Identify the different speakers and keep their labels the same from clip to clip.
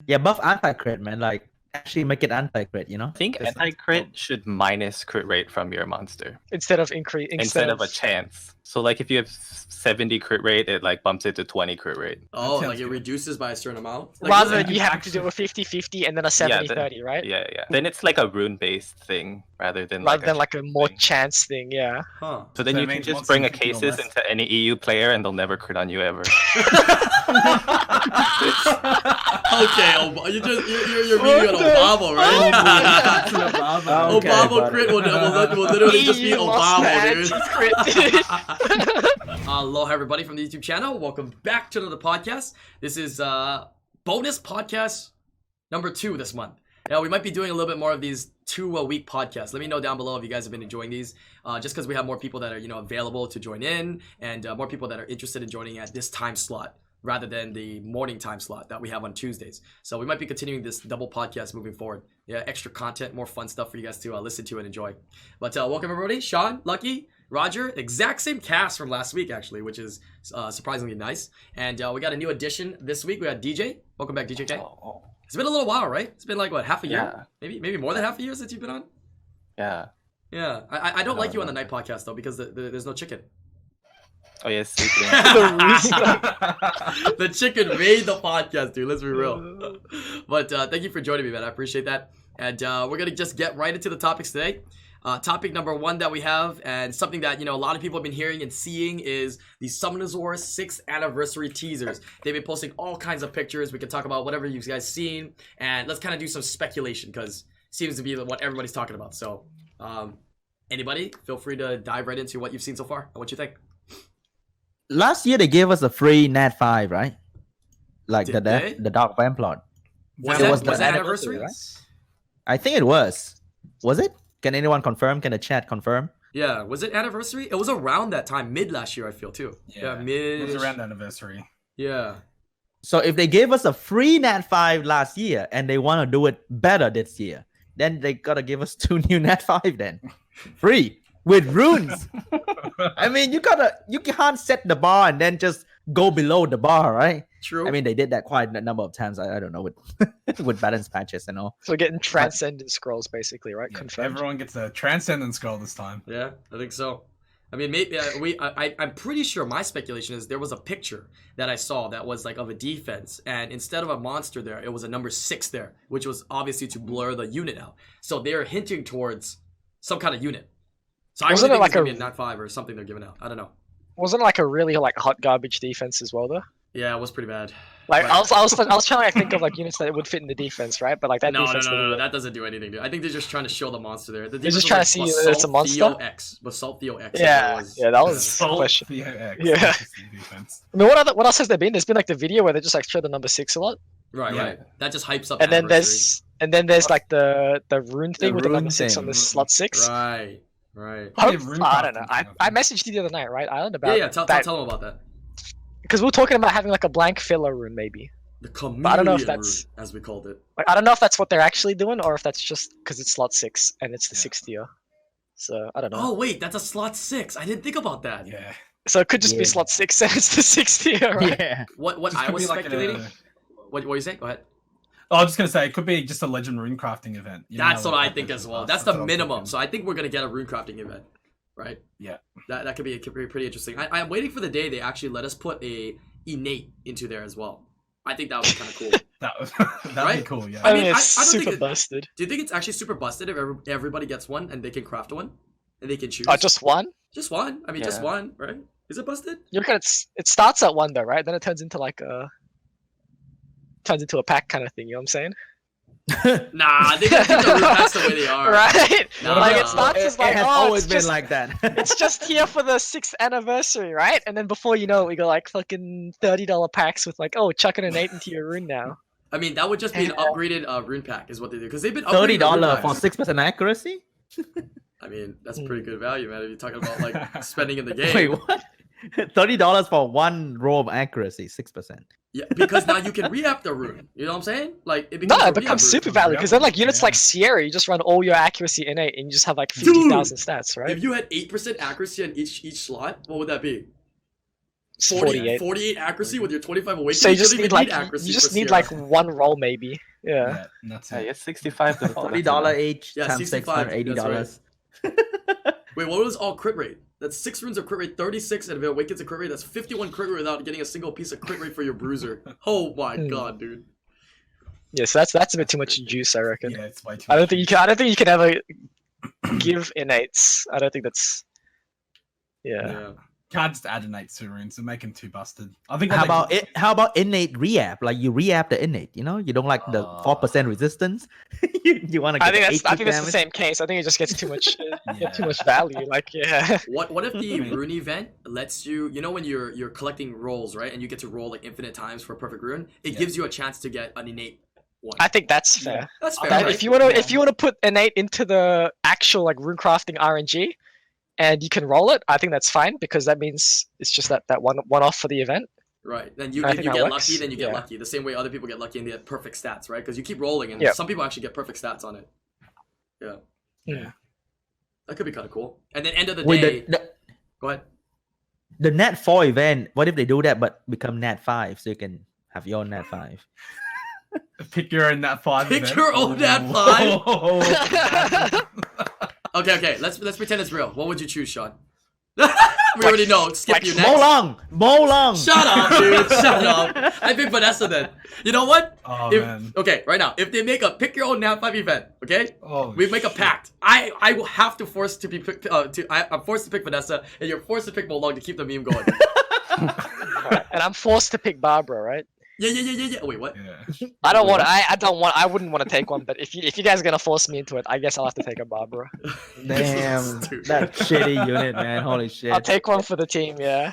Speaker 1: Yeah, buff anti-crit, man. Like, actually make it anti-crit, you know?
Speaker 2: I think
Speaker 1: It's-
Speaker 2: anti-crit should minus crit rate from your monster
Speaker 3: Instead of
Speaker 2: instead of a chance. So like if you have 70 crit rate, it like bumps it to 20 crit rate.
Speaker 4: Oh,
Speaker 5: sounds
Speaker 4: like it
Speaker 5: good.
Speaker 4: reduces by a certain amount? Like,
Speaker 3: rather
Speaker 4: does it-
Speaker 3: than you have to do a 50-50 and then a 70-30, right?
Speaker 2: Yeah. Then it's like a rune-based thing rather than
Speaker 3: Like a more
Speaker 2: thing.
Speaker 3: chance thing, yeah.
Speaker 4: Huh.
Speaker 2: So then
Speaker 5: So it
Speaker 2: you can
Speaker 5: means
Speaker 2: just
Speaker 5: once
Speaker 2: bring
Speaker 5: you
Speaker 2: a
Speaker 5: go
Speaker 2: cases
Speaker 5: less-
Speaker 2: into any EU player and they'll never crit on you ever.
Speaker 4: Okay, you're meaning an Obama, right?
Speaker 1: Oh, okay,
Speaker 4: Obama
Speaker 1: buddy.
Speaker 4: crit will literally just be
Speaker 3: EU lost
Speaker 4: Obama,
Speaker 3: the
Speaker 4: dude.
Speaker 3: anti-crit, dude.
Speaker 4: Aloha, everybody from the YouTube channel. Welcome back to another podcast. This is bonus podcast number 2 this month. Yeah, we might be doing a little bit more of these 2-a-week podcasts. Let me know down below if you guys have been enjoying these. Just because we have more people that are available to join in, and more people that are interested in joining at this time slot rather than the morning time slot that we have on Tuesdays. So we might be continuing this double podcast moving forward. Yeah, extra content, more fun stuff for you guys to listen to and enjoy. But welcome everybody, Sean, Lucky, Roger, exact same cast from last week actually, which is surprisingly nice. And we got a new addition this week. We got DJ. Welcome back, DJ K.
Speaker 2: Oh,
Speaker 4: It's been a little while, right? It's been like what, half a year?
Speaker 2: Yeah.
Speaker 4: Maybe more than half a year since you've been on.
Speaker 2: yeah.
Speaker 4: Yeah, I don't like you on the night podcast though because there's no chicken.
Speaker 2: Oh yes. sleeping.
Speaker 4: The chicken made the podcast, dude. Let's be real. But thank you for joining me, man. I appreciate that. And we're gonna just get right into the topics today. Topic number 1 that we have, and something that a lot of people have been hearing and seeing, is the Summonosaurus 6th anniversary teasers. They've been posting all kinds of pictures. We can talk about whatever you guys seen, and let's kind of do some speculation because it seems to be what everybody's talking about. So, anybody, feel free to dive right into what you've seen so far and what you think.
Speaker 1: Last year, they gave us a free Nat 5, right? Like
Speaker 4: Did they?
Speaker 1: the Dark Vampire.
Speaker 4: Was
Speaker 1: It was
Speaker 4: that
Speaker 1: the
Speaker 4: anniversary?
Speaker 1: anniversary, right? I think it was. Was it? Can anyone confirm? Can the chat confirm?
Speaker 4: Yeah, was it anniversary? It was around that time, mid last year, I feel too. Yeah, mid.
Speaker 5: It was around the anniversary.
Speaker 4: Yeah.
Speaker 1: So if they gave us a free Nat 5 last year and they want to do it better this year, then they gotta give us 2 new Nat 5 then. Free. With runes. I mean, you can't set the bar and then just go below the bar, right?
Speaker 4: True.
Speaker 1: I mean, they did that quite a number of times. I don't know with with balance patches and all.
Speaker 3: So we're getting transcendent scrolls basically, right?
Speaker 5: Yeah,
Speaker 3: Confirmed.
Speaker 5: everyone gets a transcendent scroll this time.
Speaker 4: Yeah, I think so. I mean, maybe I'm pretty sure my speculation is there was a picture that I saw that was like of a defense, and instead of a monster there, it was a number 6 there, which was obviously to blur the unit out. So they're hinting towards some kind of unit. So I
Speaker 3: Wasn't
Speaker 4: really
Speaker 3: it
Speaker 4: think
Speaker 3: like
Speaker 4: it's gonna be a Nat 5 or something they're giving out. I don't know.
Speaker 3: Wasn't it like a really hot garbage defense as well though?
Speaker 4: Yeah, it was pretty bad.
Speaker 3: Like
Speaker 4: Right.
Speaker 3: I was trying to think of like units that would fit in the defense, right? But like that
Speaker 4: No,
Speaker 3: defense.
Speaker 4: no, that doesn't do anything, dude. I think they're just trying to show the monster there. The
Speaker 3: They're just
Speaker 4: defense
Speaker 3: trying
Speaker 4: was
Speaker 3: to see that it's a
Speaker 4: Basalt
Speaker 3: monster?
Speaker 4: Theo X. Basalt Theo X.
Speaker 3: Yeah, that was
Speaker 5: Assault
Speaker 3: question.
Speaker 5: Theo X.
Speaker 3: Yeah.
Speaker 5: That's the defense.
Speaker 3: I mean, what else has there been? There's been like the video where they just like show the number 6 a lot,
Speaker 4: Right,
Speaker 5: Yeah.
Speaker 4: right. That just hypes up.
Speaker 3: and then
Speaker 4: anniversary.
Speaker 3: there's like the rune thing with the
Speaker 1: rune
Speaker 3: number 6 on
Speaker 1: thing.
Speaker 3: the slot 6.
Speaker 4: Right, right.
Speaker 3: I
Speaker 5: Yeah,
Speaker 3: don't,
Speaker 5: rune
Speaker 3: I don't know.
Speaker 5: crafting
Speaker 3: I
Speaker 5: thing.
Speaker 3: messaged you the other night, right, Island,
Speaker 4: Yeah,
Speaker 3: about
Speaker 4: yeah. Tell them about that.
Speaker 3: because we were talking about having like a blank filler rune maybe.
Speaker 4: The chameleon
Speaker 3: I don't know if
Speaker 4: route,
Speaker 3: that's-
Speaker 4: as we called it.
Speaker 3: Like I don't know if that's what they're actually doing or if that's just because it's slot 6 and it's the
Speaker 5: Yeah.
Speaker 3: 6th tier. So I don't know.
Speaker 4: Oh wait, that's a slot 6. I didn't think about that.
Speaker 5: Yeah.
Speaker 3: So it could just be
Speaker 1: Yeah.
Speaker 3: slot 6 and it's the 6th tier, right?
Speaker 1: Yeah.
Speaker 4: What
Speaker 5: Just
Speaker 4: I
Speaker 5: could
Speaker 4: was
Speaker 5: be like
Speaker 4: speculating.
Speaker 5: a-
Speaker 4: What you say? Go ahead.
Speaker 5: Oh, I was just gonna say it could be just a legend rune crafting event. You know
Speaker 4: That's
Speaker 5: how
Speaker 4: what I
Speaker 5: like
Speaker 4: think
Speaker 5: Legend
Speaker 4: as well.
Speaker 5: Pass,
Speaker 4: That's the
Speaker 5: what I'm
Speaker 4: minimum.
Speaker 5: thinking.
Speaker 4: So I think we're gonna get a rune crafting event, right?
Speaker 5: Yeah.
Speaker 4: That could be pretty interesting. I'm waiting for the day they actually let us put a innate into there as well. I think that would be kind of cool.
Speaker 5: That'd
Speaker 4: Right?
Speaker 5: be cool. Yeah.
Speaker 3: I
Speaker 4: mean,
Speaker 3: mean, it's
Speaker 4: I don't think
Speaker 3: super
Speaker 4: it-
Speaker 3: busted.
Speaker 4: Do you think it's actually super busted if everybody gets one and they can craft one and they can choose?
Speaker 3: Oh, just one?
Speaker 4: Just one. I mean, just
Speaker 2: Yeah.
Speaker 4: one, right? Is it busted?
Speaker 3: You look at it starts at 1 though, right? Then it turns into like a pack kind of thing. You know what I'm saying?
Speaker 4: Nah, I think the rune packs the way they are.
Speaker 3: Right?
Speaker 4: No,
Speaker 3: like
Speaker 4: no.
Speaker 3: it starts as
Speaker 1: It
Speaker 3: like
Speaker 1: has
Speaker 3: oh,
Speaker 1: always
Speaker 3: it's
Speaker 1: been
Speaker 3: just,
Speaker 1: like that.
Speaker 3: it's just here for the 6th anniversary, right? And then before you know it, we go like fucking $30 packs with like, oh, chucking an 8 into your rune now.
Speaker 4: I mean, that would just be an upgraded rune pack, is what they do, because they've been
Speaker 1: $30
Speaker 4: upgrading the rune
Speaker 1: for
Speaker 4: packs.
Speaker 1: 6% accuracy?
Speaker 4: I mean, that's pretty good value, man. If you're talking about like spending in the game.
Speaker 1: Wait, what? $30 for 1 row of accuracy, 6%.
Speaker 4: Yeah, because now you can re-up the rune. You know what I'm saying? Like it
Speaker 3: No,
Speaker 4: becomes a
Speaker 3: it
Speaker 4: re-up
Speaker 3: becomes
Speaker 4: rune.
Speaker 3: super value because then like units
Speaker 5: Yeah.
Speaker 3: like Sierra, you just run all your accuracy innate and you just have like 50,000 stats, right?
Speaker 4: If you had 8% accuracy on each slot, what would that be?
Speaker 3: It's
Speaker 4: 48,
Speaker 3: 48.
Speaker 4: 48 accuracy with your 25 awakening.
Speaker 3: So you just
Speaker 4: shouldn't
Speaker 3: need
Speaker 4: even
Speaker 3: like
Speaker 4: accuracy
Speaker 3: you just
Speaker 4: for
Speaker 3: need
Speaker 4: Sierra.
Speaker 3: like one roll maybe. Yeah.
Speaker 5: Yeah, and that's
Speaker 2: Yeah,
Speaker 5: it.
Speaker 2: it's 65 to
Speaker 1: $40 each
Speaker 4: Yeah,
Speaker 1: times
Speaker 4: 65,
Speaker 1: $680.
Speaker 4: Wait, what was all crit rate? That's 6 runes of crit rate, 36, and if it awakens a crit rate, that's 51 crit rate without getting a single piece of crit rate for your bruiser. Oh my god, dude.
Speaker 3: Yeah, so that's a bit too much juice, I reckon.
Speaker 5: Yeah, it's way too
Speaker 3: I don't
Speaker 5: much
Speaker 3: think you
Speaker 5: juice.
Speaker 3: can. I don't think you can ever give innates. I don't think that's. Yeah.
Speaker 4: Yeah.
Speaker 5: Can't just add innate to runes and make them too busted. I think.
Speaker 1: How
Speaker 5: what they-
Speaker 1: about it? How about innate re-app? Like you re-app the innate, you know? You don't like the 4% resistance. you want to
Speaker 3: I
Speaker 1: get
Speaker 3: think
Speaker 1: the
Speaker 3: that's
Speaker 1: 8
Speaker 3: the
Speaker 1: damage?
Speaker 3: same case. I think it just gets too much
Speaker 5: Yeah.
Speaker 3: too much value. Like yeah.
Speaker 4: What if the rune event lets you, you know, when you're collecting rolls, right, and you get to roll like infinite times for a perfect rune, it
Speaker 5: Yeah.
Speaker 4: gives you a chance to get an innate one.
Speaker 3: I think that's fair.
Speaker 4: That's fair.
Speaker 3: That-
Speaker 4: right?
Speaker 3: if you want to put innate into the actual like rune crafting RNG, and you can roll it, I think that's fine because that means it's just that one off for the event.
Speaker 4: Right. Then you
Speaker 3: I
Speaker 4: if
Speaker 3: think
Speaker 4: you
Speaker 3: that
Speaker 4: get
Speaker 3: works.
Speaker 4: lucky, then you get
Speaker 3: Yeah.
Speaker 4: lucky. The same way other people get lucky and they get perfect stats, right? Because you keep rolling, and
Speaker 3: Yeah.
Speaker 4: some people actually get perfect stats on it. Yeah.
Speaker 3: Yeah.
Speaker 4: That could be kind of cool. And then end of the
Speaker 1: Wait,
Speaker 4: day,
Speaker 1: the
Speaker 4: go ahead.
Speaker 1: Nat 4 event, what if they do that but become Nat 5 so you can have your own Nat 5?
Speaker 5: Pick your own Nat 5.
Speaker 4: Pick
Speaker 5: event.
Speaker 4: your own Nat
Speaker 5: Oh.
Speaker 4: 5? Okay. Let's pretend it's real. What would you choose, Sean? We already know. Skip
Speaker 3: like
Speaker 4: you next.
Speaker 1: Molong!
Speaker 4: Shut up, dude. Shut up. I pick Vanessa then. You know what?
Speaker 5: Oh,
Speaker 4: If-
Speaker 5: man.
Speaker 4: Okay, right now, if they make a pick your own Nat 5 event, okay?
Speaker 5: Oh,
Speaker 4: We make a pact. I will have to force to be picked. I'm forced to pick Vanessa, and you're forced to pick Molong to keep the meme going.
Speaker 3: And I'm forced to pick Barbara, right?
Speaker 4: Yeah. Wait, what?
Speaker 5: Yeah.
Speaker 3: I don't want. I wouldn't want to take one. But if you guys are gonna force me into it, I guess I'll have to take a Barbara.
Speaker 1: Damn,
Speaker 4: Stupid.
Speaker 1: that shitty unit, man. Holy shit.
Speaker 3: I'll take one for the team. Yeah.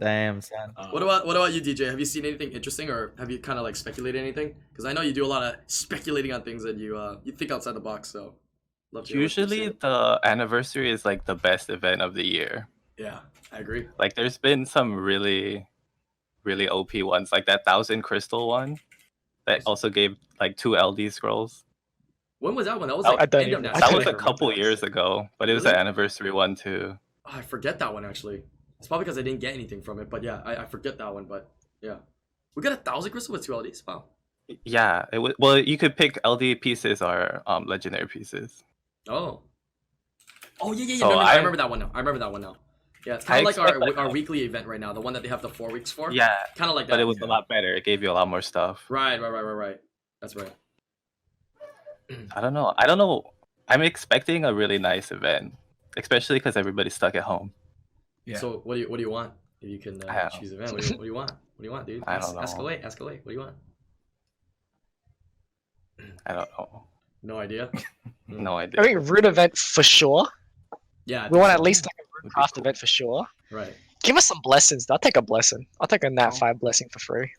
Speaker 1: Damn, son.
Speaker 4: What about you, DJ? Have you seen anything interesting, or have you kind of like speculated anything? Because I know you do a lot of speculating on things, and you think outside the box. So, love to hear what you
Speaker 2: Usually
Speaker 4: say.
Speaker 2: the anniversary is like the best event of the year.
Speaker 4: Yeah, I agree.
Speaker 2: Like there's been some really OP ones, like that 1,000 crystal one that also gave like 2 LD scrolls.
Speaker 4: When was that one? That was
Speaker 2: I
Speaker 4: like
Speaker 3: don't
Speaker 4: end of
Speaker 3: even-
Speaker 4: Nat
Speaker 3: I
Speaker 2: That
Speaker 3: can't
Speaker 2: was a
Speaker 4: remember.
Speaker 2: couple years ago, but it was
Speaker 4: Really?
Speaker 2: an anniversary one too.
Speaker 4: Oh, I forget that one actually. It's probably because I didn't get anything from it, but yeah, I forget that one. But yeah, we got 1,000 crystal with 2 LDs. Wow.
Speaker 2: Yeah, it was. Well, you could pick LD pieces or legendary pieces.
Speaker 4: Oh. Oh yeah.
Speaker 2: So
Speaker 4: No, I
Speaker 2: I-
Speaker 4: remember that one now. Yeah, it's kind
Speaker 2: I
Speaker 4: of like
Speaker 2: expect, like,
Speaker 4: our weekly event right now, the one that they have the 4 weeks for.
Speaker 2: Yeah,
Speaker 4: Kind of like that.
Speaker 2: but it was
Speaker 5: yeah.
Speaker 2: a lot better. It gave you a lot more stuff.
Speaker 4: Right. That's right.
Speaker 2: I don't know. I'm expecting a really nice event, especially because everybody's stuck at home.
Speaker 5: Yeah.
Speaker 4: So what do you want? If you can
Speaker 2: I don't
Speaker 4: choose event, what do you want? What do you want, dude?
Speaker 2: I don't
Speaker 4: Ask
Speaker 2: know.
Speaker 4: away. What do you want?
Speaker 2: I don't know.
Speaker 4: No idea.
Speaker 2: No
Speaker 3: I
Speaker 2: idea.
Speaker 3: think rune event for sure.
Speaker 4: Yeah. I
Speaker 3: We
Speaker 4: think
Speaker 3: want
Speaker 4: so.
Speaker 3: at least like a rune
Speaker 2: Would be
Speaker 3: craft
Speaker 2: cool.
Speaker 3: event for sure.
Speaker 4: Right.
Speaker 3: Give us some blessings. I'll take a blessing. I'll take a Nat
Speaker 2: Oh.
Speaker 3: 5 blessing for free.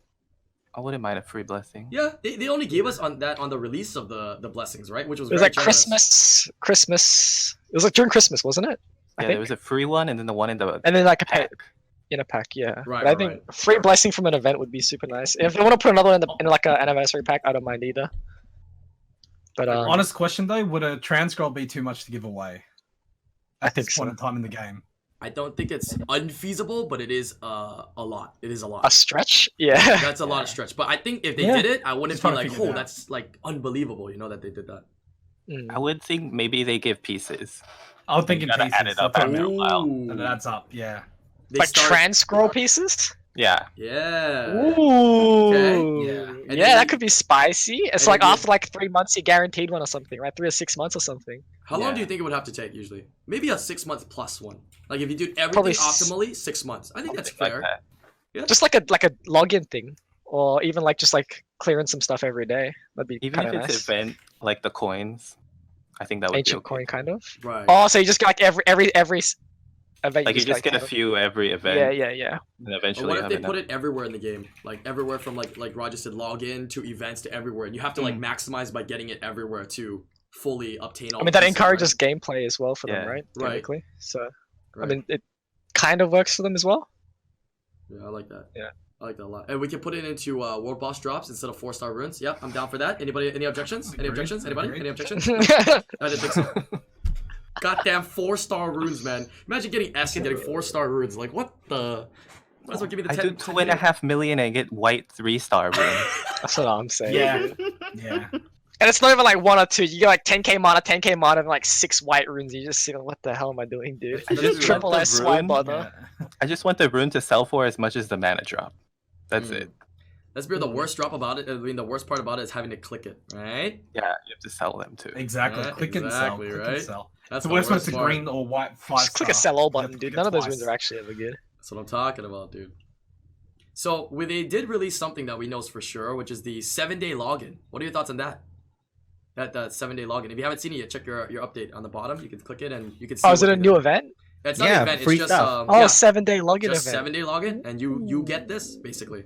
Speaker 2: I wouldn't mind a free blessing.
Speaker 4: Yeah, they only gave us on the release of the blessings, right? Which was
Speaker 3: It was
Speaker 4: very
Speaker 3: like
Speaker 4: generous.
Speaker 3: Christmas. It was like during Christmas, wasn't it? I
Speaker 2: Yeah,
Speaker 3: think.
Speaker 2: there was a free one and then the one in the
Speaker 3: And then like a pack
Speaker 2: pack.
Speaker 3: in a pack, yeah.
Speaker 4: Right,
Speaker 3: But I
Speaker 4: right,
Speaker 3: think free blessing from an event would be super nice. If they want to put another one in like an anniversary pack, I don't mind either. But
Speaker 5: Honest question though, would a trans girl be too much to give away?
Speaker 3: I
Speaker 5: At
Speaker 3: think
Speaker 5: this
Speaker 3: so.
Speaker 5: point in time in the game.
Speaker 4: I don't think it's unfeasible, but it is a lot. It is a
Speaker 3: a
Speaker 4: lot.
Speaker 3: stretch, yeah.
Speaker 4: That's a lot of stretch. But I think if they
Speaker 5: Yeah.
Speaker 4: did it, I wouldn't
Speaker 5: Just
Speaker 4: be
Speaker 5: trying to
Speaker 4: like,
Speaker 5: figure it
Speaker 4: oh,
Speaker 5: out.
Speaker 4: that's like unbelievable, that they did that.
Speaker 3: Mm.
Speaker 2: I would think maybe they give pieces.
Speaker 5: I was thinking
Speaker 2: gotta
Speaker 5: pieces.
Speaker 2: add it up
Speaker 5: that's
Speaker 2: after
Speaker 5: what
Speaker 2: a while.
Speaker 5: And it adds up, yeah.
Speaker 4: They
Speaker 3: Like
Speaker 4: start-
Speaker 3: trans scroll pieces.
Speaker 2: Yeah.
Speaker 4: Yeah.
Speaker 3: Ooh.
Speaker 5: Yeah.
Speaker 4: And
Speaker 3: Yeah,
Speaker 4: then-
Speaker 3: that could be spicy. It's
Speaker 4: and
Speaker 3: like
Speaker 4: then you-
Speaker 3: after like 3 months, you're guaranteed one or something, right? 3 or 6 months or something.
Speaker 4: How long
Speaker 2: Yeah.
Speaker 4: do you think it would have to take usually? Maybe a 6 month plus one. Like if you did everything
Speaker 3: Probably
Speaker 4: optimally, 6 months. I think that's
Speaker 2: Something
Speaker 4: fair.
Speaker 2: like that.
Speaker 3: Just like a login thing, or even like just like clearing some stuff every day. That'd be
Speaker 2: Even
Speaker 3: kind
Speaker 2: if
Speaker 3: of
Speaker 2: it's
Speaker 3: nice.
Speaker 2: event like the coins, I think that would
Speaker 3: Ancient
Speaker 2: be okay.
Speaker 3: coin, kind of.
Speaker 4: Right.
Speaker 3: Oh, so you just get like every event.
Speaker 2: Like you just get a
Speaker 3: kind of-
Speaker 2: few every event,
Speaker 3: Yeah.
Speaker 2: and
Speaker 4: But
Speaker 2: eventually
Speaker 4: what
Speaker 2: you
Speaker 4: if
Speaker 2: have
Speaker 4: they
Speaker 2: enough.
Speaker 4: put it everywhere in the game? Like everywhere from like Roger said, log in to events to everywhere. And you have to like maximize by getting it everywhere to fully obtain all
Speaker 3: I mean
Speaker 4: the
Speaker 3: that
Speaker 4: pieces,
Speaker 3: encourages
Speaker 4: right?
Speaker 3: gameplay as well for them,
Speaker 2: Yeah.
Speaker 3: right?
Speaker 4: Right.
Speaker 3: Technically. So
Speaker 4: Right.
Speaker 3: I mean it kind of works for them as well.
Speaker 4: Yeah, I like that.
Speaker 3: Yeah.
Speaker 4: I like that a lot. And we can put it into world boss drops instead of 4-star runes. Yep, I'm down for that. Anybody? Any objections? Any
Speaker 5: Agreed.
Speaker 4: objections? Anybody?
Speaker 5: Agreed.
Speaker 4: Any objections? I didn't think so. Goddamn 4-star runes, man. Imagine getting S and getting 4-star runes. Like what the? Might as well give me the
Speaker 2: I
Speaker 4: 10.
Speaker 2: do 2.5 million and get white 3-star rune.
Speaker 3: That's what I'm saying.
Speaker 5: Yeah. Yeah.
Speaker 3: And it's not even like 1 or 2. You get like 10k mana, and like 6 white runes. You just sitting, what the hell am I doing, dude?
Speaker 2: I just
Speaker 3: Triple
Speaker 2: want the
Speaker 3: S, why
Speaker 2: rune.
Speaker 3: bother?
Speaker 5: Yeah.
Speaker 2: I just want the rune to sell for as much as the mana drop. That's it.
Speaker 4: Let's be real, the worst drop about it, I mean, the worst part about it is having to click it, right?
Speaker 2: Yeah, you have to sell them too.
Speaker 5: Exactly.
Speaker 4: Yeah,
Speaker 5: Click and sell.
Speaker 4: exactly,
Speaker 5: Click
Speaker 4: right?
Speaker 5: and sell.
Speaker 4: That's
Speaker 5: The
Speaker 4: the
Speaker 5: worst one's
Speaker 4: worst
Speaker 5: the
Speaker 4: part.
Speaker 5: green or white 5
Speaker 3: Just click a sell all button,
Speaker 5: You have to
Speaker 3: dude.
Speaker 5: click
Speaker 3: None
Speaker 5: it
Speaker 3: of those
Speaker 5: twice.
Speaker 3: runes are actually ever good.
Speaker 4: That's what I'm talking about, dude. So, they did release something that we know for sure, which is the 7-day login. What are your thoughts on that? That 7-day login. If you haven't seen it yet, check your update on the bottom. You can click it and you can see.
Speaker 3: Oh, is
Speaker 4: what
Speaker 3: it a
Speaker 4: they
Speaker 3: new
Speaker 4: did.
Speaker 3: event?
Speaker 4: It's not
Speaker 1: Yeah,
Speaker 4: an event.
Speaker 1: free
Speaker 4: It's just
Speaker 1: stuff.
Speaker 3: Oh,
Speaker 4: yeah,
Speaker 3: 7-day login
Speaker 4: just
Speaker 3: event.
Speaker 4: 7-day login, and you get this basically.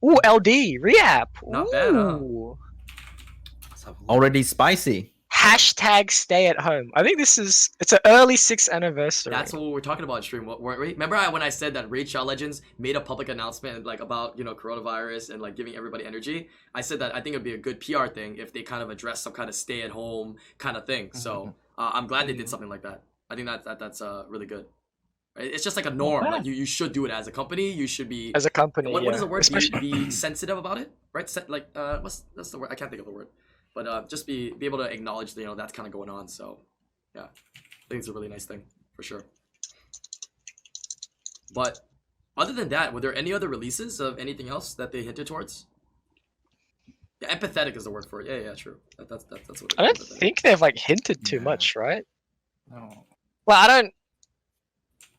Speaker 3: Ooh, LD, re-app.
Speaker 4: Not bad, huh?
Speaker 3: Ooh.
Speaker 1: Already spicy.
Speaker 3: Hashtag stay at home. I think it's an early 6th anniversary.
Speaker 4: That's what we were talking about in stream. Remember when I said that Raid Shadow Legends made a public announcement like about coronavirus and like giving everybody energy? I said that I think it'd be a good PR thing if they kind of address some kind of stay at home kind of thing. So I'm glad they did something like that. I think that's really good. It's just like a norm. Like you should do it as a company. You should be
Speaker 3: as a company.
Speaker 4: What is the word?
Speaker 3: Especially-
Speaker 4: Be sensitive about it, right? That's the word? I can't think of the word. But just be able to acknowledge that that's kind of going on. So yeah, I think it's a really nice thing for sure. But other than that, were there any other releases of anything else that they hinted towards? Yeah, empathetic is the word for it. Yeah, true. That's what.
Speaker 3: I don't
Speaker 4: empathetic.
Speaker 3: think they've like hinted too
Speaker 5: Yeah.
Speaker 3: much, right?
Speaker 2: No.
Speaker 3: Well, I don't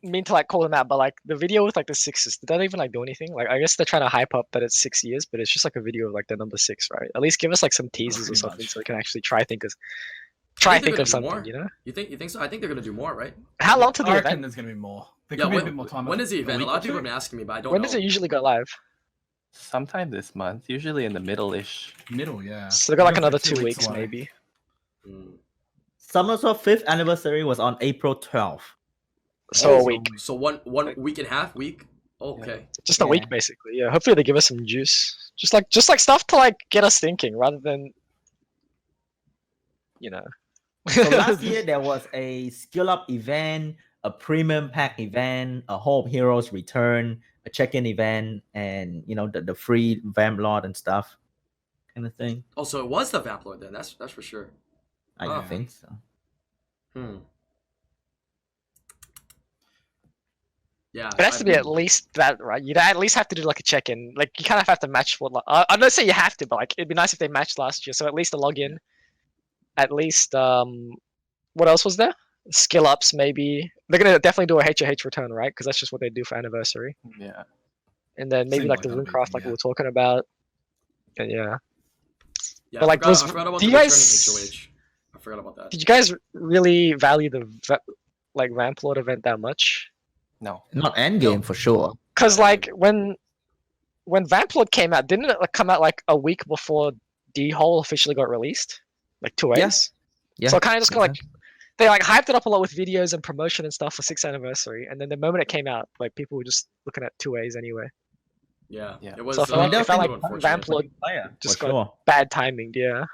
Speaker 3: mean to like call them out, but like the video with like the 6s, did that even like do anything? Like I guess they're trying to hype up that it's 6 years, but it's just like a video of like the number 6, right? At least give us like some teasers or
Speaker 5: pretty
Speaker 3: something
Speaker 5: much.
Speaker 3: so we can actually try think
Speaker 4: they're
Speaker 3: of
Speaker 4: gonna do
Speaker 3: something,
Speaker 4: more.
Speaker 3: you know?
Speaker 4: You think so? I think they're gonna do more, right?
Speaker 3: How long to the
Speaker 5: I reckon
Speaker 3: event?
Speaker 5: there's gonna be more. There
Speaker 4: Yeah.
Speaker 5: could be a bit more time.
Speaker 4: When is the event? A
Speaker 5: week
Speaker 4: lot
Speaker 5: or
Speaker 4: of people
Speaker 5: two?
Speaker 4: have been asking me, but I don't
Speaker 3: When
Speaker 4: know.
Speaker 3: does it usually go live?
Speaker 2: Sometime this month, usually in the middle-ish.
Speaker 5: Middle, yeah.
Speaker 3: So they got like
Speaker 5: We're
Speaker 3: another
Speaker 5: for
Speaker 3: 2 weeks
Speaker 5: away.
Speaker 3: maybe.
Speaker 4: Mm.
Speaker 1: Summer's 5th anniversary was on April 12th.
Speaker 3: So
Speaker 4: Oh,
Speaker 3: a week.
Speaker 4: So one week and a half week. Oh, okay.
Speaker 3: Just a week
Speaker 1: Yeah.
Speaker 3: basically. Yeah. Hopefully they give us some juice. Just like stuff to like get us thinking rather than
Speaker 1: So last year there was a skill up event, a premium pack event, a Hope Heroes return, a check-in event, and the free vamp lord and stuff, kind of thing.
Speaker 4: Oh, so it was the Vamp Lord then. That's for sure.
Speaker 1: I
Speaker 4: Oh.
Speaker 1: think so.
Speaker 4: Yeah.
Speaker 3: It has to be at least that, right? You'd at least have to do like a check-in. Like you kind of have to match what. I don't say you have to, but like it'd be nice if they matched last year. So at least a login. At least what else was there? Skill ups maybe. They're gonna definitely do a HOH return, right? Because that's just what they do for anniversary.
Speaker 2: Yeah.
Speaker 3: And then maybe
Speaker 5: Seems
Speaker 3: like
Speaker 5: like
Speaker 3: the
Speaker 5: that'll be
Speaker 3: Runecraft,
Speaker 5: the,
Speaker 3: like we
Speaker 5: yeah.
Speaker 3: were talking about. And yeah.
Speaker 4: Yeah,
Speaker 3: But, like,
Speaker 4: I
Speaker 3: was-
Speaker 4: forgot about
Speaker 3: do
Speaker 4: the
Speaker 3: you
Speaker 4: returning
Speaker 3: guys-
Speaker 4: HOH. I forgot about that.
Speaker 3: Did you guys really value the like Vamp Lord event that much?
Speaker 2: No.
Speaker 1: Not endgame for sure.
Speaker 3: Because like when Vamp Lord came out, didn't it like come out like a week before D-Hole officially got released? Like 2 ways.
Speaker 1: Yeah.
Speaker 3: So kind of just got like they like hyped it up a lot with videos and promotion and stuff for 6th anniversary, and then the moment it came out, like people were just looking at 2As anyway.
Speaker 4: Yeah.
Speaker 2: Yeah.
Speaker 4: It was.
Speaker 3: So I feel like- I felt like
Speaker 4: unfortunate.
Speaker 3: Vamp Lord
Speaker 1: player,
Speaker 3: just
Speaker 1: for
Speaker 3: got-
Speaker 1: sure.
Speaker 3: bad timing, yeah.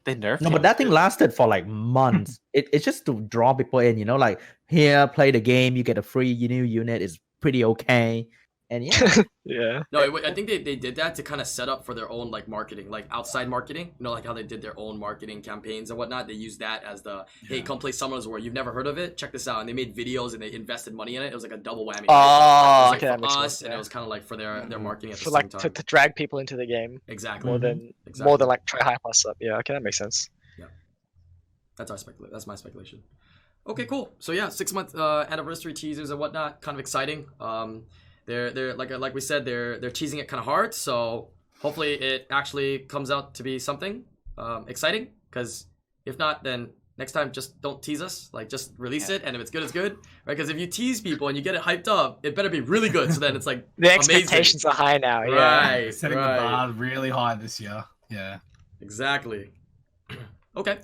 Speaker 2: They nerfed
Speaker 1: No,
Speaker 2: him
Speaker 1: but that thing
Speaker 2: too.
Speaker 1: lasted for like months. It's just to draw people in, like here, play the game, you get a free new unit, is pretty okay. And yeah,
Speaker 3: Yeah.
Speaker 4: No, I think they did that to kind of set up for their own like marketing, like outside marketing. Like how they did their own marketing campaigns and whatnot. They used that as the hey, come play Summoners War. You've never heard of it? Check this out. And they made videos and they invested money in it. It was like a double whammy.
Speaker 3: Oh,
Speaker 4: it was like
Speaker 3: okay, that
Speaker 4: for
Speaker 3: makes
Speaker 4: us,
Speaker 3: sense.
Speaker 4: and it was kind of like for their marketing at the
Speaker 3: For
Speaker 4: same
Speaker 3: like
Speaker 4: time.
Speaker 3: to drag people into the game
Speaker 4: Exactly.
Speaker 3: more
Speaker 1: Mhm.
Speaker 3: than
Speaker 4: Exactly.
Speaker 3: like try hype us up. Yeah, okay, that makes sense.
Speaker 4: That's my speculation. Okay, cool. So yeah, 6-month anniversary teasers and whatnot, kind of exciting. They're like we said, they're teasing it kind of hard. So hopefully it actually comes out to be something exciting. Because if not, then next time just don't tease us. Like just release it, and if it's good, it's good, right? Because if you tease people and you get it hyped up, it better be really good. So then it's like
Speaker 3: The
Speaker 4: amazing.
Speaker 3: expectations are high now. Yeah.
Speaker 4: Right,
Speaker 5: Setting
Speaker 4: right.
Speaker 5: the bar really high this year. Yeah.
Speaker 4: Exactly. Okay.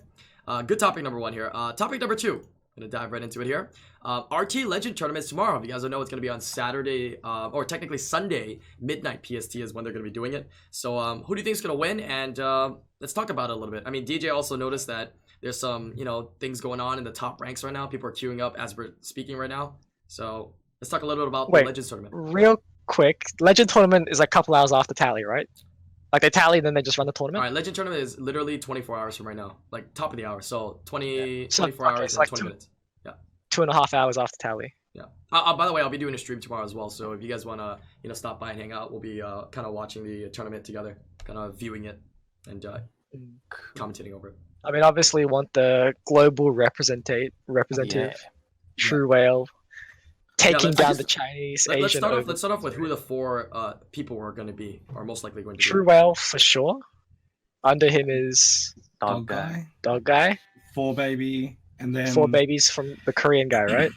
Speaker 4: Good topic number 1 here. Topic number 2. Gonna dive right into it here. RT Legend tournaments tomorrow. If you guys don't know, it's gonna be on Saturday, or technically Sunday, midnight PST is when they're gonna be doing it. So who do you think is gonna win? And let's talk about it a little bit. I mean, DJ also noticed that there's some things going on in the top ranks right now. People are queuing up as we're speaking right now. So Let's talk a little bit about
Speaker 3: Wait.
Speaker 4: the Legends tournament.
Speaker 3: Real quick, Legend tournament is like a couple hours after Tally, right? Like they tally, then they just run the
Speaker 4: All
Speaker 3: tournament.
Speaker 4: right, Legend tournament is literally 24 hours from right now, like top of the hour. So 20,
Speaker 3: So,
Speaker 4: 24
Speaker 3: okay,
Speaker 4: hours
Speaker 3: so
Speaker 4: and
Speaker 3: like
Speaker 4: 20
Speaker 3: two-
Speaker 4: minutes.
Speaker 3: 2.5 hours after Tally.
Speaker 4: Yeah. By the way, I'll be doing a stream tomorrow as well. So if you guys wanna, stop by and hang out, we'll be kind of watching the tournament together, kind of viewing it and commentating over it.
Speaker 3: I mean, obviously, you want the global representative, True Whale, taking
Speaker 4: let's
Speaker 3: down
Speaker 4: just-
Speaker 3: the Chinese,
Speaker 4: Let's
Speaker 3: Asian.
Speaker 4: let's start off with who the 4 people are going to be, or most likely going to be.
Speaker 3: True Whale for sure. Under him is
Speaker 2: Dog guy.
Speaker 3: Dog Guy.
Speaker 5: 4Baby, and then
Speaker 3: 4 babies from the Korean guy, right?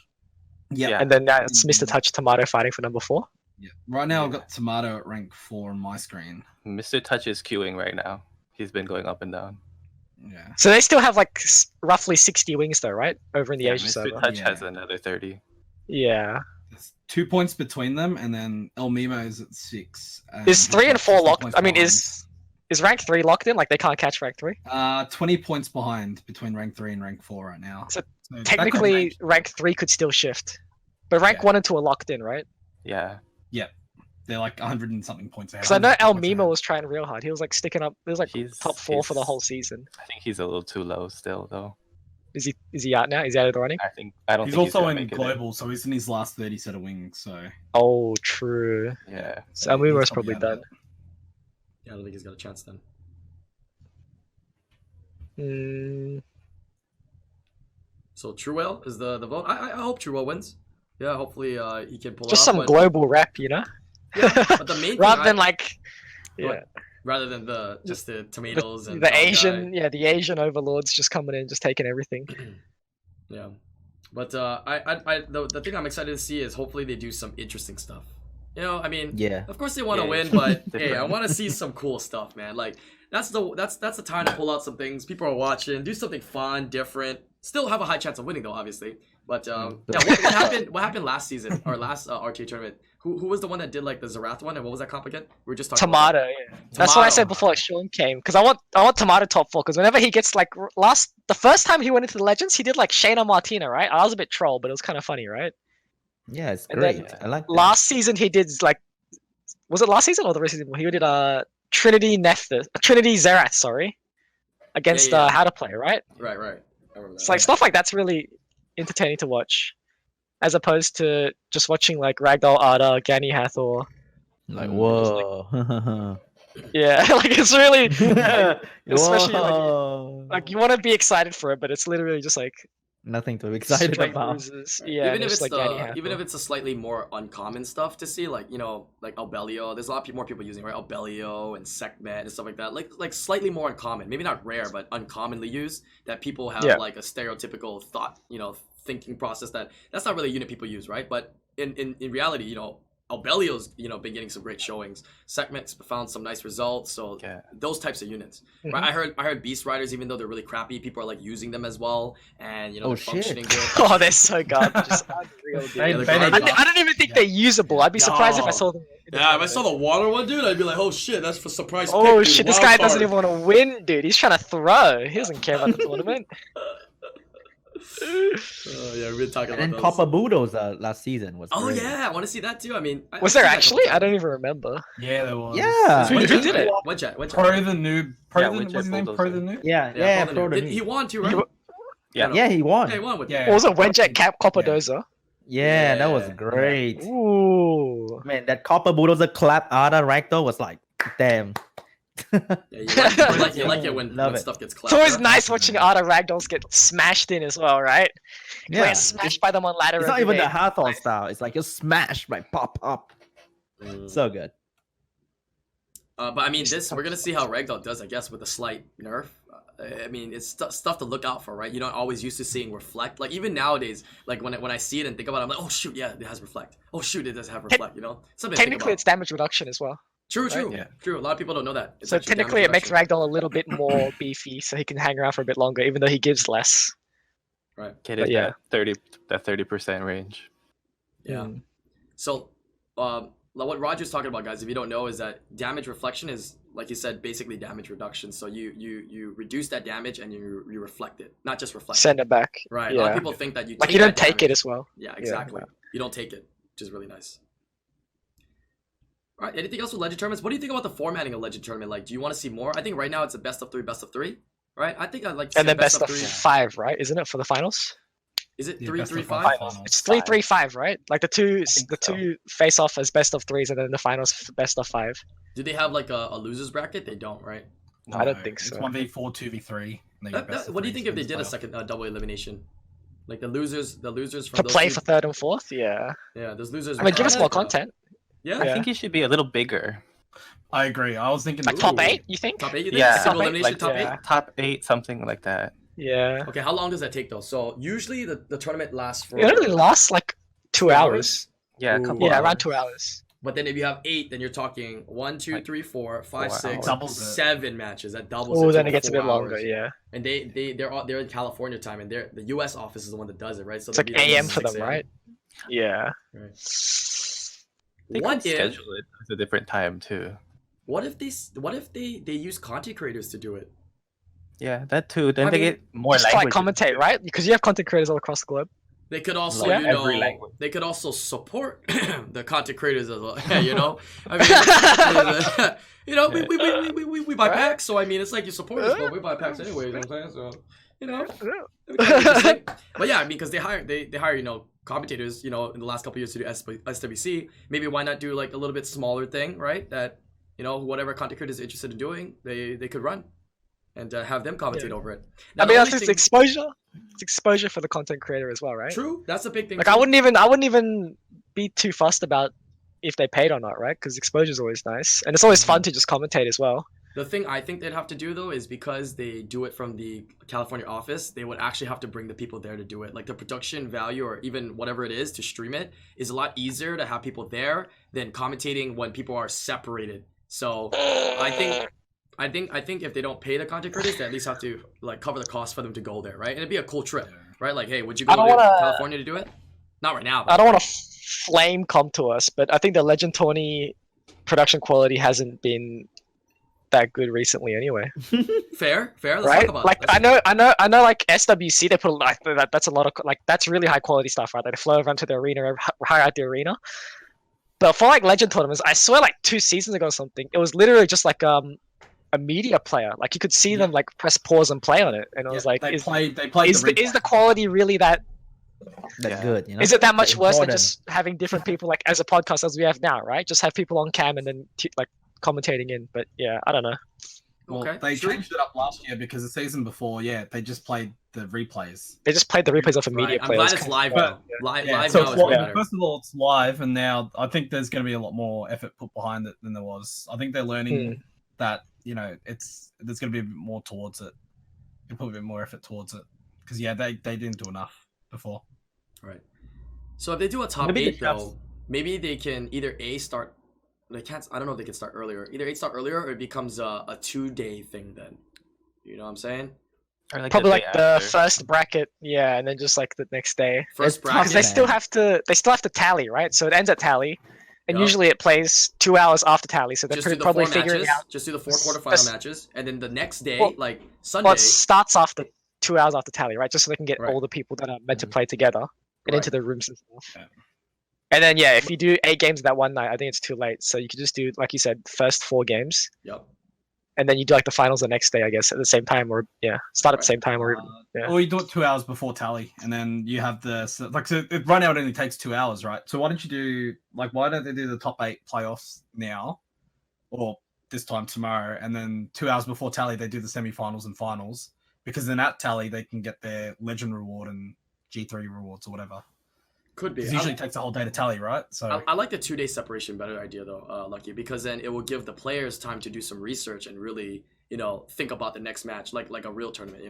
Speaker 5: Yeah.
Speaker 3: And then now it's Mr. Touch Tomato fighting for number 4.
Speaker 5: Yeah. Right now, I've got Tomato at rank 4 on my screen.
Speaker 2: Mr. Touch is queuing right now. He's been going up and down.
Speaker 5: Yeah.
Speaker 3: So they still have like roughly 60 wings though, right? Over in the
Speaker 2: Yeah,
Speaker 3: Asian
Speaker 2: Mr.
Speaker 3: server.
Speaker 2: Touch
Speaker 5: Yeah.
Speaker 2: has another 30.
Speaker 3: Yeah.
Speaker 5: There's 2 points between them, and then El Mimo is at 6.
Speaker 3: Is 3 and 4
Speaker 5: 60
Speaker 3: locked?
Speaker 5: points
Speaker 3: I mean,
Speaker 5: behind.
Speaker 3: is rank 3 locked in? Like they can't catch rank 3?
Speaker 5: 20 points behind between rank 3 and rank 4 right now.
Speaker 3: So
Speaker 5: that could
Speaker 3: Technically,
Speaker 5: change.
Speaker 3: rank 3 could still shift. But rank
Speaker 5: Yeah.
Speaker 3: 1 and 2 are locked in, right?
Speaker 2: Yeah.
Speaker 5: They're like 100 and something points ahead.
Speaker 3: Because I know
Speaker 5: 100
Speaker 3: El
Speaker 5: points
Speaker 3: Mimo
Speaker 5: ahead.
Speaker 3: was trying real hard. He was like sticking up. He was like
Speaker 2: He's-
Speaker 3: top 4 for the
Speaker 2: he's-
Speaker 3: whole season.
Speaker 2: I think he's a little too low still, though.
Speaker 3: Is he out now? Is he out of the running?
Speaker 2: I don't
Speaker 5: He's
Speaker 2: think
Speaker 5: also
Speaker 2: gonna
Speaker 5: in
Speaker 2: make it
Speaker 5: global, so he's in his last 30 set of wings. So
Speaker 3: Oh, true.
Speaker 2: Yeah.
Speaker 3: So El Mimo's
Speaker 5: he's
Speaker 3: probably
Speaker 5: out of
Speaker 3: done.
Speaker 5: it.
Speaker 4: Yeah, I don't think he's got a chance then.
Speaker 3: Mm,
Speaker 4: So True Whale is the vote. I hope True Whale wins. Yeah, hopefully he can pull
Speaker 3: just
Speaker 4: it off.
Speaker 3: some
Speaker 4: but-
Speaker 3: global rep, you know?
Speaker 4: But the main thing
Speaker 3: Rather than like, yeah,
Speaker 4: What? rather than just the tomatoes and
Speaker 3: the
Speaker 4: Dog Guy.
Speaker 3: Asian overlords just coming in, just taking everything.
Speaker 4: Yeah, but the thing I'm excited to see is hopefully they do some interesting stuff. I mean,
Speaker 1: Yeah.
Speaker 4: of course they want to
Speaker 2: Yeah,
Speaker 4: win, but hey, I
Speaker 2: different.
Speaker 4: want to see some cool stuff, man. Like that's the time to pull out some things. People are watching, do something fun, different. Still have a high chance of winning though, obviously. But yeah, what happened? What happened last season or last RTA tournament? Who was the one that did like the Zerath one, and what was that comp again? We were just talking about
Speaker 3: Tomato, yeah. That's what I said before Sean came. Because I want Tomato top 4. Because whenever he gets like the first time he went into the Legends, he did like Shayna Martina, right? I was a bit troll, but it was kind of funny, right?
Speaker 1: Yeah, it's
Speaker 3: And then
Speaker 1: great. I like that.
Speaker 3: Last season he did like, was it last season or the rest of the season? He did Trinity Zerath, sorry, against
Speaker 4: yeah.
Speaker 3: How to Play, right?
Speaker 4: Right. I remember that.
Speaker 3: It's like stuff like that's really entertaining to watch, as opposed to just watching like Ragdoll Arda, Gani Hathor.
Speaker 1: Like,
Speaker 4: Mm.
Speaker 1: whoa.
Speaker 3: Yeah, like it's really especially
Speaker 1: Whoa.
Speaker 3: like you want to be excited for it, but it's literally just like
Speaker 1: Nothing to be excited
Speaker 3: straight
Speaker 1: about.
Speaker 3: bruises. Yeah,
Speaker 4: even if
Speaker 3: just
Speaker 4: it's
Speaker 3: like Gani
Speaker 4: even
Speaker 3: Hathor.
Speaker 4: if it's a slightly more uncommon stuff to see, like like Albelio. There's a lot more people using, right? Albelio and Sekhmet and stuff like that. Like slightly more uncommon, maybe not rare, but uncommonly used. That people have
Speaker 3: Yeah.
Speaker 4: like a stereotypical thought, thinking process that's not really a unit people use, right? But in reality, Albelio's been getting some great showings. Sekhmet's found some nice results. So
Speaker 2: Yeah.
Speaker 4: those types of units,
Speaker 3: Mhm.
Speaker 4: right? I heard Beast Riders, even though they're really crappy, people are like using them as well, and
Speaker 1: Oh,
Speaker 4: they're
Speaker 1: shit.
Speaker 4: functioning good.
Speaker 3: Oh, they're so garbage. It's unreal, dude.
Speaker 5: They-
Speaker 4: they're
Speaker 5: they
Speaker 4: garbage.
Speaker 5: need
Speaker 3: I don't even think they're usable. I'd be surprised if I
Speaker 4: No.
Speaker 3: saw them.
Speaker 4: Yeah, if I saw the water one, dude, I'd be like, oh shit, that's for surprise.
Speaker 3: Oh
Speaker 4: pick, dude.
Speaker 3: shit, this
Speaker 4: Wild
Speaker 3: guy
Speaker 4: card.
Speaker 3: doesn't even want to win, dude. He's trying to throw. He doesn't care about the tournament.
Speaker 4: Oh yeah, we've been talking
Speaker 1: And then
Speaker 4: about those.
Speaker 1: Copper Budos last season was
Speaker 4: Oh
Speaker 1: great.
Speaker 4: yeah, I want to see that too. I mean,
Speaker 3: Was there actually? I don't even remember.
Speaker 5: Yeah, there was.
Speaker 1: Yeah.
Speaker 3: Who did it?
Speaker 4: What chat?
Speaker 5: Pro the noob.
Speaker 2: Yeah,
Speaker 5: What's his name?
Speaker 2: Bulldozer.
Speaker 5: Pro the noob.
Speaker 1: Yeah,
Speaker 4: Yeah,
Speaker 1: Pro the
Speaker 4: He
Speaker 1: Noob.
Speaker 4: won too, right?
Speaker 3: He-
Speaker 2: Yeah.
Speaker 1: Yeah, he won.
Speaker 4: Yeah, he won with
Speaker 5: Yeah.
Speaker 3: What was it? Wenjet Cap Copper
Speaker 5: Yeah.
Speaker 3: Dozer.
Speaker 1: Yeah, that was
Speaker 4: Yeah.
Speaker 1: great.
Speaker 3: Ooh.
Speaker 1: Man, that Copper Bulldozer clap Ada Ragdoll was like, damn.
Speaker 4: Yeah, you like it when
Speaker 1: Love it.
Speaker 4: stuff gets
Speaker 3: It's
Speaker 4: clapped.
Speaker 3: always
Speaker 4: huh?
Speaker 3: nice watching Arda Ragdolls get smashed in as well, right? You
Speaker 1: Yeah.
Speaker 3: get smashed by them on ladder.
Speaker 1: It's not
Speaker 3: every
Speaker 1: even the
Speaker 3: day.
Speaker 1: Hathor style. It's like just smash, like pop, pop.
Speaker 4: Mm.
Speaker 1: So good.
Speaker 4: But I mean, we're gonna see how Ragdoll does, I guess, with a slight nerf. I mean, it's stuff to look out for, right? You're not always used to seeing reflect. Like even nowadays, like when I see it and think about it, I'm like, oh shoot, yeah, it has reflect. Oh shoot, it does have reflect. Something. To think
Speaker 3: Technically,
Speaker 4: about.
Speaker 3: it's damage reduction as well.
Speaker 4: True.
Speaker 2: Yeah.
Speaker 4: True. A lot of people don't know that. It's
Speaker 3: So
Speaker 4: actually
Speaker 3: technically, it
Speaker 4: damage
Speaker 3: makes Ragdoll a little bit more beefy, so he can hang around for a bit longer, even though he gives less.
Speaker 4: reduction. Right.
Speaker 2: Get
Speaker 3: But
Speaker 2: it
Speaker 3: yeah.
Speaker 2: that 30% range.
Speaker 4: Yeah.
Speaker 3: Mm.
Speaker 4: So, what Roger's talking about, guys, if you don't know, is that damage reflection is, like you said, basically damage reduction. So you reduce that damage and you reflect it, not just reflect.
Speaker 3: Send it back.
Speaker 4: Right. A lot of
Speaker 3: Yeah.
Speaker 4: people think that you
Speaker 3: Like
Speaker 4: take
Speaker 3: you don't
Speaker 4: that
Speaker 3: take it
Speaker 4: damage.
Speaker 3: as well.
Speaker 4: Yeah, exactly. You don't take it. which is really nice. All right, anything else with Legend tournaments? What do you think about the formatting of Legend tournament? Like, do you want to see more? I think right now it's a best of three, right? I think I'd like to see
Speaker 3: And then
Speaker 4: a best
Speaker 3: best of
Speaker 4: three.
Speaker 3: 5, right? Isn't it for the finals?
Speaker 4: Is it
Speaker 5: Yeah,
Speaker 4: three,
Speaker 5: best
Speaker 4: three,
Speaker 5: of
Speaker 4: five?
Speaker 5: finals.
Speaker 3: It's 3-3-5, right? Like the two
Speaker 2: think so.
Speaker 3: two face off as best of 3s, and then the finals best of 5.
Speaker 4: Do they have like a losers bracket? They don't, right?
Speaker 3: I don't
Speaker 5: No,
Speaker 3: think so.
Speaker 5: It's 1v4, 2v3. and they get best of
Speaker 4: What do you
Speaker 5: threes
Speaker 4: think if they
Speaker 5: wins
Speaker 4: did a
Speaker 5: playoff.
Speaker 4: second double elimination? Like the losers from
Speaker 3: To
Speaker 4: those
Speaker 3: play
Speaker 4: two-
Speaker 3: for 3rd and 4th, yeah.
Speaker 4: Yeah, those losers.
Speaker 3: I mean, give us
Speaker 4: are-
Speaker 3: more content.
Speaker 4: Yeah,
Speaker 2: I
Speaker 3: Yeah.
Speaker 2: think it should be a little bigger.
Speaker 5: I agree. I was thinking
Speaker 3: Like
Speaker 5: the
Speaker 3: top
Speaker 4: Ooh.
Speaker 3: 8, you think?
Speaker 4: top 8. You think
Speaker 2: Yeah,
Speaker 4: single
Speaker 3: Top eight,
Speaker 4: elimination
Speaker 2: like,
Speaker 4: top
Speaker 3: yeah.
Speaker 4: 8?
Speaker 2: Top 8, something like that.
Speaker 3: Yeah.
Speaker 4: Okay, how long does that take though? So usually the tournament lasts for.
Speaker 3: It only lasts like 2 hours.
Speaker 2: Yeah, a
Speaker 4: Ooh.
Speaker 2: couple
Speaker 3: Yeah,
Speaker 2: hours.
Speaker 3: around 2 hours.
Speaker 4: But then if you have 8, then you're talking 1, 2,
Speaker 2: Like
Speaker 4: 3, 4, 5,
Speaker 2: 4
Speaker 4: 6,
Speaker 2: hours.
Speaker 5: Doubles it.
Speaker 4: 7 matches. That doubles.
Speaker 3: Oh,
Speaker 4: it
Speaker 3: then
Speaker 4: to
Speaker 3: it gets a
Speaker 4: 4
Speaker 3: bit longer,
Speaker 4: hours.
Speaker 3: yeah.
Speaker 4: And they're in California time, and the U.S. office is the one that does it, right? So
Speaker 3: It's
Speaker 4: they'll
Speaker 3: like
Speaker 4: be there
Speaker 3: AM for
Speaker 4: 6
Speaker 3: them, right? Yeah.
Speaker 4: Right.
Speaker 2: They
Speaker 4: What
Speaker 2: could
Speaker 4: if
Speaker 2: schedule it at a different time too.
Speaker 4: what if they use content creators to do it?
Speaker 2: Yeah, that too. Then
Speaker 4: I
Speaker 2: they
Speaker 4: mean,
Speaker 2: get more
Speaker 3: Just like
Speaker 2: languages.
Speaker 3: commentate, right? Because you have content creators all across the globe.
Speaker 4: They could also,
Speaker 2: Like
Speaker 4: you
Speaker 2: every
Speaker 4: know,
Speaker 2: language.
Speaker 4: they could also support the content creators as well. You know, I mean, you know, we buy packs, so I mean, it's like you support us, but we buy packs anyway. You know what I'm saying? So, you know, it'd be kinda interesting. But yeah, I mean, because they hire you know commentators, you know, in the last couple of years to do SWC. Maybe why not do like a little bit smaller thing, right? That you know, whatever content creator is interested in doing, they could run and have them commentate over it. Now,
Speaker 3: I mean,
Speaker 4: the
Speaker 3: that's
Speaker 4: only
Speaker 3: just
Speaker 4: thing-
Speaker 3: exposure. It's exposure for the content creator as well, right?
Speaker 4: True, that's a big thing.
Speaker 3: Like
Speaker 4: too.
Speaker 3: I wouldn't even be too fussed about if they paid or not, right? Because exposure is always nice, and it's always fun to just commentate as well.
Speaker 4: The thing I think they'd have to do though is because they do it from the California office, they would actually have to bring the people there to do it. Like the production value or even whatever it is to stream it is a lot easier to have people there than commentating when people are separated. So I think if they don't pay the content creators, they at least have to like cover the cost for them to go there, right? And it'd be a cool trip, right? Like, hey, would you go
Speaker 3: I
Speaker 4: to
Speaker 3: don't wanna-
Speaker 4: California to do it? Not right now.
Speaker 3: I don't want to flame come to us, but I think the Legend tourney production quality hasn't been that good recently, anyway.
Speaker 4: Fair. Let's
Speaker 3: Right?
Speaker 4: talk about
Speaker 3: Like
Speaker 4: it.
Speaker 3: I know, like SWC, they put like that's a lot of like that's really high quality stuff, right? They flow around to the arena, hire out the arena. But for like Legend tournaments, I swear, like 2 seasons ago or something, it was literally just like a media player. Like you could see them like press pause and play on it, and it was like,
Speaker 5: they
Speaker 3: is
Speaker 5: played
Speaker 3: the
Speaker 5: replay.
Speaker 3: quality really that?
Speaker 1: That
Speaker 2: Yeah.
Speaker 1: good, you know.
Speaker 3: Is it that much worse than
Speaker 1: Important.
Speaker 3: just having different people like as a podcast as we have now, right? Just have people on cam and then like commentating in. But yeah, I don't know.
Speaker 5: Well,
Speaker 4: Okay,
Speaker 5: they
Speaker 4: sure.
Speaker 5: changed it up last year because the season before, they just played the replays.
Speaker 3: They just played the replays of a media
Speaker 4: Right. I'm
Speaker 3: player.
Speaker 4: glad it's live now. Live
Speaker 5: so
Speaker 4: now is
Speaker 5: it's
Speaker 4: way
Speaker 5: live.
Speaker 4: better.
Speaker 5: First of all, it's live, and now I think there's going to be a lot more effort put behind it than there was. I think they're learning that there's going to be a bit more towards it. They put a bit more effort towards it because they didn't do enough before.
Speaker 4: Right. So if they do a top
Speaker 2: Maybe
Speaker 4: 8
Speaker 2: they have-
Speaker 4: though, maybe they can either start. They can't. I don't know if they can start earlier. Either 8 start earlier, or it becomes a 2-day thing. Then, you know what I'm saying?
Speaker 2: Or like
Speaker 3: Probably
Speaker 2: the
Speaker 3: like
Speaker 2: day
Speaker 3: the
Speaker 2: after.
Speaker 3: first bracket, yeah, and then just like the next day.
Speaker 4: First
Speaker 1: It's tough,
Speaker 3: Because
Speaker 4: bracket.
Speaker 3: they
Speaker 1: man.
Speaker 3: still have to tally, right? So it ends at tally, and
Speaker 4: Yup.
Speaker 3: usually it plays 2 hours after tally. So they're
Speaker 4: Just do the
Speaker 3: probably
Speaker 4: 4
Speaker 3: figuring
Speaker 4: matches.
Speaker 3: out.
Speaker 4: Just do the 4
Speaker 3: Just-
Speaker 4: quarterfinal matches, and then the next day,
Speaker 3: Well-
Speaker 4: like
Speaker 3: Well,
Speaker 4: Sunday.
Speaker 3: it starts after 2 hours after tally, right? Just so they can get
Speaker 4: Right.
Speaker 3: all the people that are meant to play together and into
Speaker 4: Right.
Speaker 3: the rooms and stuff.
Speaker 5: Yeah.
Speaker 3: And then if you do 8 games that one night, I think it's too late. So you could just do, like you said, first 4 games,
Speaker 4: Yep.
Speaker 3: and then you do like the finals the next day, I guess, at the same time, or start at the same time, or even, yeah.
Speaker 5: Or you do it 2 hours before tally, and then you have so right now it only takes 2 hours, right? So why don't you do why don't they do the top 8 playoffs now, or this time tomorrow, and then 2 hours before tally they do the semifinals and finals, because then at tally they can get their legend reward and G3 rewards or whatever.
Speaker 4: Could be.
Speaker 5: It usually takes a whole day to tally, right? So
Speaker 4: I like the 2-day separation better idea though, Lucky, because then it will give the players time to do some research and really, think about the next match like a real tournament,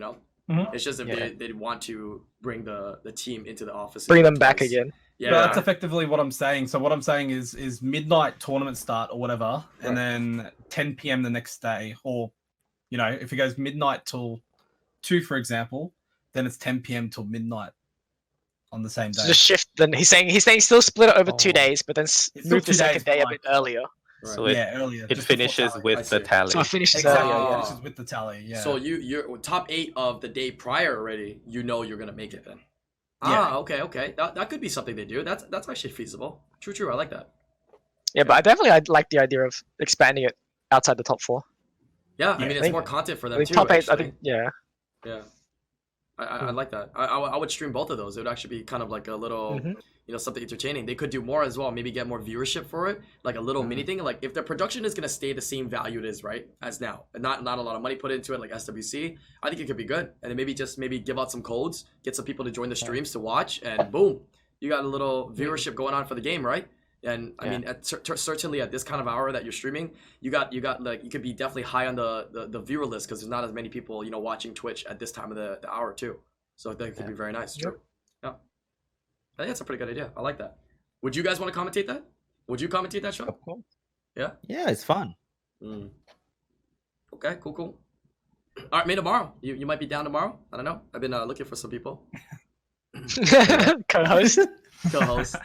Speaker 5: Mhm.
Speaker 4: It's just if
Speaker 2: Yeah.
Speaker 4: they want to bring the team into the office.
Speaker 3: bring them back
Speaker 4: twice.
Speaker 3: again.
Speaker 4: Yeah.
Speaker 5: But that's effectively what I'm saying. So what I'm saying is midnight tournament start or whatever, and then 10 p.m. the next day, or if it goes midnight till 2, for example, then it's 10 p.m. till midnight on the same day.
Speaker 3: So just shift. Then he's saying still split it over 2
Speaker 5: Oh.
Speaker 3: days, but then
Speaker 5: It's still
Speaker 3: move the
Speaker 5: 2
Speaker 3: second
Speaker 5: days,
Speaker 3: day a
Speaker 5: but
Speaker 3: bit earlier.
Speaker 4: Right.
Speaker 2: So it
Speaker 5: earlier.
Speaker 2: it
Speaker 5: just before
Speaker 2: finishes
Speaker 5: tally.
Speaker 4: I
Speaker 2: with the
Speaker 4: see.
Speaker 2: tally.
Speaker 3: So it finishes
Speaker 5: Exactly.
Speaker 3: earlier.
Speaker 5: Yeah,
Speaker 3: Yeah.
Speaker 5: this is with the tally. Yeah.
Speaker 4: So you're top 8 of the day prior already. You're gonna make it then. Okay. That could be something they do. That's actually feasible. True. I like that.
Speaker 3: Yeah, but I'd like the idea of expanding it outside the top 4.
Speaker 4: Yeah, I
Speaker 5: Yeah,
Speaker 4: mean,
Speaker 3: I
Speaker 4: it's
Speaker 3: think-
Speaker 4: more content for
Speaker 3: I
Speaker 4: them
Speaker 3: think
Speaker 4: too.
Speaker 3: top 8, I
Speaker 4: actually.
Speaker 3: think, yeah.
Speaker 4: Yeah, I like that. I would stream both of those. It would actually be kind of like a little,
Speaker 3: Mhm.
Speaker 4: something entertaining. They could do more as well. Maybe get more viewership for it, like a little mini thing. Like if the production is gonna stay the same value it is right as now, and not a lot of money put into it, like SWC, I think it could be good. And then maybe give out some codes, get some people to join the streams to watch, and boom, you got a little viewership going on for the game, right? And I mean, certainly at this kind of hour that you're streaming, you got like you could be definitely high on the viewer list because there's not as many people watching Twitch at this time of the hour too. So that could be very nice. True. Yeah, I think that's a pretty good idea. I like that. Would you guys want to commentate that? Would you commentate that show? Yeah.
Speaker 1: Yeah, it's fun.
Speaker 4: Okay. Cool. All right, maybe tomorrow. You might be down tomorrow. I don't know. I've been looking for some people.
Speaker 3: Co-host.
Speaker 4: Co-host.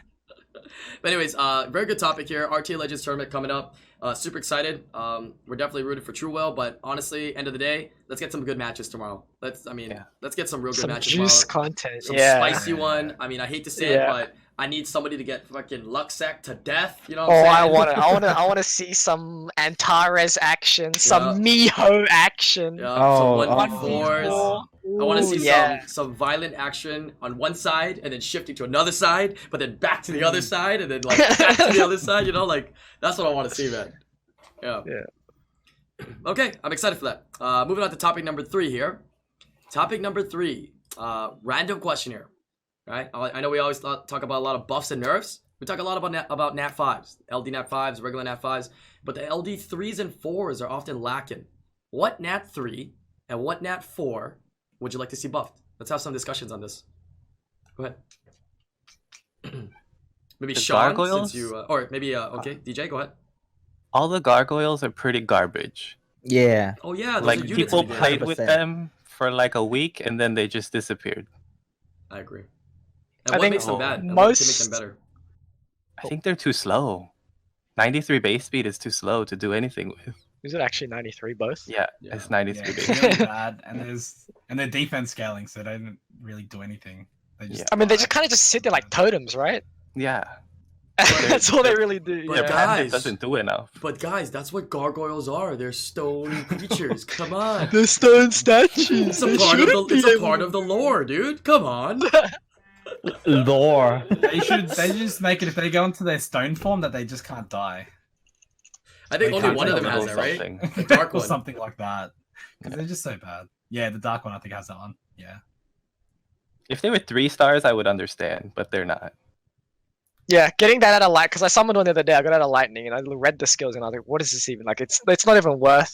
Speaker 4: But anyways, very good topic here. RTA Legends tournament coming up. Super excited. We're definitely rooting for Truewell, but honestly, end of the day, let's get some good matches tomorrow. Let's get some real good
Speaker 3: Some
Speaker 4: matches
Speaker 3: juice
Speaker 4: tomorrow.
Speaker 3: content.
Speaker 4: Some
Speaker 3: Yeah.
Speaker 4: spicy one. I mean, I hate to say it, but I need somebody to get fucking Luxac to death. You know what
Speaker 3: Oh,
Speaker 4: I'm saying?
Speaker 3: I want to see some Antares action, some Miho action.
Speaker 4: Yeah,
Speaker 1: Oh,
Speaker 4: some
Speaker 1: oh.
Speaker 4: 1v4s. I want to see
Speaker 3: yeah.
Speaker 4: some violent action on one side and then shifting to another side, but then back to the other side and then like back to the other side. Like that's what I want to see, man. Yeah. Okay, I'm excited for that. Moving on to topic number 3 here. Topic number 3, random question here. Right? I know we always talk about a lot of buffs and nerfs. We talk a lot about Nat 5s, LD Nat 5s, regular Nat 5s, but the LD 3s and 4s are often lacking. What Nat 3 and what Nat 4 would you like to see buffed? Let's have some discussions on this. Go ahead. Maybe
Speaker 2: The
Speaker 4: Sean,
Speaker 2: gargoyles?
Speaker 4: since you, or maybe okay, DJ, go ahead.
Speaker 2: All the gargoyles are pretty garbage.
Speaker 1: Yeah.
Speaker 4: Oh yeah, those
Speaker 2: Like
Speaker 4: are units
Speaker 2: people
Speaker 4: we did.
Speaker 2: played with
Speaker 1: 100%.
Speaker 2: them for like a week and then they just disappeared.
Speaker 4: I agree.
Speaker 3: I
Speaker 4: And what
Speaker 3: think
Speaker 4: makes them bad? And what
Speaker 3: most-
Speaker 4: can make them better?
Speaker 2: I think they're too slow. 93 base speed is too slow to do anything with.
Speaker 3: Is it actually 93 both?
Speaker 2: Yeah,
Speaker 4: Yeah.
Speaker 2: it's
Speaker 5: Yeah,
Speaker 2: 93 base.
Speaker 5: it's really bad, and their defense scaling, so they don't really do anything. They just
Speaker 2: Yeah.
Speaker 3: I mean, they just kind of just sit there like totems, right?
Speaker 2: Yeah.
Speaker 3: That's all they really do.
Speaker 4: But
Speaker 2: Their
Speaker 3: Yeah.
Speaker 4: guys-
Speaker 2: passive doesn't do enough.
Speaker 4: But guys, that's what gargoyles are. They're stone creatures. Come on.
Speaker 3: The stone statues.
Speaker 4: It's a part of the lore, dude. Come on.
Speaker 1: Lore.
Speaker 5: They just make it if they go into their stone form that they just can't die.
Speaker 4: I think
Speaker 5: They
Speaker 4: only
Speaker 5: can't
Speaker 4: one of them
Speaker 5: take
Speaker 4: has
Speaker 5: a
Speaker 4: that,
Speaker 5: little
Speaker 4: right?
Speaker 2: something.
Speaker 4: The dark
Speaker 5: or
Speaker 4: one.
Speaker 5: something like that. Because they're just so bad. Yeah, the dark one I think has that one. Yeah.
Speaker 2: If they were 3 stars, I would understand, but they're not.
Speaker 3: Yeah, getting that out of light, because I summoned one the other day, I got out of lightning, and I read the skills, and I was like, what is this even? Like, it's not even worth,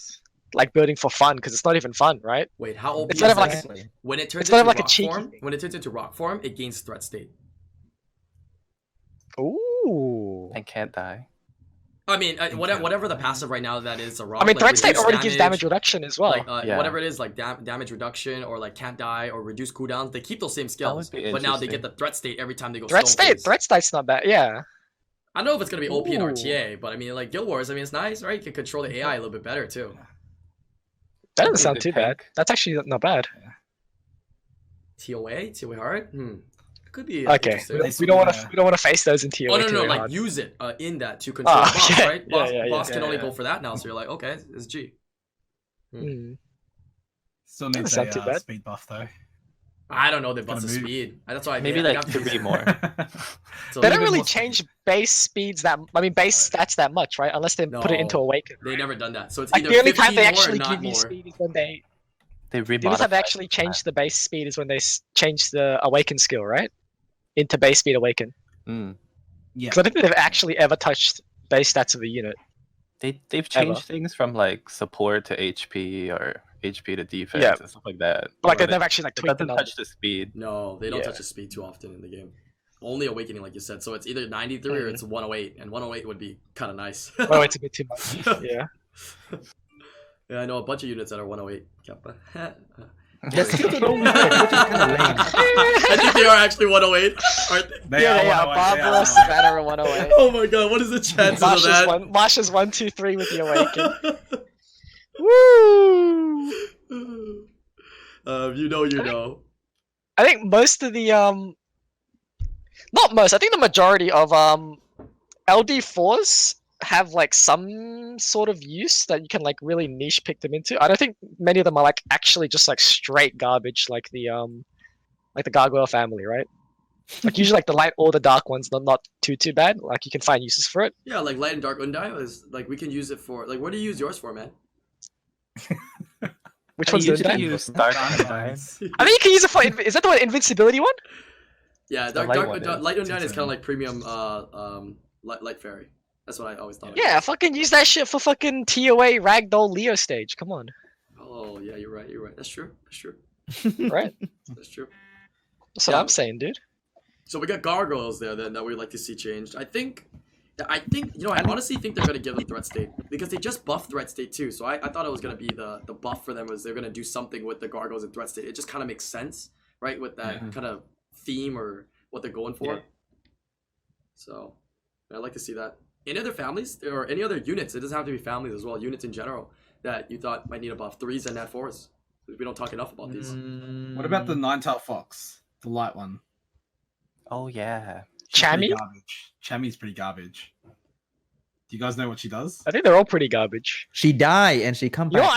Speaker 3: like, building for fun, because it's not even fun, right?
Speaker 4: Wait, how OP
Speaker 3: It's
Speaker 4: is
Speaker 3: not even like
Speaker 4: this?
Speaker 1: Exactly.
Speaker 4: When it turns
Speaker 3: it's not
Speaker 4: into
Speaker 3: like a
Speaker 4: rock
Speaker 3: cheeky
Speaker 4: form,
Speaker 3: thing.
Speaker 4: when it turns into rock form, it gains threat state.
Speaker 3: Ooh.
Speaker 2: And can't die.
Speaker 4: I mean, whatever the passive right now that is a rock.
Speaker 3: I mean,
Speaker 4: like,
Speaker 3: threat state
Speaker 4: reduce
Speaker 3: already gives damage reduction as well.
Speaker 4: Like
Speaker 2: Yeah.
Speaker 4: whatever it is, like damage reduction or like can't die or reduce cooldowns. They keep those same skills,
Speaker 2: would be
Speaker 4: but now they
Speaker 2: interesting.
Speaker 4: get the threat state every time they go.
Speaker 3: threat
Speaker 4: stone
Speaker 3: state,
Speaker 4: phase.
Speaker 3: threat state's not bad. Yeah.
Speaker 4: I don't know if it's gonna be OP in
Speaker 3: Ooh.
Speaker 4: RTA, but I mean, like Guild Wars. I mean, it's nice, right? You can control the AI a little bit better too.
Speaker 3: That doesn't
Speaker 2: Pretty
Speaker 3: sound
Speaker 2: good
Speaker 3: too bad.
Speaker 2: tank.
Speaker 3: That's actually not bad.
Speaker 4: TOA hard. It could be
Speaker 3: Okay.
Speaker 4: interesting.
Speaker 3: We don't want to face those into your
Speaker 4: Oh no, like use it in that to
Speaker 3: Ah,
Speaker 4: control the boss,
Speaker 3: okay.
Speaker 4: right?
Speaker 3: Yeah,
Speaker 4: Boss,
Speaker 3: yeah,
Speaker 4: boss
Speaker 5: yeah.
Speaker 4: can only
Speaker 5: Yeah,
Speaker 4: go
Speaker 5: yeah.
Speaker 4: for that now, so you're like, okay, it's G.
Speaker 5: Still needs
Speaker 3: Doesn't sound too
Speaker 5: a
Speaker 3: bad.
Speaker 5: speed buff though.
Speaker 4: I don't know they buff
Speaker 5: Gotta
Speaker 4: the
Speaker 5: move.
Speaker 4: speed. That's why
Speaker 2: Maybe
Speaker 4: I
Speaker 2: like 3 more.
Speaker 4: So
Speaker 3: They
Speaker 5: little
Speaker 3: don't
Speaker 5: bit
Speaker 3: really
Speaker 5: more
Speaker 3: change base speeds base stats that much, right? Unless they put it into
Speaker 4: No.
Speaker 3: Awaken.
Speaker 4: they never done that. So it's
Speaker 3: Like
Speaker 4: either
Speaker 3: the only
Speaker 4: 15
Speaker 3: time they
Speaker 4: more or
Speaker 3: actually
Speaker 4: not
Speaker 3: give you
Speaker 4: more.
Speaker 3: speed is when they.
Speaker 2: They
Speaker 3: The only time they
Speaker 2: remodify
Speaker 3: actually
Speaker 2: it.
Speaker 3: change the base speed is when they change the Awaken skill, right? Into base speed Awaken.
Speaker 2: Mm.
Speaker 5: Yeah.
Speaker 3: Because I don't think they've actually ever touched base stats of a unit.
Speaker 2: They've
Speaker 3: Ever.
Speaker 2: changed things from like support to HP or HP to defense
Speaker 3: Yeah.
Speaker 2: and stuff like that.
Speaker 3: But like
Speaker 2: Or
Speaker 3: they've never actually like
Speaker 2: it
Speaker 3: tweaked the
Speaker 2: doesn't
Speaker 3: numbers.
Speaker 2: touch the speed.
Speaker 4: No, they don't
Speaker 3: Yeah.
Speaker 4: touch the speed too often in the game. Only Awakening, like you said. So it's either 93 or it's 108, and 108 would be kind of nice.
Speaker 3: Oh, it's a bit too much. Yeah.
Speaker 4: Yeah, I know a bunch of units that are 108. Kappa.
Speaker 1: The skills are don't work, which is kind of lame.
Speaker 4: I think they are actually 108. Aren't they?
Speaker 5: They are 108, they are
Speaker 3: Barbaros,
Speaker 5: 108.
Speaker 3: Savannah are 108.
Speaker 4: Oh my god, what is the chances of that?
Speaker 3: Marsha's 1, 2, 3 with the Awaken. Woo!
Speaker 4: You know.
Speaker 3: I think most of the Not most. I think the majority of LD4s have like some sort of use that you can like really niche pick them into. I don't think many of them are like actually just like straight garbage, like the gargoyle family, right? Like usually like the light or the dark ones, not too bad. Like you can find uses for it.
Speaker 4: Yeah, like light and dark Undai is like we can use it for like what do you use yours for, man?
Speaker 3: Which
Speaker 2: I
Speaker 3: one's the
Speaker 2: usually
Speaker 3: Undyne?
Speaker 2: use Dark Undine.
Speaker 3: I think you can use it for. Is that the one, invincibility one?
Speaker 4: Yeah,
Speaker 2: the
Speaker 4: dark,
Speaker 2: light
Speaker 4: dark,
Speaker 2: one,
Speaker 4: dark,
Speaker 2: yeah.
Speaker 4: light Undine is kind of like premium light fairy. That's what I always thought.
Speaker 3: Yeah, fucking use that shit for fucking TOA Ragdoll Leo stage. Come on,
Speaker 4: Oh yeah, you're right. You're right. That's true. That's true.
Speaker 3: right?
Speaker 4: That's true.
Speaker 3: That's what
Speaker 4: Yeah.
Speaker 3: I'm saying, dude.
Speaker 4: So we got gargoyles there then that we'd like to see changed. I think I honestly think they're gonna give them threat state because they just buffed threat state too. So I thought it was gonna be the buff for them was they're gonna do something with the gargoyles and threat state. It just kind of makes sense, right, with that kind of theme or what they're going for.
Speaker 2: Yeah.
Speaker 4: So I'd like to see that. Any other families or any other units? It doesn't have to be families as well. Units in general that you thought might need a buff. 3s and nat 4s. We don't talk enough about these.
Speaker 5: What about the Nine-Tailed Fox? The light one.
Speaker 2: Oh yeah.
Speaker 5: She's pretty
Speaker 3: Chammy?
Speaker 5: garbage. Chammy's pretty garbage. Do you guys know what she does?
Speaker 3: I think they're all pretty garbage.
Speaker 1: She die and she come
Speaker 3: You
Speaker 1: back.
Speaker 3: know,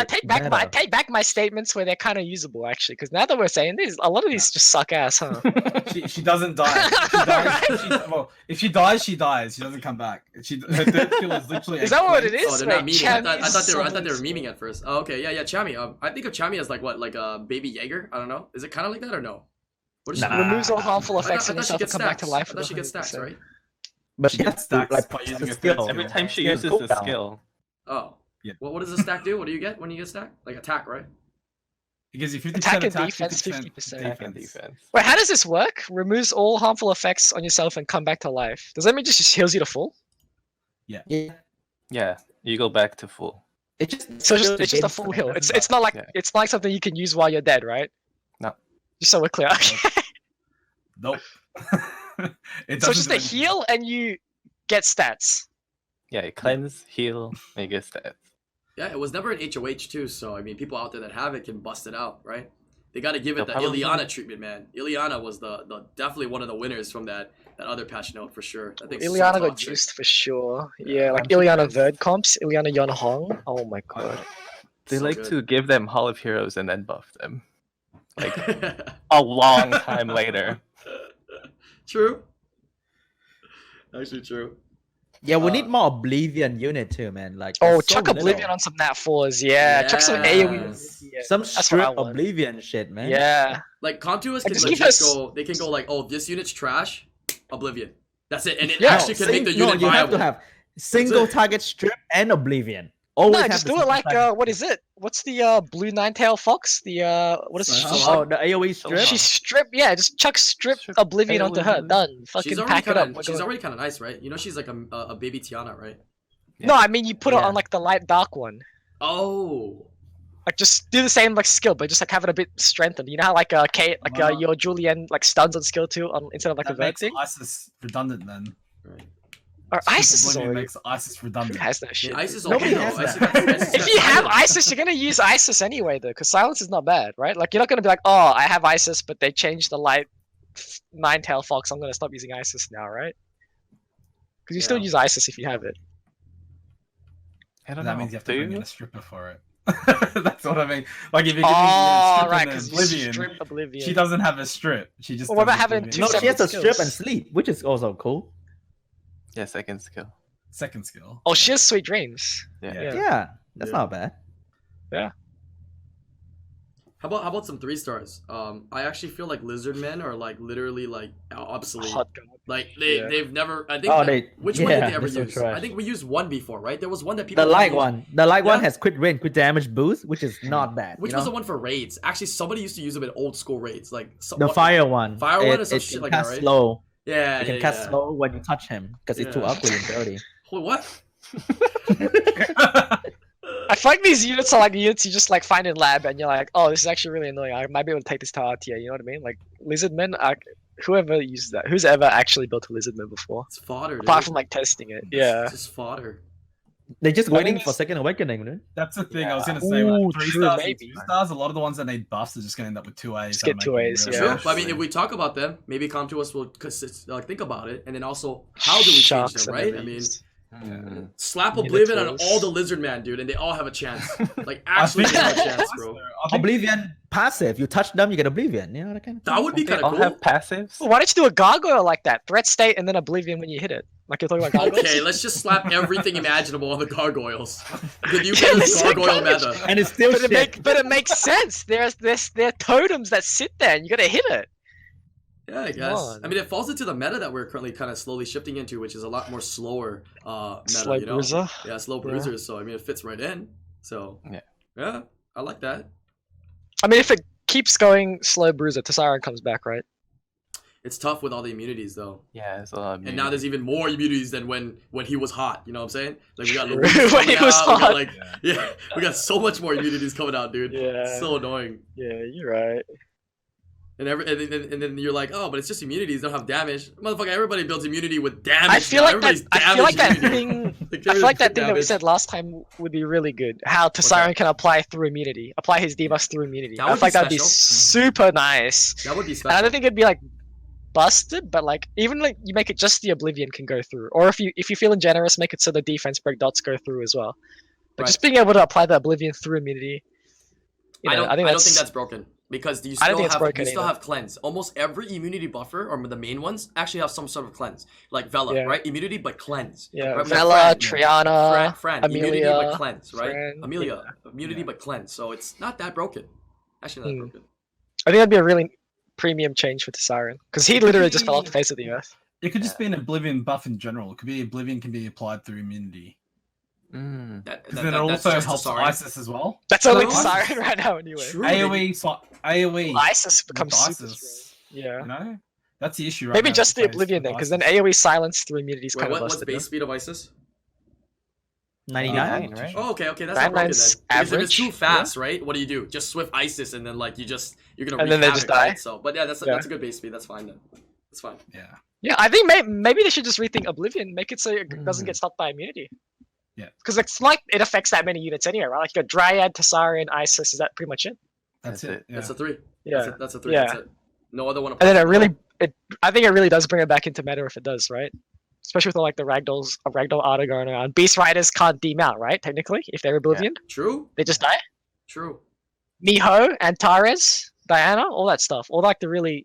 Speaker 3: I take back my statements where they're kind of usable actually, because now that we're saying this, a lot of these just suck ass, huh?
Speaker 5: She doesn't die. If she dies, she dies. She doesn't come back. Her third kill is literally.
Speaker 3: Is that what it
Speaker 4: Oh,
Speaker 3: is?
Speaker 4: they're not
Speaker 3: Wait,
Speaker 4: memeing. I
Speaker 3: Chammy's
Speaker 4: thought they were
Speaker 3: something-
Speaker 4: memeing at first. Oh, okay, yeah, Chammy. I think of Chammy as like what, like a baby Jaeger. I don't know. Is it kind of like that or no? What is she?
Speaker 1: Nah.
Speaker 3: Removes all harmful
Speaker 4: I
Speaker 3: effects
Speaker 4: thought
Speaker 3: on
Speaker 4: she
Speaker 3: yourself and
Speaker 4: gets
Speaker 3: come back to
Speaker 4: stacks.
Speaker 3: life.
Speaker 4: I thought she gets stacks, right?
Speaker 1: But
Speaker 5: She
Speaker 1: she
Speaker 5: gets
Speaker 1: has to
Speaker 5: stacks
Speaker 1: like
Speaker 5: by
Speaker 1: put
Speaker 5: using
Speaker 1: the
Speaker 5: her
Speaker 1: skill.
Speaker 5: third
Speaker 2: Every time she
Speaker 1: Yeah,
Speaker 2: uses the
Speaker 1: cooldown.
Speaker 2: skill.
Speaker 4: Oh.
Speaker 5: Yeah.
Speaker 4: What does the stack do? What do you get when you get stack? Like attack, right?
Speaker 5: It gives you 50%
Speaker 3: Attack and
Speaker 5: attack,
Speaker 3: defense,
Speaker 5: 50%
Speaker 3: 50%.
Speaker 2: Attack and defense.
Speaker 3: Wait, how does this work? Removes all harmful effects on yourself and come back to life. Does that mean just heals you to full?
Speaker 1: Yeah.
Speaker 2: Yeah, you go back to full.
Speaker 1: It just
Speaker 3: So it's just a full heal. It's not like
Speaker 2: Yeah.
Speaker 3: it's like something you can use while you're dead, right?
Speaker 2: No.
Speaker 3: Just so we're clear. Okay.
Speaker 5: Nope. It
Speaker 3: So
Speaker 5: doesn't
Speaker 3: it's just
Speaker 5: do
Speaker 3: a
Speaker 5: anything.
Speaker 3: heal and you get stats.
Speaker 2: Yeah, you cleanse, heal, and you get stats.
Speaker 4: Yeah, it was never an HOH too, so I mean, people out there that have it can bust it out, right? They got to give it
Speaker 2: They'll
Speaker 4: the
Speaker 2: probably-
Speaker 4: Ileana treatment, man. Ileana was the definitely one of the winners from that other patch note for sure. I think
Speaker 3: Ileana
Speaker 4: so
Speaker 3: got
Speaker 4: toxic.
Speaker 3: juiced for sure. Yeah, like
Speaker 2: I'm
Speaker 3: Ileana
Speaker 2: surprised.
Speaker 3: Verd comps, Ileana Yon Hong. Oh my god.
Speaker 2: They
Speaker 4: So
Speaker 2: like
Speaker 4: good.
Speaker 2: to give them Hall of Heroes and then buff them. Like a long time later.
Speaker 4: True. Actually, true.
Speaker 1: Yeah, we
Speaker 4: Uh,
Speaker 1: need more Oblivion unit too, man. Like
Speaker 3: Oh,
Speaker 1: there's so
Speaker 3: chuck Oblivion
Speaker 1: little.
Speaker 3: on some Nat 4s. Yeah, chuck some AoE.
Speaker 4: Yes.
Speaker 3: Yeah,
Speaker 1: Some
Speaker 3: that's what I
Speaker 1: strip
Speaker 3: want.
Speaker 1: Oblivion shit, man.
Speaker 3: Yeah.
Speaker 4: Like Contours
Speaker 3: Like,
Speaker 4: can
Speaker 3: just
Speaker 4: legit
Speaker 3: give us-
Speaker 4: go. They can go like, oh, this unit's trash. Oblivion. That's it, and it
Speaker 3: Yeah,
Speaker 4: actually can make the
Speaker 1: No,
Speaker 4: unit
Speaker 1: you have
Speaker 4: viable.
Speaker 1: to have single
Speaker 4: it.
Speaker 1: target strip and Oblivion. Always
Speaker 3: No,
Speaker 1: have
Speaker 3: just
Speaker 1: the
Speaker 3: do it
Speaker 1: single
Speaker 3: like
Speaker 1: target
Speaker 3: what is it? What's the blue nine-tail fox? The what is
Speaker 5: So-
Speaker 3: she?
Speaker 1: Oh, the AoE strip.
Speaker 3: She strip, yeah, just chuck strip
Speaker 2: Strip
Speaker 3: Oblivion onto her.
Speaker 2: AoE.
Speaker 3: Done. Fucking
Speaker 4: She's already
Speaker 3: pack it
Speaker 4: kind
Speaker 3: up.
Speaker 4: of.
Speaker 3: We're
Speaker 4: She's
Speaker 3: going.
Speaker 4: already kind of nice, right? You know, she's like a baby Tiana, right?
Speaker 3: No, I mean you put it
Speaker 1: Yeah.
Speaker 3: on like the light dark one.
Speaker 4: Oh.
Speaker 3: Like just do the same like skill, but just like have it a bit strengthened. You know how like Kate, like
Speaker 5: Wow.
Speaker 3: your Julian like stuns on skill 2 on instead of like a
Speaker 5: That
Speaker 3: vert
Speaker 5: makes
Speaker 3: thing.
Speaker 5: ISIS redundant then.
Speaker 4: Right.
Speaker 3: Or ISIS is
Speaker 5: Oblivion
Speaker 3: already.
Speaker 5: makes ISIS
Speaker 3: Who
Speaker 5: redundant.
Speaker 3: has that
Speaker 4: I
Speaker 3: shit?
Speaker 4: mean, ISIS
Speaker 1: Nobody
Speaker 4: okay,
Speaker 1: has
Speaker 4: though.
Speaker 1: that.
Speaker 4: ISIS
Speaker 3: If you have ISIS, you're gonna use ISIS anyway, though, because silence is not bad, right? Like you're not gonna be like, oh, I have ISIS, but they changed the light nine-tail fox. I'm gonna stop using ISIS now, right? Because you still
Speaker 4: Yeah.
Speaker 3: use ISIS if you have it.
Speaker 2: I don't
Speaker 5: That
Speaker 2: know.
Speaker 5: means you have to
Speaker 2: Do
Speaker 5: bring
Speaker 2: you?
Speaker 5: in a stripper for it. That's what I mean. Like if you're giving
Speaker 3: Oh,
Speaker 5: strip
Speaker 3: right,
Speaker 5: and
Speaker 3: because
Speaker 5: Oblivion,
Speaker 3: strip Oblivion.
Speaker 5: she doesn't have a strip. She just.
Speaker 3: Well, what
Speaker 5: does
Speaker 3: about having
Speaker 5: Oblivion.
Speaker 3: two
Speaker 1: No, she has to
Speaker 3: separate
Speaker 1: strip
Speaker 3: skills.
Speaker 1: and sleep, which is also cool.
Speaker 2: Yeah, second skill.
Speaker 5: Second skill.
Speaker 3: Oh, she has sweet dreams.
Speaker 2: Yeah.
Speaker 3: Yeah.
Speaker 1: Yeah, that's
Speaker 4: Yeah.
Speaker 1: not bad.
Speaker 4: How about some 3-stars? I actually feel like lizard men are like literally like obsolete.
Speaker 3: Hot god.
Speaker 4: Like
Speaker 3: Yeah.
Speaker 4: they've never. I think.
Speaker 1: Oh,
Speaker 4: which one did
Speaker 1: yeah,
Speaker 4: they ever
Speaker 1: they're so
Speaker 4: use?
Speaker 1: trash.
Speaker 4: I think we used one before, right? There was one that people.
Speaker 1: The light
Speaker 4: used,
Speaker 1: one, the light one
Speaker 4: Yeah.
Speaker 1: has quick range, quick damage boost, which is not bad.
Speaker 4: Which
Speaker 1: you
Speaker 4: was
Speaker 1: know?
Speaker 4: the one for raids? Actually, somebody used to use them in old school raids, like
Speaker 1: The fire one.
Speaker 4: Fire one or
Speaker 1: it,
Speaker 4: some
Speaker 1: it
Speaker 4: shit
Speaker 1: can
Speaker 4: like that,
Speaker 1: cast
Speaker 4: right?
Speaker 1: slow.
Speaker 4: Yeah,
Speaker 1: It can
Speaker 4: yeah,
Speaker 1: cast
Speaker 4: yeah.
Speaker 1: slow when you touch him because it's too
Speaker 4: Yeah.
Speaker 1: ugly and dirty.
Speaker 4: Wait, what?
Speaker 3: I feel like these units are like units you just like find in lab and you're like, oh, this is actually really annoying. I might be able to take this to RTA. You know what I mean? Like lizardmen are whoever uses that. Who's ever actually built a lizardman before?
Speaker 4: It's fodder. Dude.
Speaker 3: Apart from like testing it. Yeah.
Speaker 4: It's just fodder.
Speaker 1: They're just
Speaker 5: I
Speaker 1: waiting
Speaker 5: think
Speaker 1: for Second Awakening, dude.
Speaker 5: That's the thing I was
Speaker 2: Yeah.
Speaker 5: gonna say.
Speaker 3: Ooh,
Speaker 5: Like, 3
Speaker 3: true,
Speaker 5: stars,
Speaker 3: maybe.
Speaker 5: 2 stars. A lot of the ones that need buffs are just gonna end up with 2As.
Speaker 3: Just get 2As, yeah.
Speaker 4: True.
Speaker 5: Yeah.
Speaker 4: But I mean, if we talk about them, maybe come to us. We'll think about it, and then also how do we change
Speaker 3: Sharks
Speaker 4: them,
Speaker 3: and
Speaker 4: right? I mean,
Speaker 3: enemies.
Speaker 4: slap
Speaker 3: Minotaurs.
Speaker 4: Oblivion on all the Lizard Man, dude, and they all have a chance. Like
Speaker 5: I
Speaker 4: actually,
Speaker 5: think
Speaker 4: they have a chance, bro.
Speaker 5: I think
Speaker 1: Oblivion passive. You touch them, you get Oblivion. You know that kind of.
Speaker 4: That would be
Speaker 2: They
Speaker 4: kind
Speaker 2: all
Speaker 4: of cool.
Speaker 2: have passives.
Speaker 3: Well, why don't you do a gargoyle like that? Threat state and then Oblivion when you hit it. Like you're talking about gargoyles.
Speaker 4: Okay, let's just slap everything imaginable on the gargoyles. The new
Speaker 3: Yeah,
Speaker 4: meta's
Speaker 3: the
Speaker 4: gargoyle
Speaker 3: garbage.
Speaker 4: meta.
Speaker 1: And it's still shit.
Speaker 3: But it makes sense. There are totems that sit there, and you gotta hit it.
Speaker 4: Yeah, I guess.
Speaker 3: on.
Speaker 4: I mean, it falls into the meta that we're currently kind of slowly shifting into, which is a lot more slower meta.
Speaker 3: Slow
Speaker 4: you know?
Speaker 3: bruiser.
Speaker 4: Yeah, slow
Speaker 3: Yeah.
Speaker 4: bruisers. So I mean, it fits right in. So yeah, I like that.
Speaker 3: I mean, if it keeps going slow bruiser, Tessarion comes back, right?
Speaker 4: It's tough with all the immunities though,
Speaker 2: Yeah, it's a lot of
Speaker 4: and now there's even more immunities than when he was hot. You know what I'm saying? Like we got
Speaker 3: True.
Speaker 4: Louise
Speaker 3: When he
Speaker 4: coming
Speaker 3: was
Speaker 4: out, we got,
Speaker 3: hot.
Speaker 4: like yeah, we got so much more immunities coming out, dude.
Speaker 3: Yeah.
Speaker 4: So annoying.
Speaker 3: Yeah, you're right.
Speaker 4: And then you're like, oh, but it's just immunities, don't have damage. Motherfucker, everybody builds immunity with damage.
Speaker 3: I feel
Speaker 4: now.
Speaker 3: like that.
Speaker 4: Everybody's
Speaker 3: I feel like that
Speaker 4: damage immunity.
Speaker 3: thing.
Speaker 4: Like,
Speaker 3: I feel like that
Speaker 4: good
Speaker 3: thing that we
Speaker 4: damage.
Speaker 3: said last time would be really good. How
Speaker 4: that?
Speaker 3: Tessarion can apply through immunity, apply his debuffs through immunity.
Speaker 4: That
Speaker 3: I
Speaker 4: would
Speaker 3: feel like
Speaker 4: be
Speaker 3: that'd be
Speaker 4: special.
Speaker 3: super nice.
Speaker 4: That would be
Speaker 3: And
Speaker 4: special.
Speaker 3: I don't think it'd be like busted, but like even like you make it just the Oblivion can go through, or if you're feeling generous, make it so the defense break dots go through as well. But
Speaker 4: Right.
Speaker 3: just being able to apply the Oblivion through immunity,
Speaker 4: I don't
Speaker 3: think
Speaker 4: think that's broken because you
Speaker 3: I don't
Speaker 4: still
Speaker 3: think it's
Speaker 4: have
Speaker 3: broken either.
Speaker 4: have cleanse. Almost every immunity buffer or the main ones actually have some sort of cleanse, like Vela,
Speaker 3: Yeah.
Speaker 4: right? Immunity but cleanse.
Speaker 3: Yeah,
Speaker 4: Right, we got
Speaker 3: Vela,
Speaker 4: Fran.
Speaker 3: Triana,
Speaker 4: Fran, immunity
Speaker 3: Amelia,
Speaker 4: but cleanse, right?
Speaker 3: Fran,
Speaker 4: Amelia, immunity
Speaker 5: Yeah.
Speaker 4: but cleanse. So it's not that broken. Actually, not
Speaker 3: Hmm.
Speaker 4: broken.
Speaker 3: I think that'd be a really premium change for Tessarion because he literally just fell off the face of the earth.
Speaker 5: it could just be an Oblivion buff in general. It could be Oblivion can be applied through immunity. Because then it
Speaker 4: That's
Speaker 5: also
Speaker 4: just
Speaker 5: helps
Speaker 4: Tessarion.
Speaker 5: ISIS as well.
Speaker 3: That's only
Speaker 4: True.
Speaker 3: Tessarion right now, anyway.
Speaker 4: True.
Speaker 5: AOE.
Speaker 3: ISIS
Speaker 5: with
Speaker 3: becomes super
Speaker 5: ISIS,
Speaker 3: strong. Yeah.
Speaker 5: You know, that's the issue. Right
Speaker 3: Maybe
Speaker 5: now
Speaker 3: just the
Speaker 5: with
Speaker 3: Oblivion then,
Speaker 5: with
Speaker 3: because then
Speaker 5: ISIS.
Speaker 3: AoE silence through immunity is
Speaker 4: Wait,
Speaker 3: kind of
Speaker 4: what's
Speaker 3: busted.
Speaker 4: base speed of ISIS?
Speaker 1: 99.
Speaker 2: right?
Speaker 4: Oh, okay, that's not broken then.
Speaker 3: 99's
Speaker 4: Because if it's too
Speaker 3: average,
Speaker 4: fast, right? What do? Just swift ISIS and then like you're gonna
Speaker 3: And then
Speaker 4: wreak
Speaker 3: they just
Speaker 4: havoc, right?
Speaker 3: die?
Speaker 4: So, but yeah, that's
Speaker 3: Yeah.
Speaker 4: a good base speed. That's fine then. That's fine.
Speaker 5: Yeah.
Speaker 3: Yeah, I think maybe they should just rethink Oblivion, make it so it doesn't get stopped by immunity.
Speaker 5: Yeah.
Speaker 3: Because it's like it affects that many units anyway, right? Like your Dryad, Tessarion, Isis, is that pretty much it?
Speaker 5: That's it. Yeah.
Speaker 4: That's a 3.
Speaker 3: Yeah.
Speaker 4: That's a 3.
Speaker 3: Yeah.
Speaker 4: That's it. No other one.
Speaker 3: And then
Speaker 4: applies.
Speaker 3: I think it really does bring it back into meta if it does, right? Especially with like the Ragdolls, a Ragdoll Arter going around. Beast Riders can't demount, right? Technically, if they're Oblivion,
Speaker 4: True.
Speaker 3: they just die.
Speaker 4: True.
Speaker 3: Miho, Antares, Diana, all that stuff. All like the really,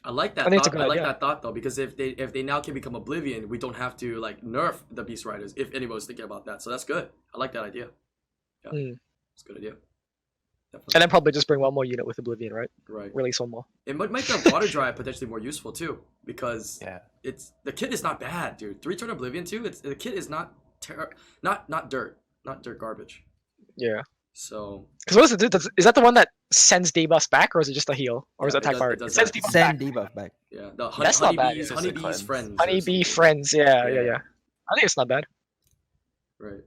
Speaker 4: I like that.
Speaker 3: I think it's a
Speaker 4: Thought.
Speaker 3: good
Speaker 4: I like
Speaker 3: idea.
Speaker 4: that thought though, because if they now can become Oblivion, we don't have to like nerf the Beast Riders. If anybody's thinking about that, so that's good. I like that idea. Yeah,
Speaker 3: Mm.
Speaker 4: it's a good idea. Definitely.
Speaker 3: and then probably just bring one more unit with Oblivion, right?
Speaker 4: Right.
Speaker 3: Release one more.
Speaker 4: It might make the water drive potentially more useful too, because
Speaker 2: Yeah.
Speaker 4: it's the kit is not bad, dude. 3-turn Oblivion too. The kit is not not dirt garbage.
Speaker 3: Yeah.
Speaker 4: So
Speaker 3: Because what does it do? Is that the one that sends debuffs back, or is it just a heal, or is
Speaker 4: Yeah,
Speaker 3: that
Speaker 4: it
Speaker 3: type
Speaker 4: does-
Speaker 3: bar?
Speaker 4: it does
Speaker 3: It sends
Speaker 4: that.
Speaker 3: debuffs
Speaker 1: Send
Speaker 3: back.
Speaker 1: debuff back.
Speaker 4: yeah, the
Speaker 3: That's not bad.
Speaker 4: honeybees,
Speaker 2: It's just a
Speaker 4: honeybees
Speaker 2: cleanse.
Speaker 4: friends. or
Speaker 3: Honeybee
Speaker 4: something.
Speaker 3: friends, yeah.
Speaker 4: Yeah.
Speaker 3: I think it's not bad.
Speaker 4: Right.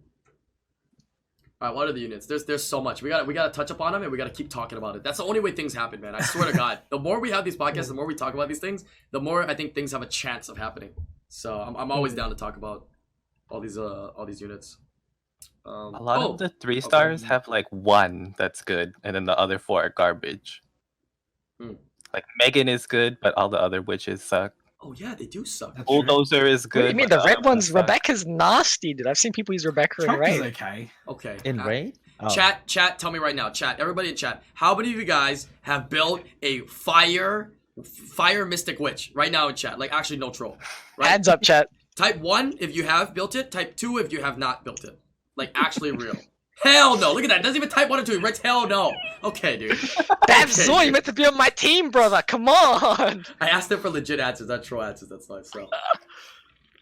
Speaker 4: All right, what are the units? There's so much. We gotta touch upon them and we gotta keep talking about it. That's the only way things happen, man. I swear to God. The more we have these podcasts, the more we talk about these things, the more I think things have a chance of happening. So I'm always down to talk about all these units.
Speaker 2: A lot of the 3 stars
Speaker 4: okay.
Speaker 2: have like one that's good, and then the other 4 are garbage.
Speaker 4: Hmm.
Speaker 2: Like Megan is good, but all the other witches suck.
Speaker 4: Oh yeah, they do suck.
Speaker 5: That's true.
Speaker 2: Bulldozer is
Speaker 3: What
Speaker 2: good.
Speaker 3: do you mean
Speaker 2: but
Speaker 3: the red
Speaker 2: other
Speaker 3: ones?
Speaker 2: suck.
Speaker 3: Rebecca's nasty, dude. I've seen people use Rebecca in
Speaker 5: Trump is
Speaker 3: raid.
Speaker 5: okay.
Speaker 4: Okay.
Speaker 1: In raid? Oh.
Speaker 4: Chat, tell me right now. Chat, everybody in chat. How many of you guys have built a fire mystic witch right now in chat? Like actually no troll. Right?
Speaker 3: Hands up, chat.
Speaker 4: Type 1 if you have built it. Type 2 if you have not built it. Like actually real. Hell no. Look at that. It doesn't even type 1 or 2. It writes hell no. Okay, dude.
Speaker 3: Damn,
Speaker 4: Okay,
Speaker 3: Zoe, you
Speaker 4: dude.
Speaker 3: meant to be on my team, brother. Come on.
Speaker 4: I asked them for legit answers, not troll answers. That's nice. So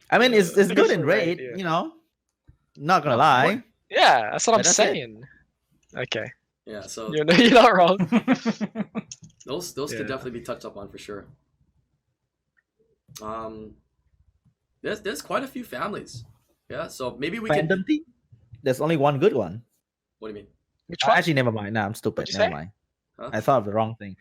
Speaker 1: I mean, it's
Speaker 3: Good
Speaker 1: good in
Speaker 3: for
Speaker 1: raid,
Speaker 3: raid, yeah.
Speaker 1: you know. Not gonna lie.
Speaker 3: Yeah, that's what I'm
Speaker 1: That's it.
Speaker 3: saying. Okay,
Speaker 4: yeah, so
Speaker 3: you're not wrong.
Speaker 4: those
Speaker 5: Yeah.
Speaker 4: could definitely be touched up on for sure. There's quite a few families. Yeah, so maybe we can.
Speaker 1: Fandom team? There's only one good one.
Speaker 4: What do you mean?
Speaker 3: Which one?
Speaker 1: Actually, never mind. Nah, I'm stupid.
Speaker 3: What'd you
Speaker 1: Never
Speaker 3: say?
Speaker 1: mind.
Speaker 4: Huh?
Speaker 1: I thought of the wrong thing.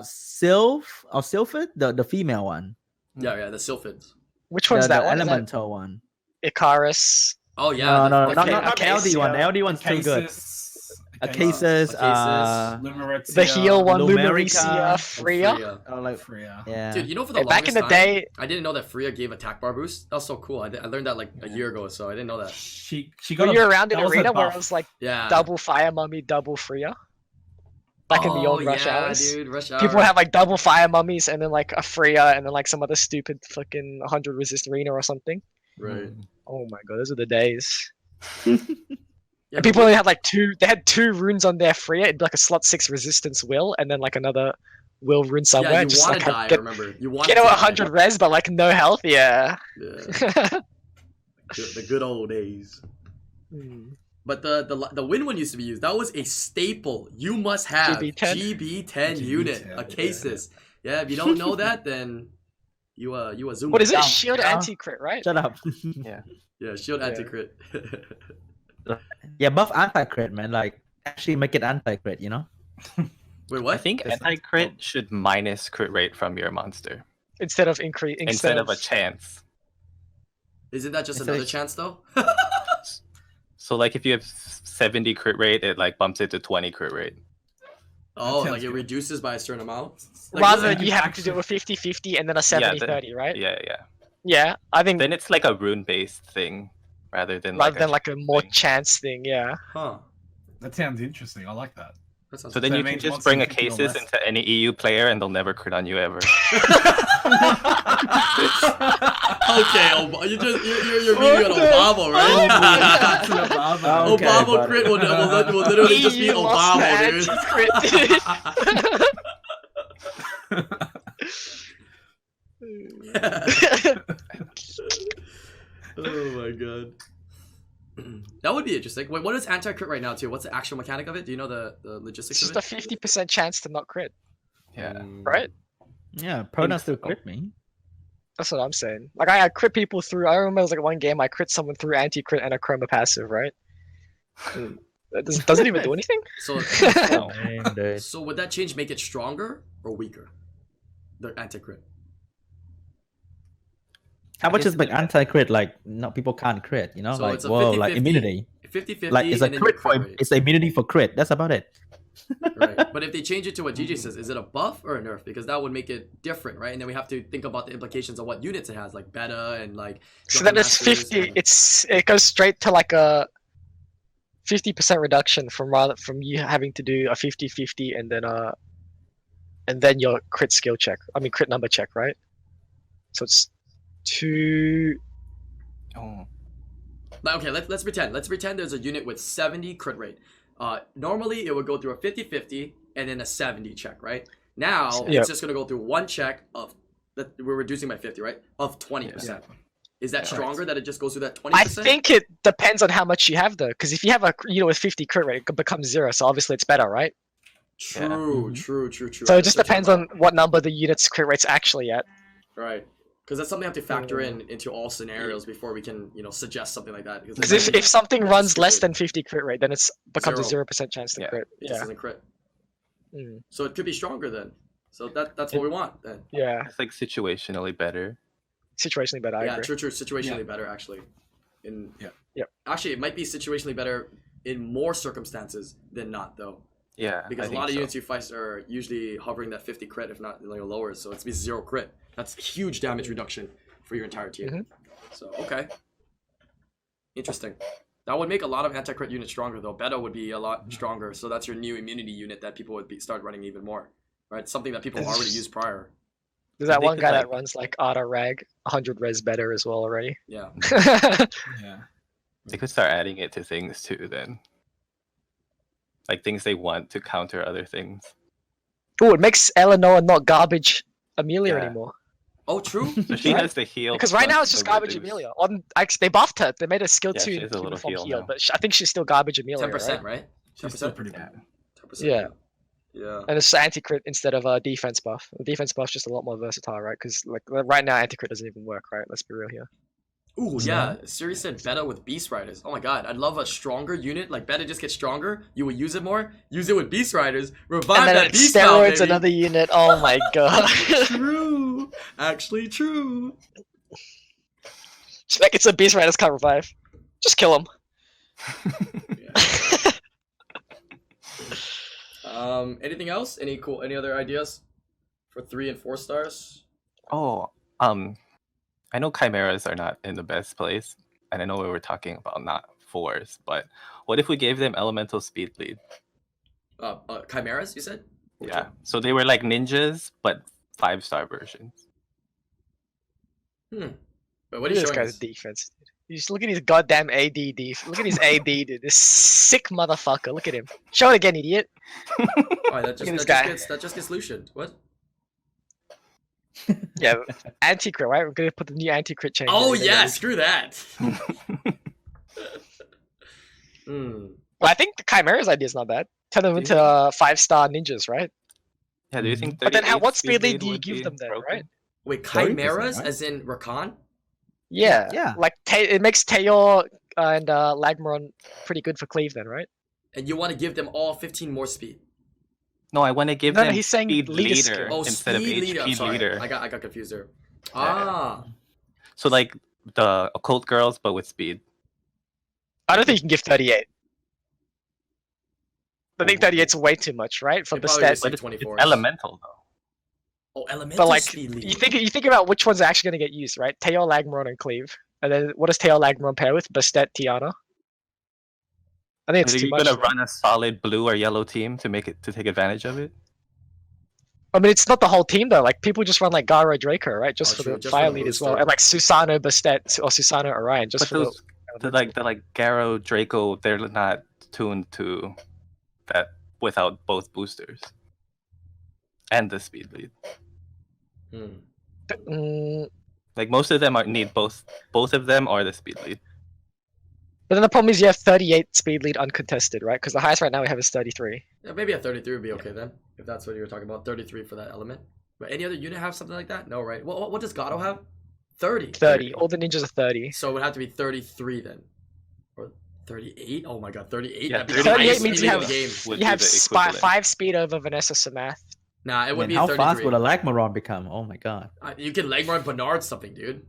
Speaker 1: Sylphid, the female one.
Speaker 4: Yeah, the Sylphids.
Speaker 3: Which one's
Speaker 1: the
Speaker 3: that one? Is that
Speaker 1: elemental one.
Speaker 3: Icarus,
Speaker 4: Oh yeah.
Speaker 1: No,
Speaker 4: the
Speaker 1: not
Speaker 4: flame-
Speaker 1: the LD one. The LD one's too good. Cases,
Speaker 5: Lumeritia,
Speaker 3: The heal one,
Speaker 1: Lumerica,
Speaker 3: Lumericia,
Speaker 4: Oh,
Speaker 3: Freya.
Speaker 1: like
Speaker 5: Freya.
Speaker 1: yeah.
Speaker 4: Dude, you know, for the
Speaker 3: Hey, back in
Speaker 4: longest
Speaker 3: the
Speaker 4: time,
Speaker 3: day,
Speaker 4: I didn't know that Freya gave attack bar boost. That was so cool. I learned that like a year ago, so I didn't know that.
Speaker 5: She got.
Speaker 3: were you around in
Speaker 5: that was her
Speaker 3: Arena where it
Speaker 5: buff.
Speaker 3: was like
Speaker 4: Yeah.
Speaker 3: double Fire Mummy, double Freya? Back in the old Rush
Speaker 4: yeah,
Speaker 3: hours.
Speaker 4: dude, Rush Hour.
Speaker 3: People would have like double Fire Mummies and then like a Freya and then like some other stupid fucking 100 resist Arena or something.
Speaker 4: Right.
Speaker 3: Oh my god, those are the days.
Speaker 4: Yeah,
Speaker 3: And people only had like they had 2 runes on their Freya. It'd be like a slot 6 resistance will and then like another will rune somewhere.
Speaker 4: yeah, you
Speaker 3: just
Speaker 4: want
Speaker 3: like
Speaker 4: to die,
Speaker 3: get,
Speaker 4: remember. You want
Speaker 3: get
Speaker 4: to
Speaker 3: out
Speaker 4: die.
Speaker 3: 100 res but like no health, yeah.
Speaker 4: Yeah. The good old days.
Speaker 3: Hmm.
Speaker 4: But the win one used to be used. That was a staple. You must have
Speaker 3: GB10.
Speaker 4: GB10 unit, a cases. Yeah, if you don't know that, then you a zoom.
Speaker 3: What is it?
Speaker 1: Down,
Speaker 3: Shield
Speaker 1: down.
Speaker 3: anti-crit, right?
Speaker 1: Shut up.
Speaker 4: Yeah, shield
Speaker 3: Yeah.
Speaker 4: anti crit.
Speaker 1: Yeah, buff anti-crit, man. Like actually make it anti-crit, you know?
Speaker 4: Wait,
Speaker 2: I
Speaker 4: what?
Speaker 2: think
Speaker 1: That's-
Speaker 2: anti-crit should minus crit rate from your monster
Speaker 3: Instead of increase
Speaker 2: instead of a chance.
Speaker 4: Isn't that just
Speaker 1: It's
Speaker 4: another
Speaker 1: like-
Speaker 4: chance though?
Speaker 2: So like if you have 70 crit rate, it like bumps it to 20 crit rate.
Speaker 4: Oh,
Speaker 5: sounds
Speaker 4: like it
Speaker 5: good.
Speaker 4: reduces by a certain amount. Like,
Speaker 3: rather
Speaker 4: what-
Speaker 3: than you have to do a 50-50 and then a 70-30, right?
Speaker 2: Yeah.
Speaker 3: Yeah, I think
Speaker 2: Then it's like a rune-based thing rather than
Speaker 3: rather than like a more
Speaker 2: thing.
Speaker 3: chance thing, yeah.
Speaker 4: Huh.
Speaker 5: That sounds interesting. I like that.
Speaker 4: That sounds
Speaker 2: So then
Speaker 5: So
Speaker 2: you
Speaker 5: it
Speaker 2: can
Speaker 5: means
Speaker 2: just
Speaker 5: once
Speaker 2: bring a
Speaker 5: you feel
Speaker 2: cases
Speaker 5: less-
Speaker 2: into any EU player and they'll never crit on you ever.
Speaker 4: Okay, you're meaning an Obama, right?
Speaker 5: That's an Obama.
Speaker 1: Okay,
Speaker 4: Obama
Speaker 1: buddy.
Speaker 4: crit will literally just be
Speaker 3: EU lost
Speaker 4: Obama,
Speaker 3: the
Speaker 4: dude.
Speaker 3: anti-crit,
Speaker 4: Oh my god. That would be interesting. Wait, what is anti-crit right now too? What's the actual mechanic of it? Do you know the logistics
Speaker 3: It's
Speaker 4: of
Speaker 3: just a
Speaker 4: it?
Speaker 3: 50% chance to not crit,
Speaker 2: Yeah.
Speaker 3: right?
Speaker 1: Yeah, Pronoun still crit me.
Speaker 3: That's what I'm saying. Like I crit people through. I remember it was like one game I crit someone through anti-crit and a chroma passive, right? And it doesn't even do anything.
Speaker 4: So,
Speaker 2: No.
Speaker 1: Damn, dude.
Speaker 4: so would that change make it stronger or weaker? The anti-crit.
Speaker 1: How much
Speaker 2: guess
Speaker 1: is like anti-crit? Like no people can't crit, you know?
Speaker 4: So
Speaker 1: like
Speaker 4: it's a
Speaker 1: well, like
Speaker 4: 50-50.
Speaker 1: immunity.
Speaker 4: 50-50
Speaker 1: Like it's a
Speaker 4: and then
Speaker 1: crit
Speaker 4: your
Speaker 1: for
Speaker 4: rate.
Speaker 1: it's the immunity for crit. That's about it.
Speaker 4: Right. But if they change it to what GJ says, is it a buff or a nerf? Because that would make it different, right? And then we have to think about the implications of what units it has, like beta and like.
Speaker 3: So
Speaker 4: Drunken
Speaker 3: then it's
Speaker 4: Masters
Speaker 3: 50.
Speaker 4: and-
Speaker 3: It goes straight to like a 50% reduction from you having to do a 50-50 and then your crit skill check. I mean crit number check, right? So it's 2.
Speaker 2: Oh.
Speaker 4: Like, okay, let's pretend. Let's pretend there's a unit with 70 crit rate. Normally it would go through a 50-50 and then a 70 check, right? Now
Speaker 3: Yep.
Speaker 4: it's just gonna go through one check of that we're reducing by 50, right? Of 20%. Is that
Speaker 2: Yeah.
Speaker 4: stronger that it just goes through that 20%?
Speaker 3: I think it depends on how much you have though, because if you have a with 50 crit rate, it becomes 0. So obviously it's better, right?
Speaker 4: True.
Speaker 3: So it just depends on what number the unit's crit rate's actually at.
Speaker 4: Right. Because that's something we have to factor into all scenarios before we can, suggest something like that.
Speaker 3: Because if something runs less than 50 crit rate, then it's becomes a
Speaker 4: Zero.
Speaker 3: 0% chance to
Speaker 2: Yeah.
Speaker 3: crit.
Speaker 4: it just
Speaker 3: Yeah.
Speaker 4: doesn't crit,
Speaker 3: Mm.
Speaker 4: so it could be stronger then. So that's what we want then.
Speaker 3: Yeah.
Speaker 2: It's like situationally better.
Speaker 3: Situationally better. I
Speaker 4: Yeah,
Speaker 3: agree.
Speaker 4: true. Situationally better actually.
Speaker 5: Yeah.
Speaker 3: Yep.
Speaker 4: Actually, it might be situationally better in more circumstances than not though,
Speaker 2: Yeah.
Speaker 4: because
Speaker 2: I
Speaker 4: a
Speaker 2: think
Speaker 4: lot of
Speaker 2: so.
Speaker 4: units you fight are usually hovering that 50 crit, if not lower. So it's be 0 crit. That's huge damage reduction for your entire team.
Speaker 3: Mhm.
Speaker 4: So okay, interesting. That would make a lot of anti-crit units stronger though. Beta would be a lot stronger. So that's your new immunity unit that people would start running even more. Right? Something that people already used prior.
Speaker 3: There's that
Speaker 2: They
Speaker 3: one
Speaker 2: could,
Speaker 3: guy that
Speaker 2: like-
Speaker 3: runs like Arta Rag, 100 res better as well already.
Speaker 4: Yeah.
Speaker 5: Yeah.
Speaker 2: They could start adding it to things too then. Like things they want to counter other things.
Speaker 3: Oh, it makes Eleanor not garbage Amelia
Speaker 2: Yeah.
Speaker 3: anymore.
Speaker 4: Oh, true.
Speaker 2: So she
Speaker 3: Right?
Speaker 2: has the heal.
Speaker 3: Because right
Speaker 2: plus
Speaker 3: now it's just
Speaker 2: the
Speaker 3: garbage
Speaker 2: reduce.
Speaker 3: Amelia. They buffed her. They made her skill
Speaker 2: Yeah,
Speaker 3: 2
Speaker 2: she has a little
Speaker 3: uniform
Speaker 2: heal
Speaker 3: heal,
Speaker 2: now.
Speaker 3: but I think she's still garbage Amelia.
Speaker 4: 10%,
Speaker 3: right?
Speaker 4: right?
Speaker 5: She's still
Speaker 4: 10%.
Speaker 5: pretty
Speaker 2: Yeah.
Speaker 5: good.
Speaker 4: 10%.
Speaker 3: Yeah.
Speaker 4: Yeah.
Speaker 3: And it's anti-crit instead of a defense buff. The defense buff's just a lot more versatile, right? Because like right now anti-crit doesn't even work, right? Let's be real here.
Speaker 4: Ooh, yeah. Siri said beta with Beast Riders. Oh my god, I'd love a stronger unit. Like beta just gets stronger. You would use it more. Use it with Beast Riders. Revive
Speaker 3: And then
Speaker 4: that
Speaker 3: it
Speaker 4: Beast Mount,
Speaker 3: steroids
Speaker 4: baby.
Speaker 3: another unit. Oh my god.
Speaker 4: True. Actually, true.
Speaker 3: Just make it so Beast Riders can't revive. Just kill him.
Speaker 4: Anything else? Any other ideas for 3 and 4 stars?
Speaker 2: Oh, I know chimeras are not in the best place, and I know we were talking about not 4s, but what if we gave them elemental speed lead?
Speaker 4: Chimeras, you said?
Speaker 2: Yeah, so they were like ninjas, but 5-star versions.
Speaker 4: But what
Speaker 3: Look
Speaker 4: are
Speaker 3: at
Speaker 4: you
Speaker 3: this
Speaker 4: showing
Speaker 3: guy's
Speaker 4: us?
Speaker 3: defense. You just look at his goddamn AD Look at his AD, dude. This sick motherfucker. Look at him. Show it again, idiot.
Speaker 4: Oh, that
Speaker 3: Look at this
Speaker 4: just
Speaker 3: guy.
Speaker 4: gets Lucianed. What?
Speaker 3: Yeah, anti-crit, right? We're gonna put the new anti-crit chain.
Speaker 4: Oh
Speaker 3: in.
Speaker 4: yeah, screw that.
Speaker 3: Well, I think the Chimera's idea is not bad. Turn them
Speaker 2: Do you
Speaker 3: into 5-star ninjas, right?
Speaker 2: Yeah, do you think?
Speaker 3: But then,
Speaker 2: 38
Speaker 3: what speed lead
Speaker 2: lead
Speaker 3: do you
Speaker 2: would
Speaker 3: give
Speaker 2: be
Speaker 3: them then,
Speaker 2: broken?
Speaker 3: right?
Speaker 4: Wait,
Speaker 1: 30%,
Speaker 4: chimeras
Speaker 1: right?
Speaker 4: as in Rakan?
Speaker 3: Yeah,
Speaker 1: Yeah.
Speaker 3: Like it makes Tayor and Lagmaron pretty good for cleave, then, right?
Speaker 4: And you want to give them all 15 more speed?
Speaker 2: No, I want to give
Speaker 3: No,
Speaker 2: them
Speaker 3: he's saying
Speaker 2: speed
Speaker 3: leader
Speaker 2: leader
Speaker 3: skill.
Speaker 4: Oh,
Speaker 2: instead of
Speaker 4: speed leader. I'm
Speaker 2: HP
Speaker 4: sorry.
Speaker 2: leader.
Speaker 4: I got confused there.
Speaker 2: Yeah.
Speaker 4: Ah,
Speaker 2: So like the occult girls, but with speed.
Speaker 3: I don't think you can give 38. I think 38's way too much, right? For
Speaker 4: It
Speaker 3: the
Speaker 4: probably
Speaker 3: stat.
Speaker 4: is like
Speaker 2: But it's
Speaker 4: 24.
Speaker 2: elemental though.
Speaker 4: Oh, elemental
Speaker 3: But like,
Speaker 4: speed lead.
Speaker 3: you think about which ones are actually going to get used, right? Tayor, Lagmaron, and Cleave. And then what does Tayor, Lagmaron pair with? Bastet, Tiana. I think it's
Speaker 2: Are
Speaker 3: too
Speaker 2: you
Speaker 3: much.
Speaker 2: gonna run a solid blue or yellow team to take advantage of it?
Speaker 3: I mean, it's not the whole team though. Like people just run like Gyro, Draco, right? Just
Speaker 4: Oh,
Speaker 3: for
Speaker 4: true,
Speaker 3: the
Speaker 4: just
Speaker 3: fire
Speaker 4: for the
Speaker 3: lead as well,
Speaker 4: booster.
Speaker 3: and like Susano, Bastet, or Susano, Orion, just
Speaker 2: But
Speaker 3: for
Speaker 2: those
Speaker 3: the.
Speaker 2: the like Garo, Draco, they're not tuned to that without both boosters and the speed lead. Like most of them need both of them or the speed lead.
Speaker 3: But then the problem is you have 38 speed lead uncontested, right? Because the highest right now we have is 33.
Speaker 4: Yeah, maybe a 33 would be okay then, if that's what you were talking about. 33 for that element. But any other unit have something like that? No, right? What does Gato have? 30.
Speaker 3: 30. All the ninjas are 30.
Speaker 4: So it would have to be 33 then. Or 38? Oh my god, 38?
Speaker 2: Yeah,
Speaker 4: That'd be the
Speaker 3: 38
Speaker 4: highest
Speaker 3: means
Speaker 4: speed
Speaker 3: you
Speaker 4: in
Speaker 3: have-
Speaker 4: the game.
Speaker 2: Would
Speaker 3: You
Speaker 2: be
Speaker 3: have
Speaker 2: the equivalent.
Speaker 3: 5 speed over Vanessa Samath.
Speaker 4: Nah, it would
Speaker 1: And
Speaker 4: be
Speaker 1: how
Speaker 4: 33.
Speaker 1: fast would a Lagmaron become? Oh my god.
Speaker 4: You can Legmar Bernard something, dude.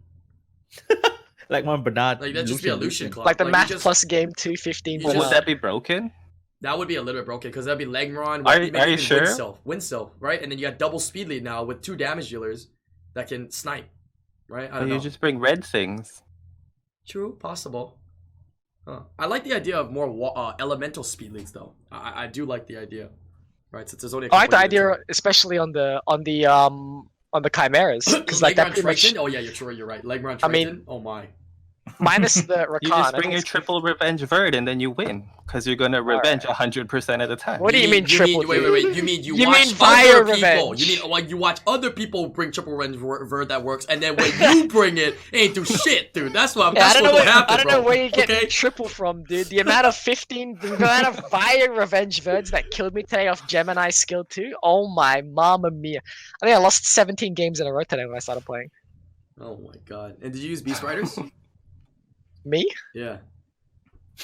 Speaker 1: Lagmaron Bernard.
Speaker 4: Like that'd just be a Lucian club.
Speaker 3: Like the
Speaker 4: you
Speaker 3: math
Speaker 4: just-
Speaker 3: plus game 215.
Speaker 4: you
Speaker 2: Would
Speaker 4: just-
Speaker 2: that be broken?
Speaker 4: That would be a little bit broken because that'd be Legmaron.
Speaker 2: Are you sure?
Speaker 4: Windsill, right? And then you got double speed lead now with 2 damage dealers that can snipe, right? I
Speaker 2: Or
Speaker 4: don't
Speaker 2: you
Speaker 4: know.
Speaker 2: just bring red things.
Speaker 4: True, possible. Huh. I like the idea of more elemental speed leads though. I do like the idea, right? Since there's only.
Speaker 3: I like the idea, especially on the chimeras, because like that
Speaker 4: Legmaron
Speaker 3: pretty much
Speaker 4: Triton. Oh yeah, you're right. Legmaron Triton.
Speaker 3: I mean-
Speaker 4: oh my.
Speaker 3: minus the Rakan.
Speaker 2: You just bring your triple revenge verd and then you win because you're gonna revenge 100% of the time.
Speaker 3: What do you mean triple?
Speaker 4: Wait. You mean
Speaker 3: You
Speaker 4: watch
Speaker 3: mean fire
Speaker 4: other people?
Speaker 3: revenge.
Speaker 4: You mean like you watch other people bring triple revenge verd that works, and then when you bring it ain't do shit, dude. That's what.
Speaker 3: Yeah,
Speaker 4: That's what will happen,
Speaker 3: I don't know
Speaker 4: bro.
Speaker 3: where you get
Speaker 4: Okay?
Speaker 3: triple from, dude. The amount of the amount of fire revenge verds that killed me today off Gemini skill 2. Oh my mama mia! I think I lost 17 games in a row today when I started playing.
Speaker 4: Oh my god! And did you use Beast Riders?
Speaker 3: Me?
Speaker 4: Yeah.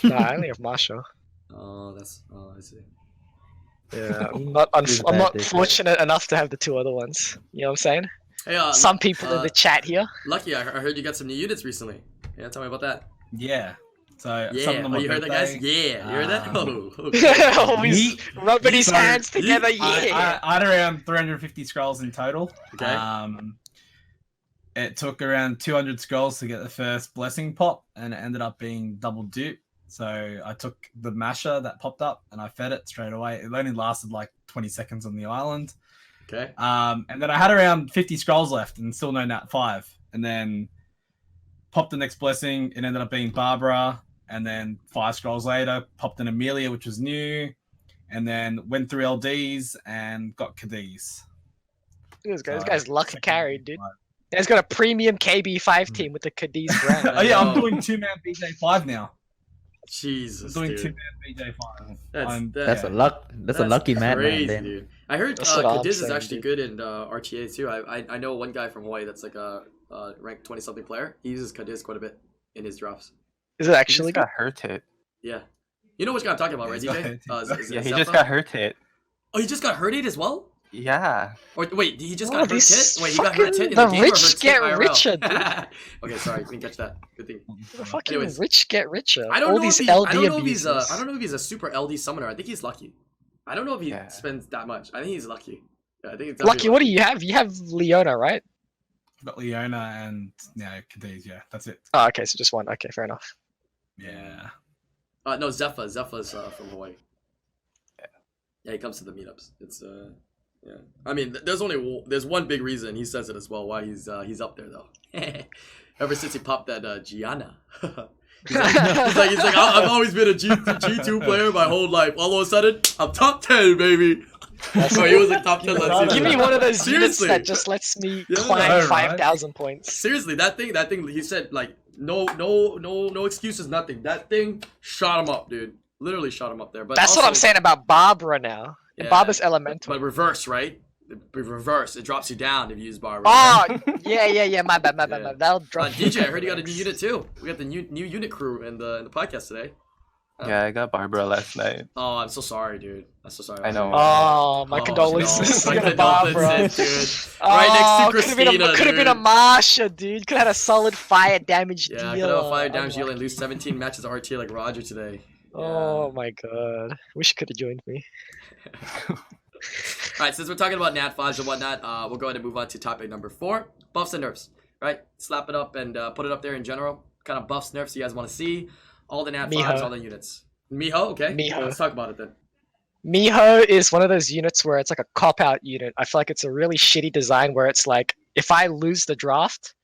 Speaker 3: Nah, I only have Marsha.
Speaker 4: Oh, I see.
Speaker 3: Yeah, I'm not
Speaker 1: Who's
Speaker 3: I'm
Speaker 1: bad,
Speaker 3: not
Speaker 1: dude?
Speaker 3: fortunate enough to have the 2 other ones. You know what I'm saying?
Speaker 4: Hey,
Speaker 3: Some people in the chat here.
Speaker 4: Lucky, I heard you got some new units recently. Yeah, tell me about that.
Speaker 5: Yeah. So
Speaker 4: Yeah,
Speaker 5: something on my
Speaker 4: you heard that, guys?
Speaker 5: birthday,
Speaker 4: Yeah, you heard that?
Speaker 5: um,
Speaker 4: Oh, okay.
Speaker 3: Always rubbing his
Speaker 5: so-
Speaker 3: hands together. Yeah.
Speaker 5: I had around 350 scrolls in total.
Speaker 4: Okay.
Speaker 5: It took around 200 scrolls to get the first blessing pop, and it ended up being double dupe. So I took the masher that popped up and I fed it straight away. It only lasted like 20 seconds on the island.
Speaker 4: Okay.
Speaker 5: And then I had around 50 scrolls left and still no nat 5. And then popped the next blessing. It ended up being Barbara. And then 5 scrolls later, popped an Amelia, which was new. And then went through LDs and got Cadiz.
Speaker 3: This guy's lucky carried, dude. He's got a premium KB5 team with the Cadiz brand.
Speaker 5: Oh yeah, I'm
Speaker 4: know.
Speaker 5: doing 2-man BJ5 now.
Speaker 4: Jesus,
Speaker 5: I'm doing
Speaker 4: dude.
Speaker 5: 2-man BJ5.
Speaker 4: That's
Speaker 1: That's a luck. That's a lucky
Speaker 4: crazy,
Speaker 1: man, man.
Speaker 4: dude. I heard
Speaker 3: That's what I'm
Speaker 4: Cadiz is
Speaker 3: saying,
Speaker 4: actually
Speaker 3: dude.
Speaker 4: good in RTA too. I know one guy from Hawaii that's like a ranked 20-something player. He uses Cadiz quite a bit in his drafts.
Speaker 3: Is it
Speaker 2: He
Speaker 3: actually
Speaker 2: just
Speaker 3: good?
Speaker 2: got hurt hit.
Speaker 4: Yeah. You know which guy I'm talking about, right,
Speaker 5: Yeah,
Speaker 4: DJ?
Speaker 5: he's got-
Speaker 4: Is
Speaker 2: Yeah,
Speaker 4: it
Speaker 2: he just
Speaker 4: Zephyr?
Speaker 2: got hurt hit.
Speaker 4: Oh, he just got hurted as well?
Speaker 2: Yeah.
Speaker 4: Or wait, he just
Speaker 3: Oh,
Speaker 4: got hurt
Speaker 3: these
Speaker 4: hit? Wait, he got hurt hit in
Speaker 3: the
Speaker 4: the game or
Speaker 3: rich
Speaker 4: hurt hit
Speaker 3: get
Speaker 4: IRL?
Speaker 3: richer, dude.
Speaker 4: Okay, sorry, didn't catch that. Good thing.
Speaker 3: The fucking
Speaker 4: Anyways.
Speaker 3: rich get richer.
Speaker 4: I don't
Speaker 3: All
Speaker 4: know
Speaker 3: these
Speaker 4: if
Speaker 3: LD
Speaker 4: I don't know if he's
Speaker 3: abusers.
Speaker 4: I don't know if he's a super LD summoner. I think he's lucky. I don't know if he
Speaker 2: Yeah.
Speaker 4: spends that much. I think he's lucky. Yeah, I think it's
Speaker 3: Lucky, what do you have? You have Leona, right?
Speaker 5: I've got Leona and Cadiz. Yeah, that's it.
Speaker 3: Oh, okay, so just one. Okay, fair enough.
Speaker 5: Yeah.
Speaker 4: No, Zephyr. Zephyr's from Hawaii. Yeah, he comes to the meetups. It's yeah. I mean, there's one big reason he says it as well why he's up there though. Ever since he popped that Gianna. he's like I've always been a G2 player my whole life. All of a sudden, I'm top 10, baby. So he was like top 10 last
Speaker 3: Give
Speaker 4: season.
Speaker 3: me one of those units
Speaker 4: Seriously.
Speaker 3: that just lets me
Speaker 4: Yeah,
Speaker 3: climb
Speaker 5: right?
Speaker 3: 5,000 points.
Speaker 4: Seriously, that thing he said like no excuses, nothing. That thing shot him up, dude. Literally shot him up there. But
Speaker 3: That's
Speaker 4: also,
Speaker 3: what I'm saying about Barbara now. And
Speaker 4: Yeah.
Speaker 3: Barbara's elemental.
Speaker 4: But reverse, right? Reverse. It drops you down if you use bar.
Speaker 3: Oh, yeah. My bad.
Speaker 4: Yeah.
Speaker 3: That'll drop.
Speaker 4: DJ, I heard you got a new unit too. We got the new unit crew in the podcast today.
Speaker 2: Yeah, I got Barbara last night.
Speaker 4: Oh, I'm so sorry, dude. I'm so sorry.
Speaker 2: I know.
Speaker 3: Oh, my
Speaker 4: Oh,
Speaker 3: condolences
Speaker 4: no.
Speaker 3: to
Speaker 4: My
Speaker 3: Barbara.
Speaker 4: condolences, dude. Right next to Christina,
Speaker 3: Could have been a
Speaker 4: dude.
Speaker 3: Marsha, dude. Could have had a solid fire damage
Speaker 4: Yeah, I
Speaker 3: deal.
Speaker 4: could have fire damage
Speaker 3: Oh
Speaker 4: deal
Speaker 3: my-
Speaker 4: and lose 17 matches RT like Roger today.
Speaker 3: Oh my god. Wish you could have joined me.
Speaker 4: Alright, since we're talking about Nat 5s and whatnot, we'll go ahead and move on to topic number 4. Buffs and nerfs. Right? Slap it up and put it up there in general. Kind of buffs, nerfs you guys want to see. All the Nat 5s,
Speaker 3: Miho.
Speaker 4: all the units. Miho, okay.
Speaker 3: Miho.
Speaker 4: Let's talk about it then.
Speaker 3: Miho is one of those units where it's like a cop-out unit. I feel like it's a really shitty design where it's like, if I lose the draft,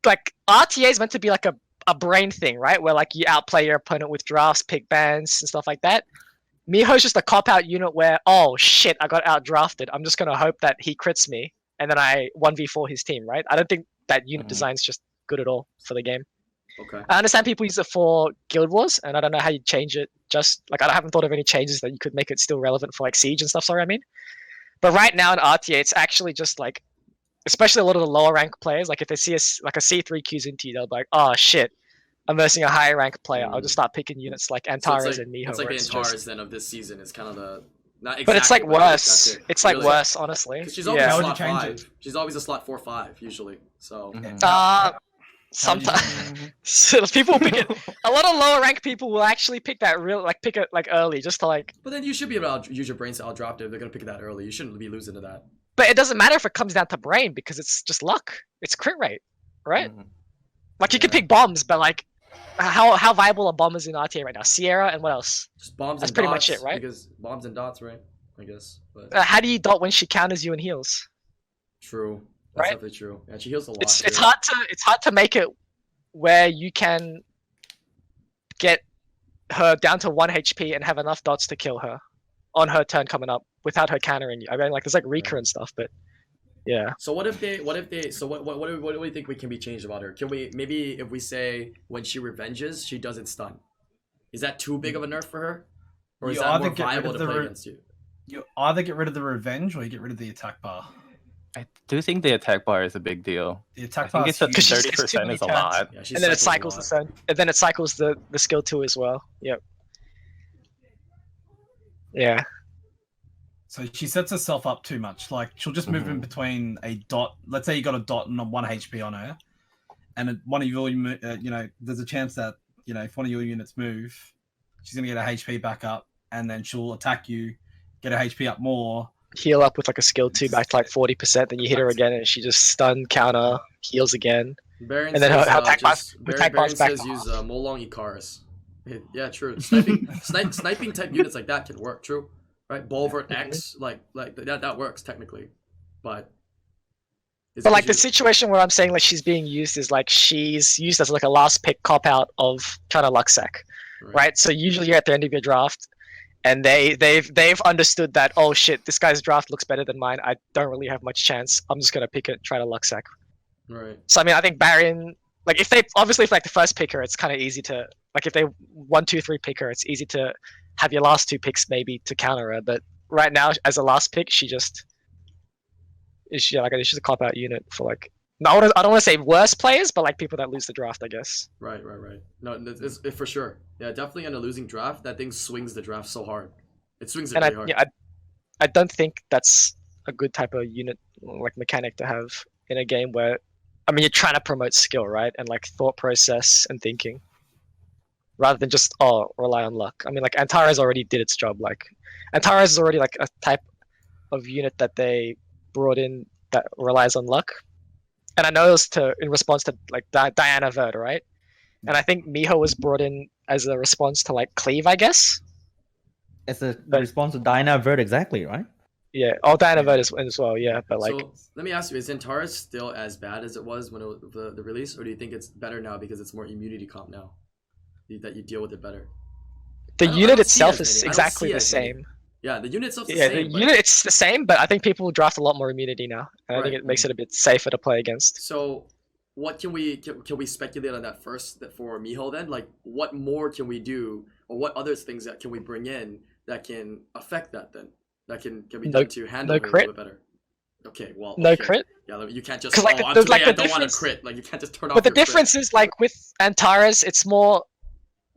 Speaker 3: like, RTA is meant to be like a brain thing, right? Where like you outplay your opponent with drafts, pick bans, and stuff like that. Miho's just a cop-out unit where, oh shit, I got outdrafted. I'm just gonna hope that he crits me, and then I 1v4 his team, right? I don't think that unit design's just good at all for the game.
Speaker 4: Okay.
Speaker 3: I understand people use it for Guild Wars, and I don't know how you change it. Just like I haven't thought of any changes that you could make it still relevant for like Siege and stuff. Sorry, I mean. But right now in RTA, it's actually just like, especially a lot of the lower rank players, like if they see like a C3 Qs into you, they'll be like, oh shit, I'm versing a higher rank player. I'll just start picking units like Antares and Miho.
Speaker 4: It's like
Speaker 3: where
Speaker 4: the
Speaker 3: it's
Speaker 4: Antares
Speaker 3: just-
Speaker 4: then of this season is kind of the not exactly.
Speaker 3: But it's like
Speaker 4: but that's
Speaker 3: worse.
Speaker 4: it.
Speaker 3: It's like
Speaker 4: Really?
Speaker 3: worse, honestly.
Speaker 4: 'Cause she's always
Speaker 3: Yeah.
Speaker 5: How
Speaker 4: a
Speaker 5: would you
Speaker 4: slot
Speaker 5: change
Speaker 4: 5. She's always a slot 4/5 usually. So
Speaker 3: Sometimes so people pick it. A lot of lower rank people will actually pick that pick it like early, just to like.
Speaker 4: But then you should be able to use your brains to outdraft it if they're gonna pick it that early. You shouldn't be losing to that.
Speaker 3: But it doesn't matter if it comes down to brain because it's just luck. It's crit rate, right? Like you can
Speaker 4: Yeah.
Speaker 3: pick bombs, but like, how viable are bombers in RTA right now? Sierra and what else?
Speaker 4: Just bombs
Speaker 3: That's
Speaker 4: and
Speaker 3: pretty
Speaker 4: dots,
Speaker 3: much it, right?
Speaker 4: Because bombs and dots, right? I guess. But
Speaker 3: How do you dot when she counters you and heals?
Speaker 4: true. That's
Speaker 3: Right?
Speaker 4: definitely true. Yeah, she heals a lot.
Speaker 3: It's
Speaker 4: too.
Speaker 3: hard to make it where you can get her down to 1 HP and have enough dots to kill her on her turn coming up without her countering you. I mean, like there's like Rika and stuff, but yeah.
Speaker 4: So what if they? So what do we think we can be changed about her? Can we maybe if we say when she revenges, she doesn't stun? Is that too big of a nerf for her, or is
Speaker 5: You
Speaker 4: that
Speaker 5: either
Speaker 4: more
Speaker 5: get rid
Speaker 4: viable
Speaker 5: of
Speaker 4: to
Speaker 5: the
Speaker 4: play
Speaker 5: re-
Speaker 4: against you?
Speaker 5: You either get rid of the revenge or you get rid of the attack bar.
Speaker 2: I do think the attack bar is a big deal.
Speaker 5: The
Speaker 2: I
Speaker 5: attack
Speaker 2: think
Speaker 5: bar
Speaker 2: it's a
Speaker 3: Because she's-
Speaker 2: 30% is a
Speaker 5: turns.
Speaker 2: lot.
Speaker 4: Yeah, she
Speaker 3: And then it
Speaker 4: cycles
Speaker 3: cycles
Speaker 4: a
Speaker 3: the
Speaker 4: lot.
Speaker 3: sun, and then it cycles the skill 2 as well. Yep. Yeah.
Speaker 5: So she sets herself up too much. Like she'll just move in between a dot. Let's say you got a dot and 1 HP on her, and one of your, there's a chance that if one of your units move, she's gonna get her HP back up, and then she'll attack you, get her HP up more.
Speaker 3: Heal up with like a skill 2 back to like 40%, then you hit her again and she just stun, counter, heals again.
Speaker 4: Baron
Speaker 3: And then her
Speaker 4: says,
Speaker 3: attack boss-
Speaker 4: Baron,
Speaker 3: attack boss
Speaker 4: Baron
Speaker 3: back
Speaker 4: says
Speaker 3: to
Speaker 4: use Molong Icarus. Yeah, true. Sniping type units like that can work. True, right? Bulwark X, like that works technically, but.
Speaker 3: But like the situation where I'm saying like she's being used is like she's used as like a last pick cop out of trying to luck sack, right? So usually you're at the end of your draft, and they've understood that, oh shit, this guy's draft looks better than mine. I don't really have much chance. I'm just gonna pick it, try to luck sack.
Speaker 4: Right.
Speaker 3: So I mean, I think Baron, like if like the first picker, it's kind of easy to like if they 1, 2, 3 picker, it's easy to have your last 2 picks maybe to counter her. But right now, as a last pick, she's a cop out unit for like. No, I don't want to say worse players, but like people that lose the draft, I guess.
Speaker 4: Right. No, it's for sure. Yeah, definitely on a losing draft, that thing swings the draft so hard. It swings it
Speaker 3: And
Speaker 4: really hard.
Speaker 3: I don't think that's a good type of unit like mechanic to have in a game where, I mean, you're trying to promote skill, right, and like thought process and thinking, rather than just rely on luck. I mean, like Antares already did its job. Like Antares is already like a type of unit that they brought in that relies on luck, and I know it was in response to like Diana Verd, right? And I think Miho was brought in as a response to like Cleave, I guess.
Speaker 1: It's a response to Dinah Vert, exactly, right?
Speaker 3: Yeah, Diana Verd as well. Yeah, but like,
Speaker 4: So let me ask you: is Antares still as bad as it was when it was the release, or do you think it's better now because it's more immunity comp now? That you deal with it better.
Speaker 3: the
Speaker 4: I don't
Speaker 3: unit
Speaker 4: see
Speaker 3: itself
Speaker 4: as
Speaker 3: is
Speaker 4: many. I don't
Speaker 3: exactly
Speaker 4: see
Speaker 3: the
Speaker 4: as many.
Speaker 3: same.
Speaker 4: Yeah, the unit itself's the
Speaker 3: Yeah,
Speaker 4: same.
Speaker 3: the
Speaker 4: but-
Speaker 3: unit it's the same, but I think people draft a lot more immunity now, and I think
Speaker 4: Right.
Speaker 3: it makes it a bit safer to play against.
Speaker 4: So, what can we speculate on that first? That for Miho, then, like, what more can we do, or what other things that can we bring in that can affect that? Then that can be
Speaker 3: No-
Speaker 4: done to handle
Speaker 3: no
Speaker 4: her a
Speaker 3: crit?
Speaker 4: little bit better. Okay, well,
Speaker 3: No
Speaker 4: okay.
Speaker 3: crit.
Speaker 4: Yeah, you can't just.
Speaker 3: 'Cause, like,
Speaker 4: I'm
Speaker 3: there's,
Speaker 4: today,
Speaker 3: like,
Speaker 4: I
Speaker 3: the
Speaker 4: don't want to
Speaker 3: difference-
Speaker 4: crit. Like, you can't just turn off.
Speaker 3: But the
Speaker 4: your crit.
Speaker 3: difference is like with Antares, it's more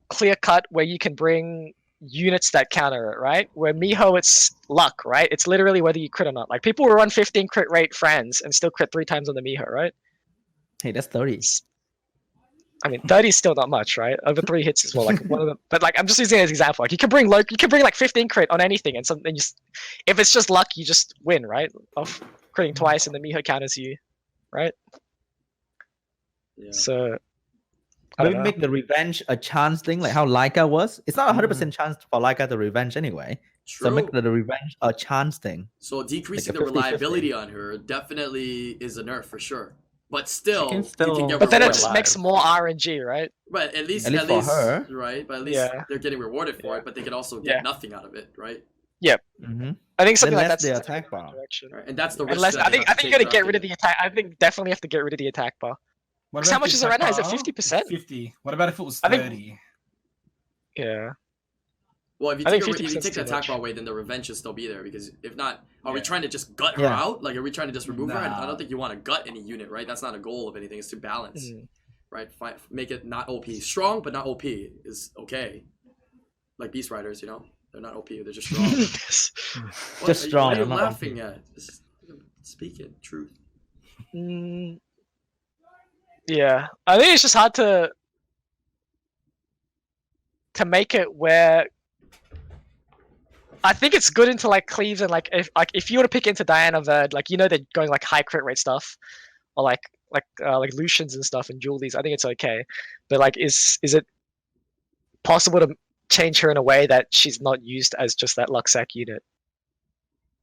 Speaker 3: clear cut where you can bring units that counter it, right? Where Miho, it's luck, right? It's literally whether you crit or not. Like people will run 15 crit rate friends and still crit 3 times on the Miho, right?
Speaker 1: Hey, that's 30.
Speaker 3: I mean, 30 is still not much, right? Over 3 hits as well. Like one of them, but like I'm just using it as an example. Like you can bring like 15 crit on anything, and something if it's just luck, you just win, right? Off critting twice, and the Miho counters you, right?
Speaker 4: Yeah.
Speaker 3: So I don't
Speaker 1: Maybe
Speaker 3: know.
Speaker 1: make the revenge a chance thing, like how Laika was. It's not 100% chance for Laika to revenge anyway. So
Speaker 4: True.
Speaker 1: make the revenge a chance thing.
Speaker 4: So decreasing
Speaker 1: like a
Speaker 4: the
Speaker 1: 50-50.
Speaker 4: reliability on her definitely is a nerf for sure. But still,
Speaker 2: can
Speaker 4: you
Speaker 2: still-
Speaker 4: can get
Speaker 3: But then it
Speaker 4: rewarded.
Speaker 3: just
Speaker 2: alive.
Speaker 3: makes more RNG, right?
Speaker 4: Right, at least
Speaker 1: At least for her.
Speaker 4: right? But at least
Speaker 3: Yeah.
Speaker 4: they're getting rewarded for
Speaker 3: Yeah.
Speaker 4: it, but they can also get
Speaker 3: Yeah.
Speaker 4: nothing out of it, right?
Speaker 1: Mm-hmm.
Speaker 3: I think something like
Speaker 1: less
Speaker 3: that's
Speaker 1: the
Speaker 3: definitely
Speaker 1: attack
Speaker 3: the right
Speaker 1: bar.
Speaker 3: direction.
Speaker 4: Right. And that's the risk.
Speaker 3: Unless
Speaker 4: that
Speaker 3: I
Speaker 4: they
Speaker 3: think
Speaker 4: have to
Speaker 3: you
Speaker 4: take
Speaker 3: gotta get
Speaker 4: drafting
Speaker 3: rid of the attack. I think definitely have to get rid of the attack bar.
Speaker 5: What
Speaker 3: 'Cause how
Speaker 5: about
Speaker 3: much
Speaker 5: the
Speaker 3: is it right now? Is it
Speaker 5: attack bar?
Speaker 3: 50%?
Speaker 5: 50. What about if it was
Speaker 3: I think-
Speaker 5: 30?
Speaker 3: Yeah.
Speaker 4: Well, if you
Speaker 3: I
Speaker 4: take,
Speaker 3: think
Speaker 4: if you
Speaker 3: 50%
Speaker 4: take the
Speaker 3: is too
Speaker 4: attack
Speaker 3: much.
Speaker 4: bar away, then the revenge should still be there. Because if not, are we
Speaker 5: Yeah.
Speaker 4: trying to just gut her
Speaker 1: Yeah.
Speaker 4: out? Like, are we trying to just remove her? I
Speaker 5: Nah.
Speaker 4: don't think you want to gut any unit, right? That's not a goal of anything. It's to balance,
Speaker 3: Mm.
Speaker 4: right? Make it not OP. Strong, but not OP is okay. Like Beast Riders, you know? They're not OP, they're just strong. What
Speaker 1: Just
Speaker 4: are you-
Speaker 1: strong,
Speaker 4: What are you
Speaker 1: I'm not
Speaker 4: laughing at? Just speak it, truth.
Speaker 3: Mm. Yeah, I think it's just hard to make it where I think it's good into like Cleaves and like if you were to pick into Diana Verd, like you know they're going like high crit rate stuff, or like Lucians and stuff and Julies. I think it's okay, but like is it possible to change her in a way that she's not used as just that Luxac unit?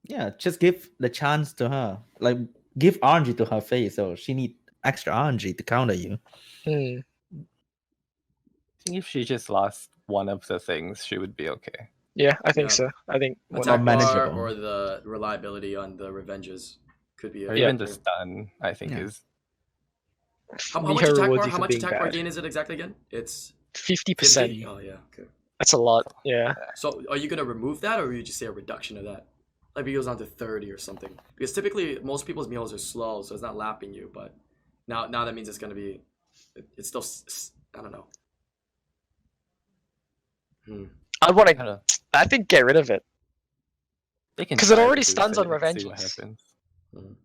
Speaker 1: Yeah, just give the chance to her. Like give RNG to her face, so she need extra RNG to counter you.
Speaker 3: Hmm.
Speaker 2: I think if she just lost one of the things, she would be okay.
Speaker 3: Yeah, I think
Speaker 4: Yeah.
Speaker 3: so. I think
Speaker 4: Attack bar
Speaker 1: manageable.
Speaker 4: or the reliability on the revenges could be.
Speaker 2: Or
Speaker 3: Yeah.
Speaker 2: even the stun, I think
Speaker 1: Yeah.
Speaker 2: is
Speaker 4: How much
Speaker 3: Miho
Speaker 4: attack
Speaker 3: rewards
Speaker 4: bar?
Speaker 3: you
Speaker 4: How
Speaker 3: for
Speaker 4: much
Speaker 3: being
Speaker 4: attack bar
Speaker 3: bad.
Speaker 4: gain is it exactly again? It's
Speaker 3: 50%.
Speaker 4: 50? Oh yeah. Okay.
Speaker 3: That's a lot. Yeah.
Speaker 4: So are you gonna remove that, or are you just say a reduction of that? Like it goes down to 30 or something. Because typically most people's meals are slow, so it's not lapping you. But now that means it's gonna be. It's still. I don't know.
Speaker 3: I want
Speaker 2: I
Speaker 3: to.
Speaker 2: don't know.
Speaker 3: I think get rid of it.
Speaker 2: They can
Speaker 3: 'Cause it
Speaker 2: try to
Speaker 3: already
Speaker 2: boost
Speaker 3: stuns
Speaker 2: it
Speaker 3: on
Speaker 2: and see what
Speaker 3: revenges.
Speaker 2: happens.
Speaker 4: Mhm.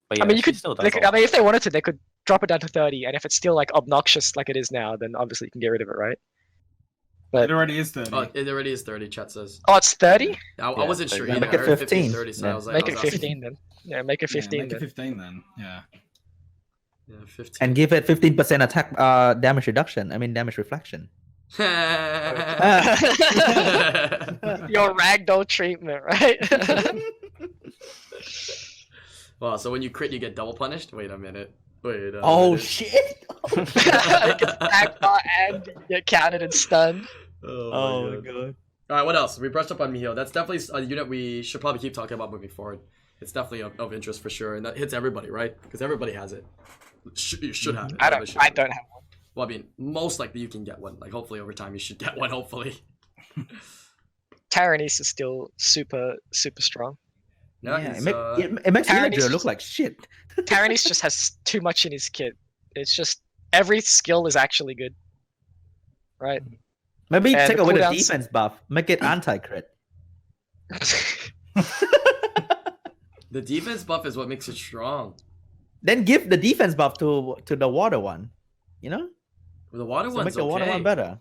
Speaker 2: But yeah,
Speaker 3: I mean, you
Speaker 2: she
Speaker 3: could.
Speaker 2: still does
Speaker 3: They
Speaker 2: a
Speaker 3: could I mean,
Speaker 2: lot.
Speaker 3: if they wanted to, they could drop it down to 30, and if it's still like obnoxious like it is now, then obviously you can get rid of it, right?
Speaker 5: It already is 30.
Speaker 4: Oh, it already is 30. Chat says.
Speaker 3: Oh, it's 30.
Speaker 4: I
Speaker 2: Yeah,
Speaker 4: wasn't sure
Speaker 2: 30.
Speaker 4: either.
Speaker 1: Make
Speaker 4: I
Speaker 1: it
Speaker 4: heard 15,
Speaker 1: 15.
Speaker 4: 30, so
Speaker 1: Yeah.
Speaker 4: I was like,
Speaker 3: Make
Speaker 4: I
Speaker 3: it
Speaker 4: was asking.
Speaker 3: 15 then. Yeah, make it 15
Speaker 5: Make it
Speaker 3: then.
Speaker 5: 15 then. Yeah.
Speaker 4: Yeah, 15.
Speaker 1: And give it 15% attack damage reduction. I mean damage reflection.
Speaker 3: Your ragdoll treatment, right?
Speaker 4: Wow, so when you crit, you get double punished? Wait a minute. Wait a
Speaker 1: Oh
Speaker 4: minute.
Speaker 1: shit!
Speaker 3: It gets attacked bar and you get counted and stunned.
Speaker 4: Oh, my God. Alright, what else? We brushed up on Miho. That's definitely a unit we should probably keep talking about moving forward. It's definitely of interest for sure, and that hits everybody, right? Because everybody has it. You should have it.
Speaker 3: I
Speaker 4: Everybody
Speaker 3: don't.
Speaker 4: should
Speaker 3: I
Speaker 4: have it.
Speaker 3: don't have one.
Speaker 4: Well, I mean, most likely you can get one. Like, hopefully over time you should get one, hopefully.
Speaker 3: Tyrannus is still super strong.
Speaker 4: Yeah,
Speaker 1: Yeah,
Speaker 4: he's,
Speaker 1: it makes
Speaker 3: Tyrannus
Speaker 1: Illager look
Speaker 3: just-
Speaker 1: like shit.
Speaker 3: Tyrannus just has too much in his kit. It's just every skill is actually good, right?
Speaker 1: Maybe
Speaker 3: And
Speaker 1: take
Speaker 3: the
Speaker 1: away the
Speaker 3: cooldowns-
Speaker 1: defense buff. Make it anti-crit.
Speaker 4: The defense buff is what makes it strong.
Speaker 1: Then give the defense buff to the water one. You know,
Speaker 4: The water
Speaker 1: so
Speaker 4: one's
Speaker 1: make the
Speaker 4: okay.
Speaker 1: water one better.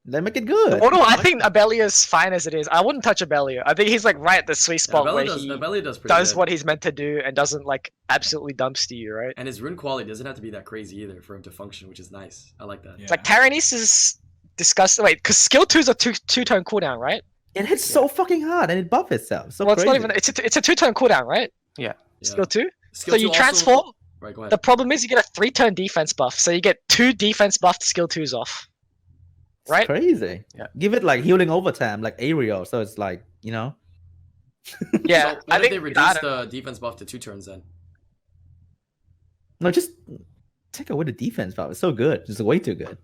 Speaker 1: Then make it good.
Speaker 3: Well, no, I think Abellio's fine as it is. I wouldn't touch Abellio. I think he's like right at the sweet spot where he
Speaker 4: Abelio does pretty
Speaker 3: does
Speaker 4: good.
Speaker 3: what he's meant to do and doesn't like absolutely dumps to you, right?
Speaker 4: And his rune quality doesn't have to be that crazy either for him to function, which is nice. I like that.
Speaker 5: Yeah.
Speaker 3: It's like Taranis is disgusting. Wait, because skill 2 is a two-turn cooldown, right?
Speaker 1: It hits so fucking hard and it buffs itself. So
Speaker 3: Well, it's
Speaker 1: crazy.
Speaker 3: not even. It's a two-turn cooldown, right?
Speaker 2: Yeah.
Speaker 3: Skill 2.
Speaker 4: Skill
Speaker 3: So you
Speaker 4: 2 also-
Speaker 3: transform.
Speaker 4: Right, go ahead.
Speaker 3: The problem is you get a 3-turn defense buff, so you get 2 defense buffed skill 2s off.
Speaker 1: It's
Speaker 3: Right?
Speaker 1: crazy.
Speaker 2: Yeah.
Speaker 1: Give it like healing overtime, like Ariel. So it's like, you know.
Speaker 3: Yeah,
Speaker 4: So what
Speaker 3: I
Speaker 4: if
Speaker 3: think
Speaker 4: they
Speaker 3: I
Speaker 4: reduce
Speaker 3: don't-
Speaker 4: the defense buff to 2 turns then?
Speaker 1: No, just take away the defense buff. It's so good. It's way too good.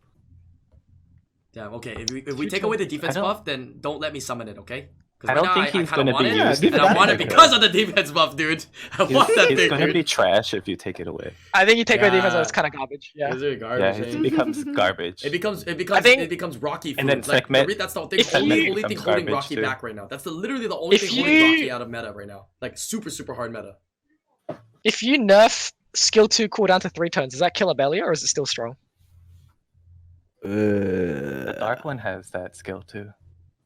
Speaker 4: Damn, okay. If we take away the defense
Speaker 2: don't-
Speaker 4: buff, then don't let me summon it, okay?
Speaker 2: I don't think he's
Speaker 4: kinda
Speaker 2: gonna
Speaker 4: want
Speaker 2: be
Speaker 4: it,
Speaker 2: used.
Speaker 1: give
Speaker 4: and
Speaker 1: it
Speaker 4: I
Speaker 1: that
Speaker 4: want it
Speaker 1: back.
Speaker 4: because of the defense buff, dude. I want that
Speaker 2: He's
Speaker 4: thing,
Speaker 2: gonna
Speaker 4: dude.
Speaker 2: be trash if you take it away.
Speaker 3: I think you take away defense,
Speaker 4: Yeah.
Speaker 3: it's kind of garbage. Yeah.
Speaker 4: Is it
Speaker 2: Yeah,
Speaker 4: garbage?
Speaker 2: it
Speaker 4: eh?
Speaker 2: becomes garbage.
Speaker 4: It becomes
Speaker 3: think-
Speaker 4: it becomes Rocky food.
Speaker 2: And then
Speaker 4: like,
Speaker 2: Sekhmet-
Speaker 4: that's the thing.
Speaker 3: If
Speaker 4: Only
Speaker 3: you-
Speaker 4: thing
Speaker 2: becomes
Speaker 4: holding
Speaker 2: garbage,
Speaker 4: Rocky
Speaker 2: too.
Speaker 4: back right now. That's literally the only
Speaker 3: If
Speaker 4: thing holding
Speaker 3: you-
Speaker 4: Rocky out of meta right now. Like super hard meta.
Speaker 3: If you nerf skill 2 cooldown to 3 turns, does that kill Abellio or is it still strong?
Speaker 2: The dark one has that skill too.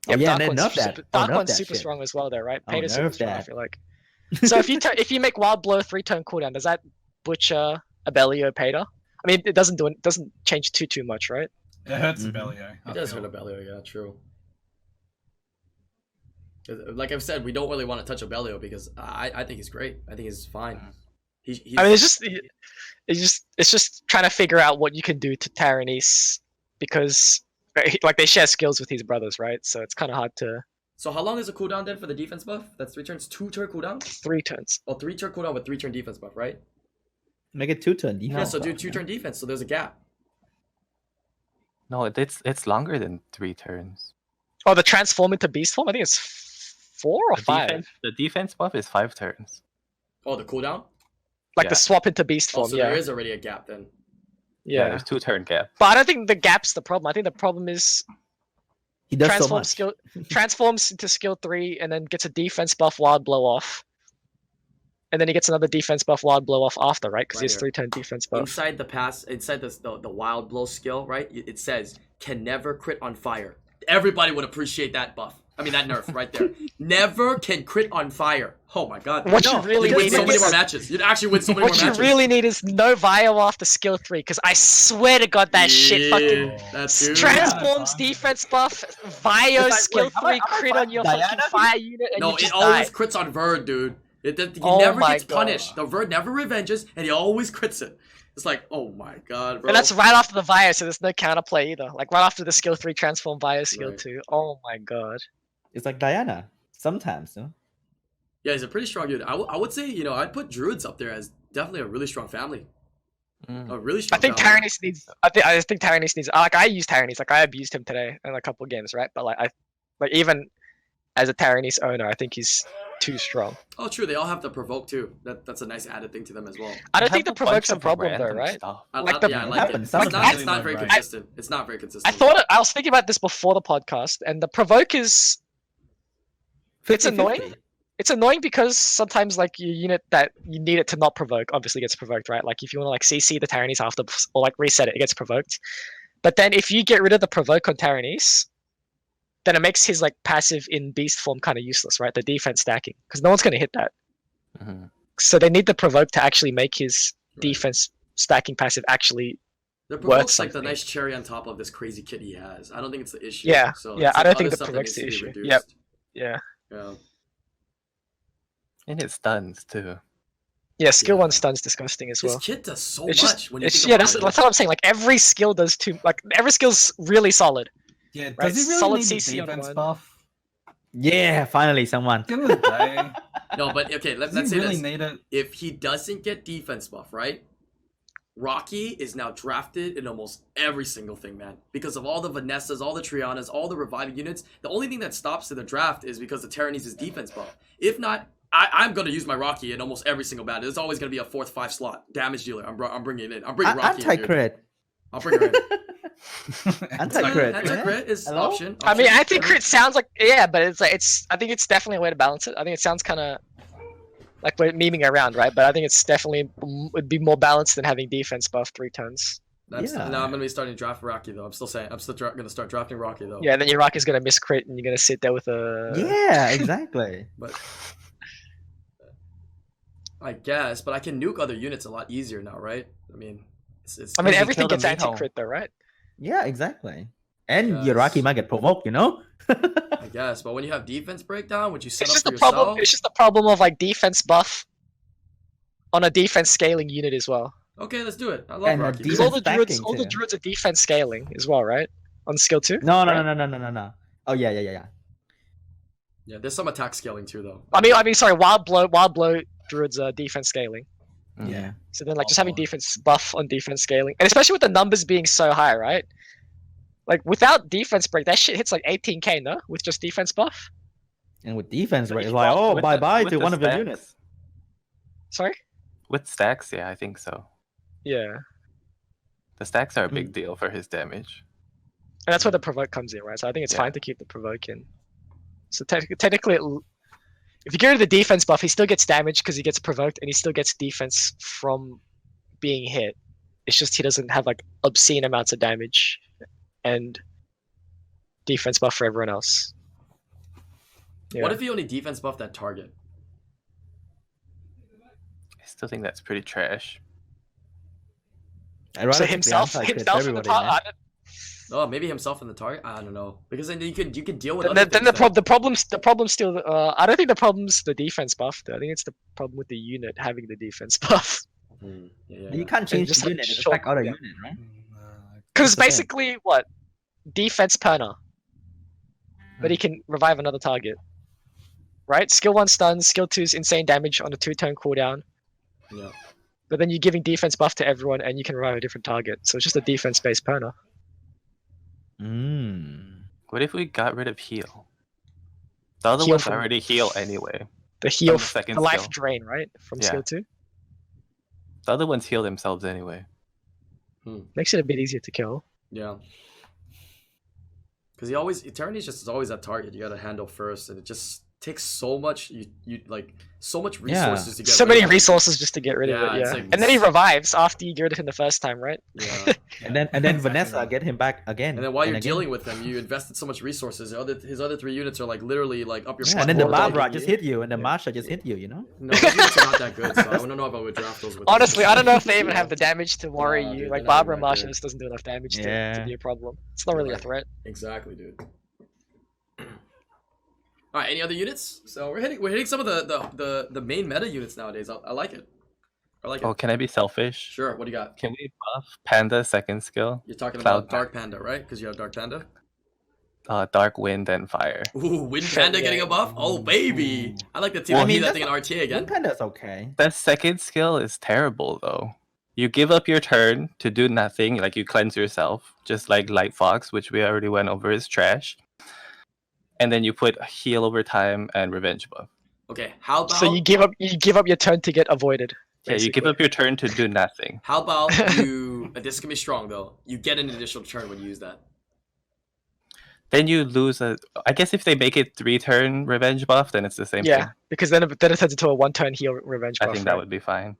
Speaker 1: Oh, yeah,
Speaker 3: Dark
Speaker 1: and
Speaker 3: one's
Speaker 1: then nerf
Speaker 3: super,
Speaker 1: that.
Speaker 3: super-
Speaker 1: Oh,
Speaker 3: Dark
Speaker 1: nerf
Speaker 3: one's
Speaker 1: that
Speaker 3: super
Speaker 1: shit.
Speaker 3: strong as well, though, right?
Speaker 1: Oh,
Speaker 3: Peter's super
Speaker 1: nerf
Speaker 3: strong, I
Speaker 1: that.
Speaker 3: feel like. So if you make Wild Blow 3-turn cooldown, does that butcher Abellio Pater? I mean, it doesn't change too much, right?
Speaker 5: It hurts
Speaker 1: Mhm.
Speaker 5: Abellio.
Speaker 4: It does hurt Abellio, yeah, true. Like I've said, we don't really want to touch Abellio because I think he's great. I think he's fine. He's,
Speaker 3: I mean, it's just trying to figure out what you can do to Taranis because like they share skills with his brothers, right? So it's kind of hard to
Speaker 4: So how long is the cooldown then for the defense buff? That's 3 turns, 2-turn cooldown?
Speaker 3: 3 turns.
Speaker 4: Oh, 3-turn cooldown with 3-turn defense buff, right?
Speaker 1: Make it 2-turn defense.
Speaker 4: Yeah, so do
Speaker 1: buff,
Speaker 4: 2-turn defense, so there's a gap.
Speaker 2: No, it's longer than 3 turns.
Speaker 3: Oh, the transform into beast form. I think it's 4 or 5.
Speaker 2: The defense buff is 5 turns.
Speaker 4: Oh, the cooldown?
Speaker 3: Like
Speaker 2: Yeah.
Speaker 3: the swap into beast
Speaker 4: Oh,
Speaker 3: form.
Speaker 4: so
Speaker 3: yeah,
Speaker 4: there is already a gap then.
Speaker 3: yeah.
Speaker 2: There's 2-turn gap.
Speaker 3: But I don't think the gap's the problem. I think the problem is
Speaker 1: He does so
Speaker 3: transform
Speaker 1: much.
Speaker 3: skill transforms into skill 3 and then gets a defense buff wild blow off. And then he gets another defense buff wild blow off after, right? Because
Speaker 4: Right
Speaker 3: he has
Speaker 4: here.
Speaker 3: 3-turn defense buff.
Speaker 4: Inside the wild blow skill, right? It says can never crit on fire. Everybody would appreciate that buff. I mean that nerf right there. Never can crit on fire. Oh my god.
Speaker 3: What
Speaker 1: No,
Speaker 3: you really
Speaker 4: You'd win
Speaker 3: need
Speaker 4: so many
Speaker 3: is
Speaker 4: more matches. You'd actually win so many
Speaker 3: what
Speaker 4: more
Speaker 3: you
Speaker 4: matches.
Speaker 3: really need is no Vio after skill 3. Because I swear to God that shit fucking
Speaker 4: Yeah, that's dude.
Speaker 3: transforms defense buff, Vio
Speaker 1: It's like,
Speaker 3: skill
Speaker 1: wait, how about
Speaker 3: 3 crit
Speaker 1: fight
Speaker 3: on your
Speaker 1: Diana?
Speaker 3: fucking fire unit and
Speaker 4: No,
Speaker 3: you
Speaker 4: it
Speaker 3: just
Speaker 4: always
Speaker 3: die.
Speaker 4: crits on Verd, dude. He
Speaker 3: Oh
Speaker 4: never
Speaker 3: my
Speaker 4: gets
Speaker 3: God.
Speaker 4: punished. The Verd never revenges, and he always crits it. It's like, oh my god, bro.
Speaker 3: And that's right after the Vio, so there's no counterplay either. Like right after the skill 3 transform Vio skill
Speaker 4: Right.
Speaker 3: 2. Oh my God.
Speaker 1: It's like Diana. Sometimes, no?
Speaker 4: Yeah, he's a pretty strong dude. I would say, I'd put Druids up there as definitely a really strong family.
Speaker 2: Mm.
Speaker 4: A really
Speaker 3: I
Speaker 4: strong
Speaker 3: think
Speaker 4: family.
Speaker 3: Taranis needs. I think Taranis needs. Like I use Taranis. Like I abused him today in a couple of games, right? But like even as a Taranis owner, I think he's too strong.
Speaker 4: Oh, true. They all have to provoke too. That's a nice added thing to them as well.
Speaker 3: I don't
Speaker 2: Have
Speaker 3: think the
Speaker 2: bunch
Speaker 3: provoke's a
Speaker 2: of
Speaker 3: problem though,
Speaker 2: random
Speaker 3: right?
Speaker 2: stuff.
Speaker 3: Like the-
Speaker 4: Yeah, I
Speaker 1: It
Speaker 4: like
Speaker 1: happens
Speaker 4: it.
Speaker 1: sometimes.
Speaker 4: It's not very
Speaker 5: Right.
Speaker 4: consistent. It's not very consistent.
Speaker 3: I thought I was thinking about this before the podcast, and the provoke is. It's
Speaker 1: 50-50.
Speaker 3: annoying. It's annoying because sometimes like your unit that you need it to not provoke obviously gets provoked, right? Like if you want to like CC the Taranis after or like reset it, it gets provoked. But then if you get rid of the provoke on Taranis, then it makes his like passive in beast form kind of useless, right? The defense stacking because no one's going to hit that.
Speaker 2: Mhm.
Speaker 3: So they need the provoke to actually make his
Speaker 4: Right.
Speaker 3: defense stacking passive actually.
Speaker 4: The
Speaker 3: worth
Speaker 4: provoke's like the
Speaker 3: something.
Speaker 4: nice cherry on top of this crazy kit he has. I don't think it's the issue.
Speaker 3: Yeah,
Speaker 4: So
Speaker 3: yeah,
Speaker 4: it's
Speaker 3: I
Speaker 4: like
Speaker 3: don't think
Speaker 4: other
Speaker 3: the
Speaker 4: stuff that
Speaker 3: provoke's
Speaker 4: needs
Speaker 3: the
Speaker 4: to be
Speaker 3: issue.
Speaker 4: reduced.
Speaker 3: Yeah.
Speaker 4: Yeah.
Speaker 2: And it stuns too.
Speaker 3: Yeah, skill
Speaker 4: Yeah.
Speaker 3: 1 stun's disgusting as well.
Speaker 4: This kit does so
Speaker 3: It's
Speaker 4: much
Speaker 3: just,
Speaker 4: when you
Speaker 3: it's,
Speaker 4: think
Speaker 3: yeah,
Speaker 4: about
Speaker 3: that's,
Speaker 4: it.
Speaker 3: that's what I'm saying. Like every skill does too. Like every skill's really solid.
Speaker 5: Yeah,
Speaker 3: Right,
Speaker 5: does he really
Speaker 3: solid
Speaker 5: need
Speaker 3: CC
Speaker 5: the
Speaker 3: on
Speaker 5: defense
Speaker 3: one.
Speaker 5: buff?
Speaker 1: Yeah, finally someone.
Speaker 5: At the end of the day,
Speaker 4: No, but okay,
Speaker 5: does
Speaker 4: let's
Speaker 5: he
Speaker 4: say
Speaker 5: really
Speaker 4: this.
Speaker 5: need it?
Speaker 4: If he doesn't get defense buff, right? Rocky is now drafted in almost every single thing, man. Because of all the Vanessas, all the Trianas, all the reviving units. The only thing that stops in the draft is because the Taranis' defense buff. If not, I'm going to use my Rocky in almost every single battle. There's always going to be a 4th, 5 slot. Damage dealer. I'm bringing it in. I'm bringing Rocky in, dude.
Speaker 1: Anti-crit.
Speaker 4: I'll bring her in.
Speaker 1: Anti-crit.
Speaker 4: Anti-crit is
Speaker 1: Hello?
Speaker 4: option.
Speaker 3: I mean,
Speaker 4: option.
Speaker 3: anti crit sounds like yeah, but it's like I think it's definitely a way to balance it. I think it sounds kind of Like we're memeing around, right? But I think it's definitely would be more balanced than having defense buff 3 turns.
Speaker 4: Now I'm gonna be starting to draft Rocky though. I'm still gonna start drafting Rocky though.
Speaker 3: Yeah, and then your Rocky's gonna miss crit, and you're gonna sit there with a.
Speaker 1: Yeah, exactly.
Speaker 4: But I guess, but I can nuke other units a lot easier now, right? I mean, it's
Speaker 3: I mean,
Speaker 2: you
Speaker 3: everything
Speaker 2: kill
Speaker 3: gets
Speaker 2: them Miho.
Speaker 3: anti-crit though, right?
Speaker 1: Yeah, exactly. And
Speaker 4: Yes.
Speaker 1: Yuraki might get provoked, you know?
Speaker 4: I guess, but when you have defense breakdown, which you set
Speaker 3: It's
Speaker 4: up
Speaker 3: just
Speaker 4: for
Speaker 3: the
Speaker 4: yourself,
Speaker 3: problem. It's just the problem of like defense buff on a defense scaling unit as well.
Speaker 4: okay, let's do it. I love
Speaker 1: And a
Speaker 4: Rocky.
Speaker 3: Because
Speaker 1: defense
Speaker 3: all the
Speaker 1: too.
Speaker 3: druids are defense scaling as well, right? On skill 2.
Speaker 1: No. Oh yeah.
Speaker 4: Yeah, there's some attack scaling too, though.
Speaker 3: I mean, sorry, wild blow druids are defense scaling.
Speaker 1: Yeah.
Speaker 3: So then, like, just
Speaker 5: Oh,
Speaker 3: having
Speaker 5: boy.
Speaker 3: defense buff on defense scaling, and especially with the numbers being so high, right? Like, without defense break, that shit hits like 18k, no? With just defense buff.
Speaker 1: And with defense,
Speaker 2: But
Speaker 1: right,
Speaker 2: if
Speaker 1: it's like,
Speaker 2: you-
Speaker 1: oh,
Speaker 2: with
Speaker 1: bye
Speaker 2: the-
Speaker 1: bye
Speaker 2: with
Speaker 1: to
Speaker 2: the
Speaker 1: one of your
Speaker 2: stacks-
Speaker 1: units.
Speaker 3: Sorry.
Speaker 2: With stacks, yeah, I think so.
Speaker 3: Yeah,
Speaker 2: The stacks are a big deal for his damage.
Speaker 3: and that's where the provoke comes in, right? So I think it's
Speaker 2: Yeah.
Speaker 3: fine to keep the provoke in. So technically, if you get rid of the defense buff, he still gets damage because he gets provoked, and he still gets defense from being hit. It's just he doesn't have like obscene amounts of damage and defense buff for everyone else. Yeah.
Speaker 4: What if you only defense buff that target?
Speaker 2: I still think that's pretty trash.
Speaker 1: I'd rather
Speaker 3: So
Speaker 1: take the
Speaker 3: himself
Speaker 1: anti-crit
Speaker 3: in the
Speaker 1: everybody, man.
Speaker 3: part.
Speaker 4: Oh, maybe himself in the target. I don't know, because then you can deal with.
Speaker 3: Then,
Speaker 4: other
Speaker 3: then
Speaker 4: things
Speaker 3: the problem's still. I don't think the problem's the defense buff. Though. I think it's the problem with the unit having the defense buff.
Speaker 4: Yeah.
Speaker 1: You can't change
Speaker 3: just
Speaker 1: the
Speaker 3: like
Speaker 1: unit, it's
Speaker 3: short
Speaker 1: like other
Speaker 3: cooldown.
Speaker 1: unit, right?
Speaker 3: Because
Speaker 1: That's the thing.
Speaker 3: basically, what defense perna, but he can revive another target. Right? Skill 1 stuns, skill 2's insane damage on a 2-turn cooldown.
Speaker 4: Yeah.
Speaker 3: But then you're giving defense buff to everyone, and you can revive a different target. So it's just a defense-based perna.
Speaker 2: What if we got rid of heal? The other
Speaker 3: Heal
Speaker 2: ones
Speaker 3: from-
Speaker 2: already heal anyway.
Speaker 3: The heal,
Speaker 2: the second
Speaker 3: the life
Speaker 2: skill.
Speaker 3: drain, right? From
Speaker 2: Yeah.
Speaker 3: skill 2
Speaker 2: The other ones heal themselves anyway.
Speaker 3: makes it a bit easier to kill.
Speaker 4: Yeah. Because Eternity's just is always that target you gotta handle first, and it just takes so much so much resources to get
Speaker 3: So
Speaker 4: rid
Speaker 3: many
Speaker 4: of it.
Speaker 3: resources just to get rid
Speaker 4: Yeah,
Speaker 3: of it.
Speaker 4: it's
Speaker 3: Yeah,
Speaker 4: like-
Speaker 3: and then he revives after you get rid of him the first time, right?
Speaker 4: Yeah.
Speaker 1: And then
Speaker 5: Exactly
Speaker 1: Vanessa
Speaker 5: right.
Speaker 1: get him back again.
Speaker 4: And then while you're
Speaker 1: again.
Speaker 4: dealing with him, you invested so much resources. His other 3 units are like literally like up your.
Speaker 1: Yeah, and then the
Speaker 4: butt,
Speaker 1: Barbara
Speaker 4: dogging
Speaker 1: just
Speaker 4: you.
Speaker 1: hit you, and the
Speaker 4: Yeah.
Speaker 1: Masha just hit you, you know?
Speaker 4: No, those units are not that good, so I don't know if I would draft those. With
Speaker 3: Honestly, I don't know if they even
Speaker 4: Yeah.
Speaker 3: have the damage to worry
Speaker 4: Nah,
Speaker 3: you.
Speaker 4: dude,
Speaker 3: Like
Speaker 4: they're not
Speaker 3: Barbara
Speaker 4: even
Speaker 3: and
Speaker 4: that
Speaker 3: Marsha
Speaker 4: good.
Speaker 3: just doesn't do enough damage to
Speaker 1: Yeah.
Speaker 3: be a problem. It's not really a
Speaker 4: Right.
Speaker 3: threat.
Speaker 4: Exactly, dude. All right, any other units? So we're hitting some of the main meta units nowadays. I like it. I like it.
Speaker 2: Oh, can I be selfish?
Speaker 4: Sure. What do you got?
Speaker 2: Can we buff Panda second skill?
Speaker 4: You're talking
Speaker 2: Cloud
Speaker 4: about Dark Panda, right? Because you have Dark Panda.
Speaker 2: Dark Wind and Fire.
Speaker 4: Ooh, Wind Panda getting a buff. Oh baby, I like the team.
Speaker 2: Well,
Speaker 4: I mean, that
Speaker 1: that's
Speaker 4: thing in RTA again.
Speaker 1: Wind Panda's okay.
Speaker 2: That second skill is terrible though. You give up your turn to do nothing, like you cleanse yourself, just like Light Fox, which we already went over is trash. And then you put heal over time and revenge buff.
Speaker 4: Okay, how about
Speaker 3: So you give up your turn to get avoided.
Speaker 2: Yeah, you give
Speaker 3: basically.
Speaker 2: up your turn to do nothing.
Speaker 4: how about you? This is gonna be strong though. You get an additional turn when you use that.
Speaker 2: Then you lose a. I guess if they make it 3-turn revenge buff, then it's the same
Speaker 3: Yeah,
Speaker 2: thing.
Speaker 3: because then it turns into a 1-turn heal revenge
Speaker 2: I
Speaker 3: buff.
Speaker 2: think that
Speaker 3: right?
Speaker 2: would be fine.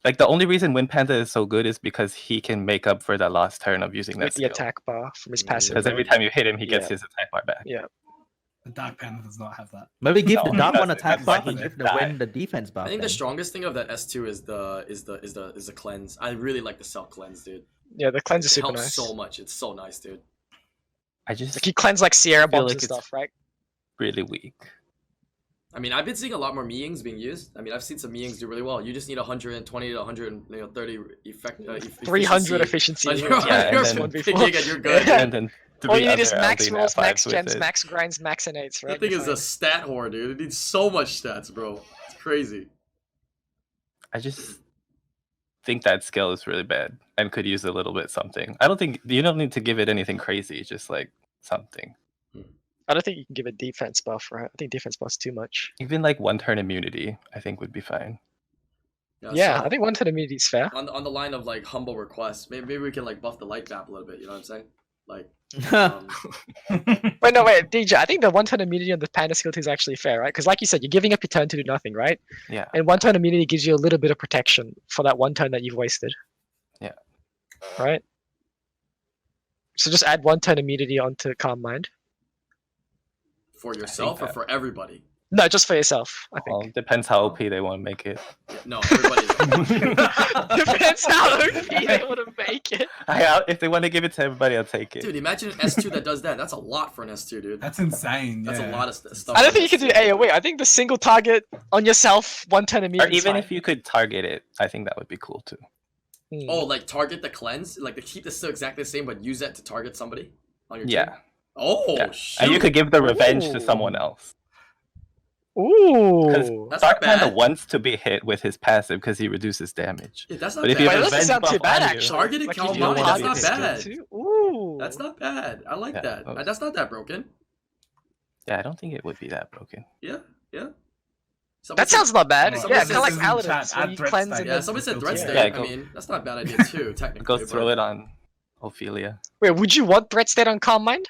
Speaker 2: Like the only reason Wind Panda is so good is because he can make up for that lost turn of using that
Speaker 3: with the
Speaker 2: skill.
Speaker 3: attack bar from his
Speaker 4: Yeah.
Speaker 3: passive.
Speaker 2: Because every time you hit him, he gets
Speaker 3: Yeah.
Speaker 2: his attack bar back.
Speaker 3: Yeah.
Speaker 5: The Dark Panda does not have that.
Speaker 1: Maybe give
Speaker 2: No,
Speaker 1: the Dark
Speaker 2: he
Speaker 1: one
Speaker 2: doesn't.
Speaker 1: attack
Speaker 2: That's why
Speaker 1: buff
Speaker 2: he
Speaker 1: and give the
Speaker 2: died.
Speaker 1: Wind the defense buff.
Speaker 4: I think the
Speaker 1: then.
Speaker 4: strongest thing of that S2 is the cleanse. I really like the self cleanse, dude.
Speaker 3: Yeah, the cleanse is
Speaker 4: It
Speaker 3: super
Speaker 4: helps
Speaker 3: nice.
Speaker 4: so much. It's so nice, dude.
Speaker 2: I just
Speaker 3: Like you cleanse like Sierra
Speaker 2: feel
Speaker 3: bombs
Speaker 2: like
Speaker 3: and
Speaker 2: it's-
Speaker 3: stuff, right?
Speaker 2: really weak.
Speaker 4: I mean, I've been seeing a lot more Miyings being used. I mean, I've seen some Miyings do really well. You just need 120 to 130 effect.
Speaker 3: 300 efficiency.
Speaker 4: On
Speaker 3: yeah,
Speaker 4: your,
Speaker 2: Yeah,
Speaker 4: your
Speaker 2: and then-
Speaker 4: picking and you're good.
Speaker 3: Yeah.
Speaker 2: And then
Speaker 3: All you
Speaker 2: three
Speaker 3: need is
Speaker 2: other
Speaker 3: max
Speaker 2: LD
Speaker 3: rolls,
Speaker 2: nat
Speaker 3: max
Speaker 2: fives with
Speaker 3: gens,
Speaker 2: it.
Speaker 3: max grinds, max innates, right?
Speaker 4: That thing
Speaker 3: You're
Speaker 4: is a
Speaker 3: fine.
Speaker 4: stat whore, dude. It needs so much stats, bro. It's crazy.
Speaker 2: I just think that skill is really bad and could use a little bit something. I don't think you don't need to give it anything crazy, just like something.
Speaker 3: I don't think you can give it defense buff, right? I think defense buff's too much.
Speaker 2: Even like 1-turn immunity, I think would be fine.
Speaker 3: Yeah,
Speaker 4: so
Speaker 3: I think 1-turn immunity is fair.
Speaker 4: on the line of like humble requests, maybe we can like buff the light map a little bit. You know what I'm saying? Like Um,
Speaker 3: Wait, DJ. I think the one turn immunity on the panda skill 2 is actually fair, right? Because like you said, you're giving up your turn to do nothing, right?
Speaker 2: Yeah.
Speaker 3: And one turn immunity gives you a little bit of protection for that one turn that you've wasted.
Speaker 2: Yeah.
Speaker 3: Right. So just add one turn immunity onto Calm Mind.
Speaker 4: for yourself or
Speaker 2: that-
Speaker 4: for everybody?
Speaker 3: No, just for yourself. I
Speaker 2: Well,
Speaker 3: think.
Speaker 2: depends how OP they want to make it.
Speaker 4: No, everybody.
Speaker 3: Depends how OP they want to make it.
Speaker 2: If they want to give it to everybody, I'll take it.
Speaker 4: Dude, imagine an S2 that does that. That's a lot for an S2, dude.
Speaker 5: That's insane.
Speaker 4: That's
Speaker 5: yeah.
Speaker 4: a lot of stuff.
Speaker 3: I don't think you can do AoE. I think the single target on yourself, one turn
Speaker 2: Or
Speaker 3: immunity.
Speaker 2: even if you could target it, I think that would be cool too.
Speaker 4: Oh, like target the cleanse? Like to keep this still exactly the same, but use that to target somebody on your team?
Speaker 2: Yeah.
Speaker 4: Oh,
Speaker 2: Yeah.
Speaker 4: shoot.
Speaker 2: And you could give the revenge
Speaker 3: Ooh.
Speaker 2: to someone else.
Speaker 3: Ooh.
Speaker 4: That's
Speaker 2: Dark
Speaker 4: not bad.
Speaker 2: Panda wants to be hit with his passive because he reduces damage.
Speaker 4: Yeah, that's not
Speaker 2: But if
Speaker 4: bad.
Speaker 2: you
Speaker 3: Wait,
Speaker 2: have
Speaker 3: that doesn't
Speaker 2: revenge
Speaker 3: sound too
Speaker 2: buff
Speaker 3: bad,
Speaker 2: on you-
Speaker 3: actually.
Speaker 4: Targeted
Speaker 3: Like,
Speaker 4: Calm
Speaker 3: if you don't
Speaker 4: Mind, that's
Speaker 3: target
Speaker 4: not
Speaker 3: the skill
Speaker 4: bad.
Speaker 3: too- Ooh.
Speaker 4: That's not bad. I like
Speaker 2: Yeah,
Speaker 4: that.
Speaker 2: that was-
Speaker 4: That's not that broken.
Speaker 2: Yeah, I don't think it would be that broken.
Speaker 4: Yeah, yeah. Someone
Speaker 3: That
Speaker 4: said-
Speaker 3: sounds not bad.
Speaker 4: Someone
Speaker 3: Yeah,
Speaker 4: said
Speaker 3: kind of like
Speaker 4: this
Speaker 5: in
Speaker 3: Paladins,
Speaker 5: chat,
Speaker 3: where
Speaker 5: add
Speaker 3: you
Speaker 5: threat
Speaker 3: cleanse
Speaker 5: state.
Speaker 3: and
Speaker 4: Yeah,
Speaker 3: then...
Speaker 4: someone said
Speaker 5: Yeah.
Speaker 4: threat state.
Speaker 2: Yeah,
Speaker 4: I
Speaker 2: go-
Speaker 4: mean, that's not a bad idea too, technically.
Speaker 2: Go
Speaker 4: but
Speaker 2: throw it on Ophelia.
Speaker 3: Wait, would you want threat state on Calm Mind?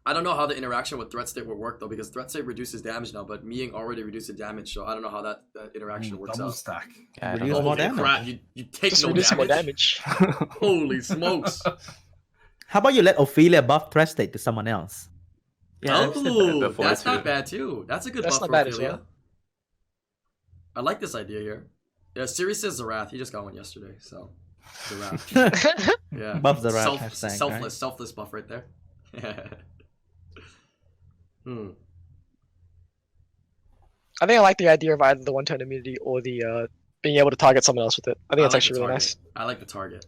Speaker 4: I don't know how the interaction with threat state would work though, because threat state reduces damage now, but Meing already reduces damage, so I don't know how that interaction works
Speaker 5: Double
Speaker 4: out.
Speaker 5: stack.
Speaker 2: Yeah, I don't
Speaker 1: Reduce
Speaker 2: know.
Speaker 1: more
Speaker 4: Holy
Speaker 1: damage.
Speaker 4: crap, you take
Speaker 3: Just
Speaker 4: no
Speaker 3: reduce more
Speaker 4: damage.
Speaker 3: damage.
Speaker 4: Holy smokes.
Speaker 1: How about you let Ophelia buff threat state to someone else?
Speaker 2: Yeah, I've said that
Speaker 4: Oh,
Speaker 2: before
Speaker 4: that's
Speaker 2: too.
Speaker 4: not bad too. That's a good
Speaker 3: That's
Speaker 4: buff
Speaker 3: not
Speaker 4: for
Speaker 3: bad as
Speaker 4: Ophelia.
Speaker 3: well.
Speaker 4: I like this idea here. Yeah, Sirius says Zarath. He just got one yesterday, so Zarath. Yeah.
Speaker 1: Buff Zarath, hashtag,
Speaker 4: Selfless buff right there.
Speaker 3: I think I like the idea of either the one turn immunity or the being able to target someone else with it. I think that's
Speaker 4: like
Speaker 3: actually
Speaker 4: the
Speaker 3: really
Speaker 4: target.
Speaker 3: nice.
Speaker 4: I like the target.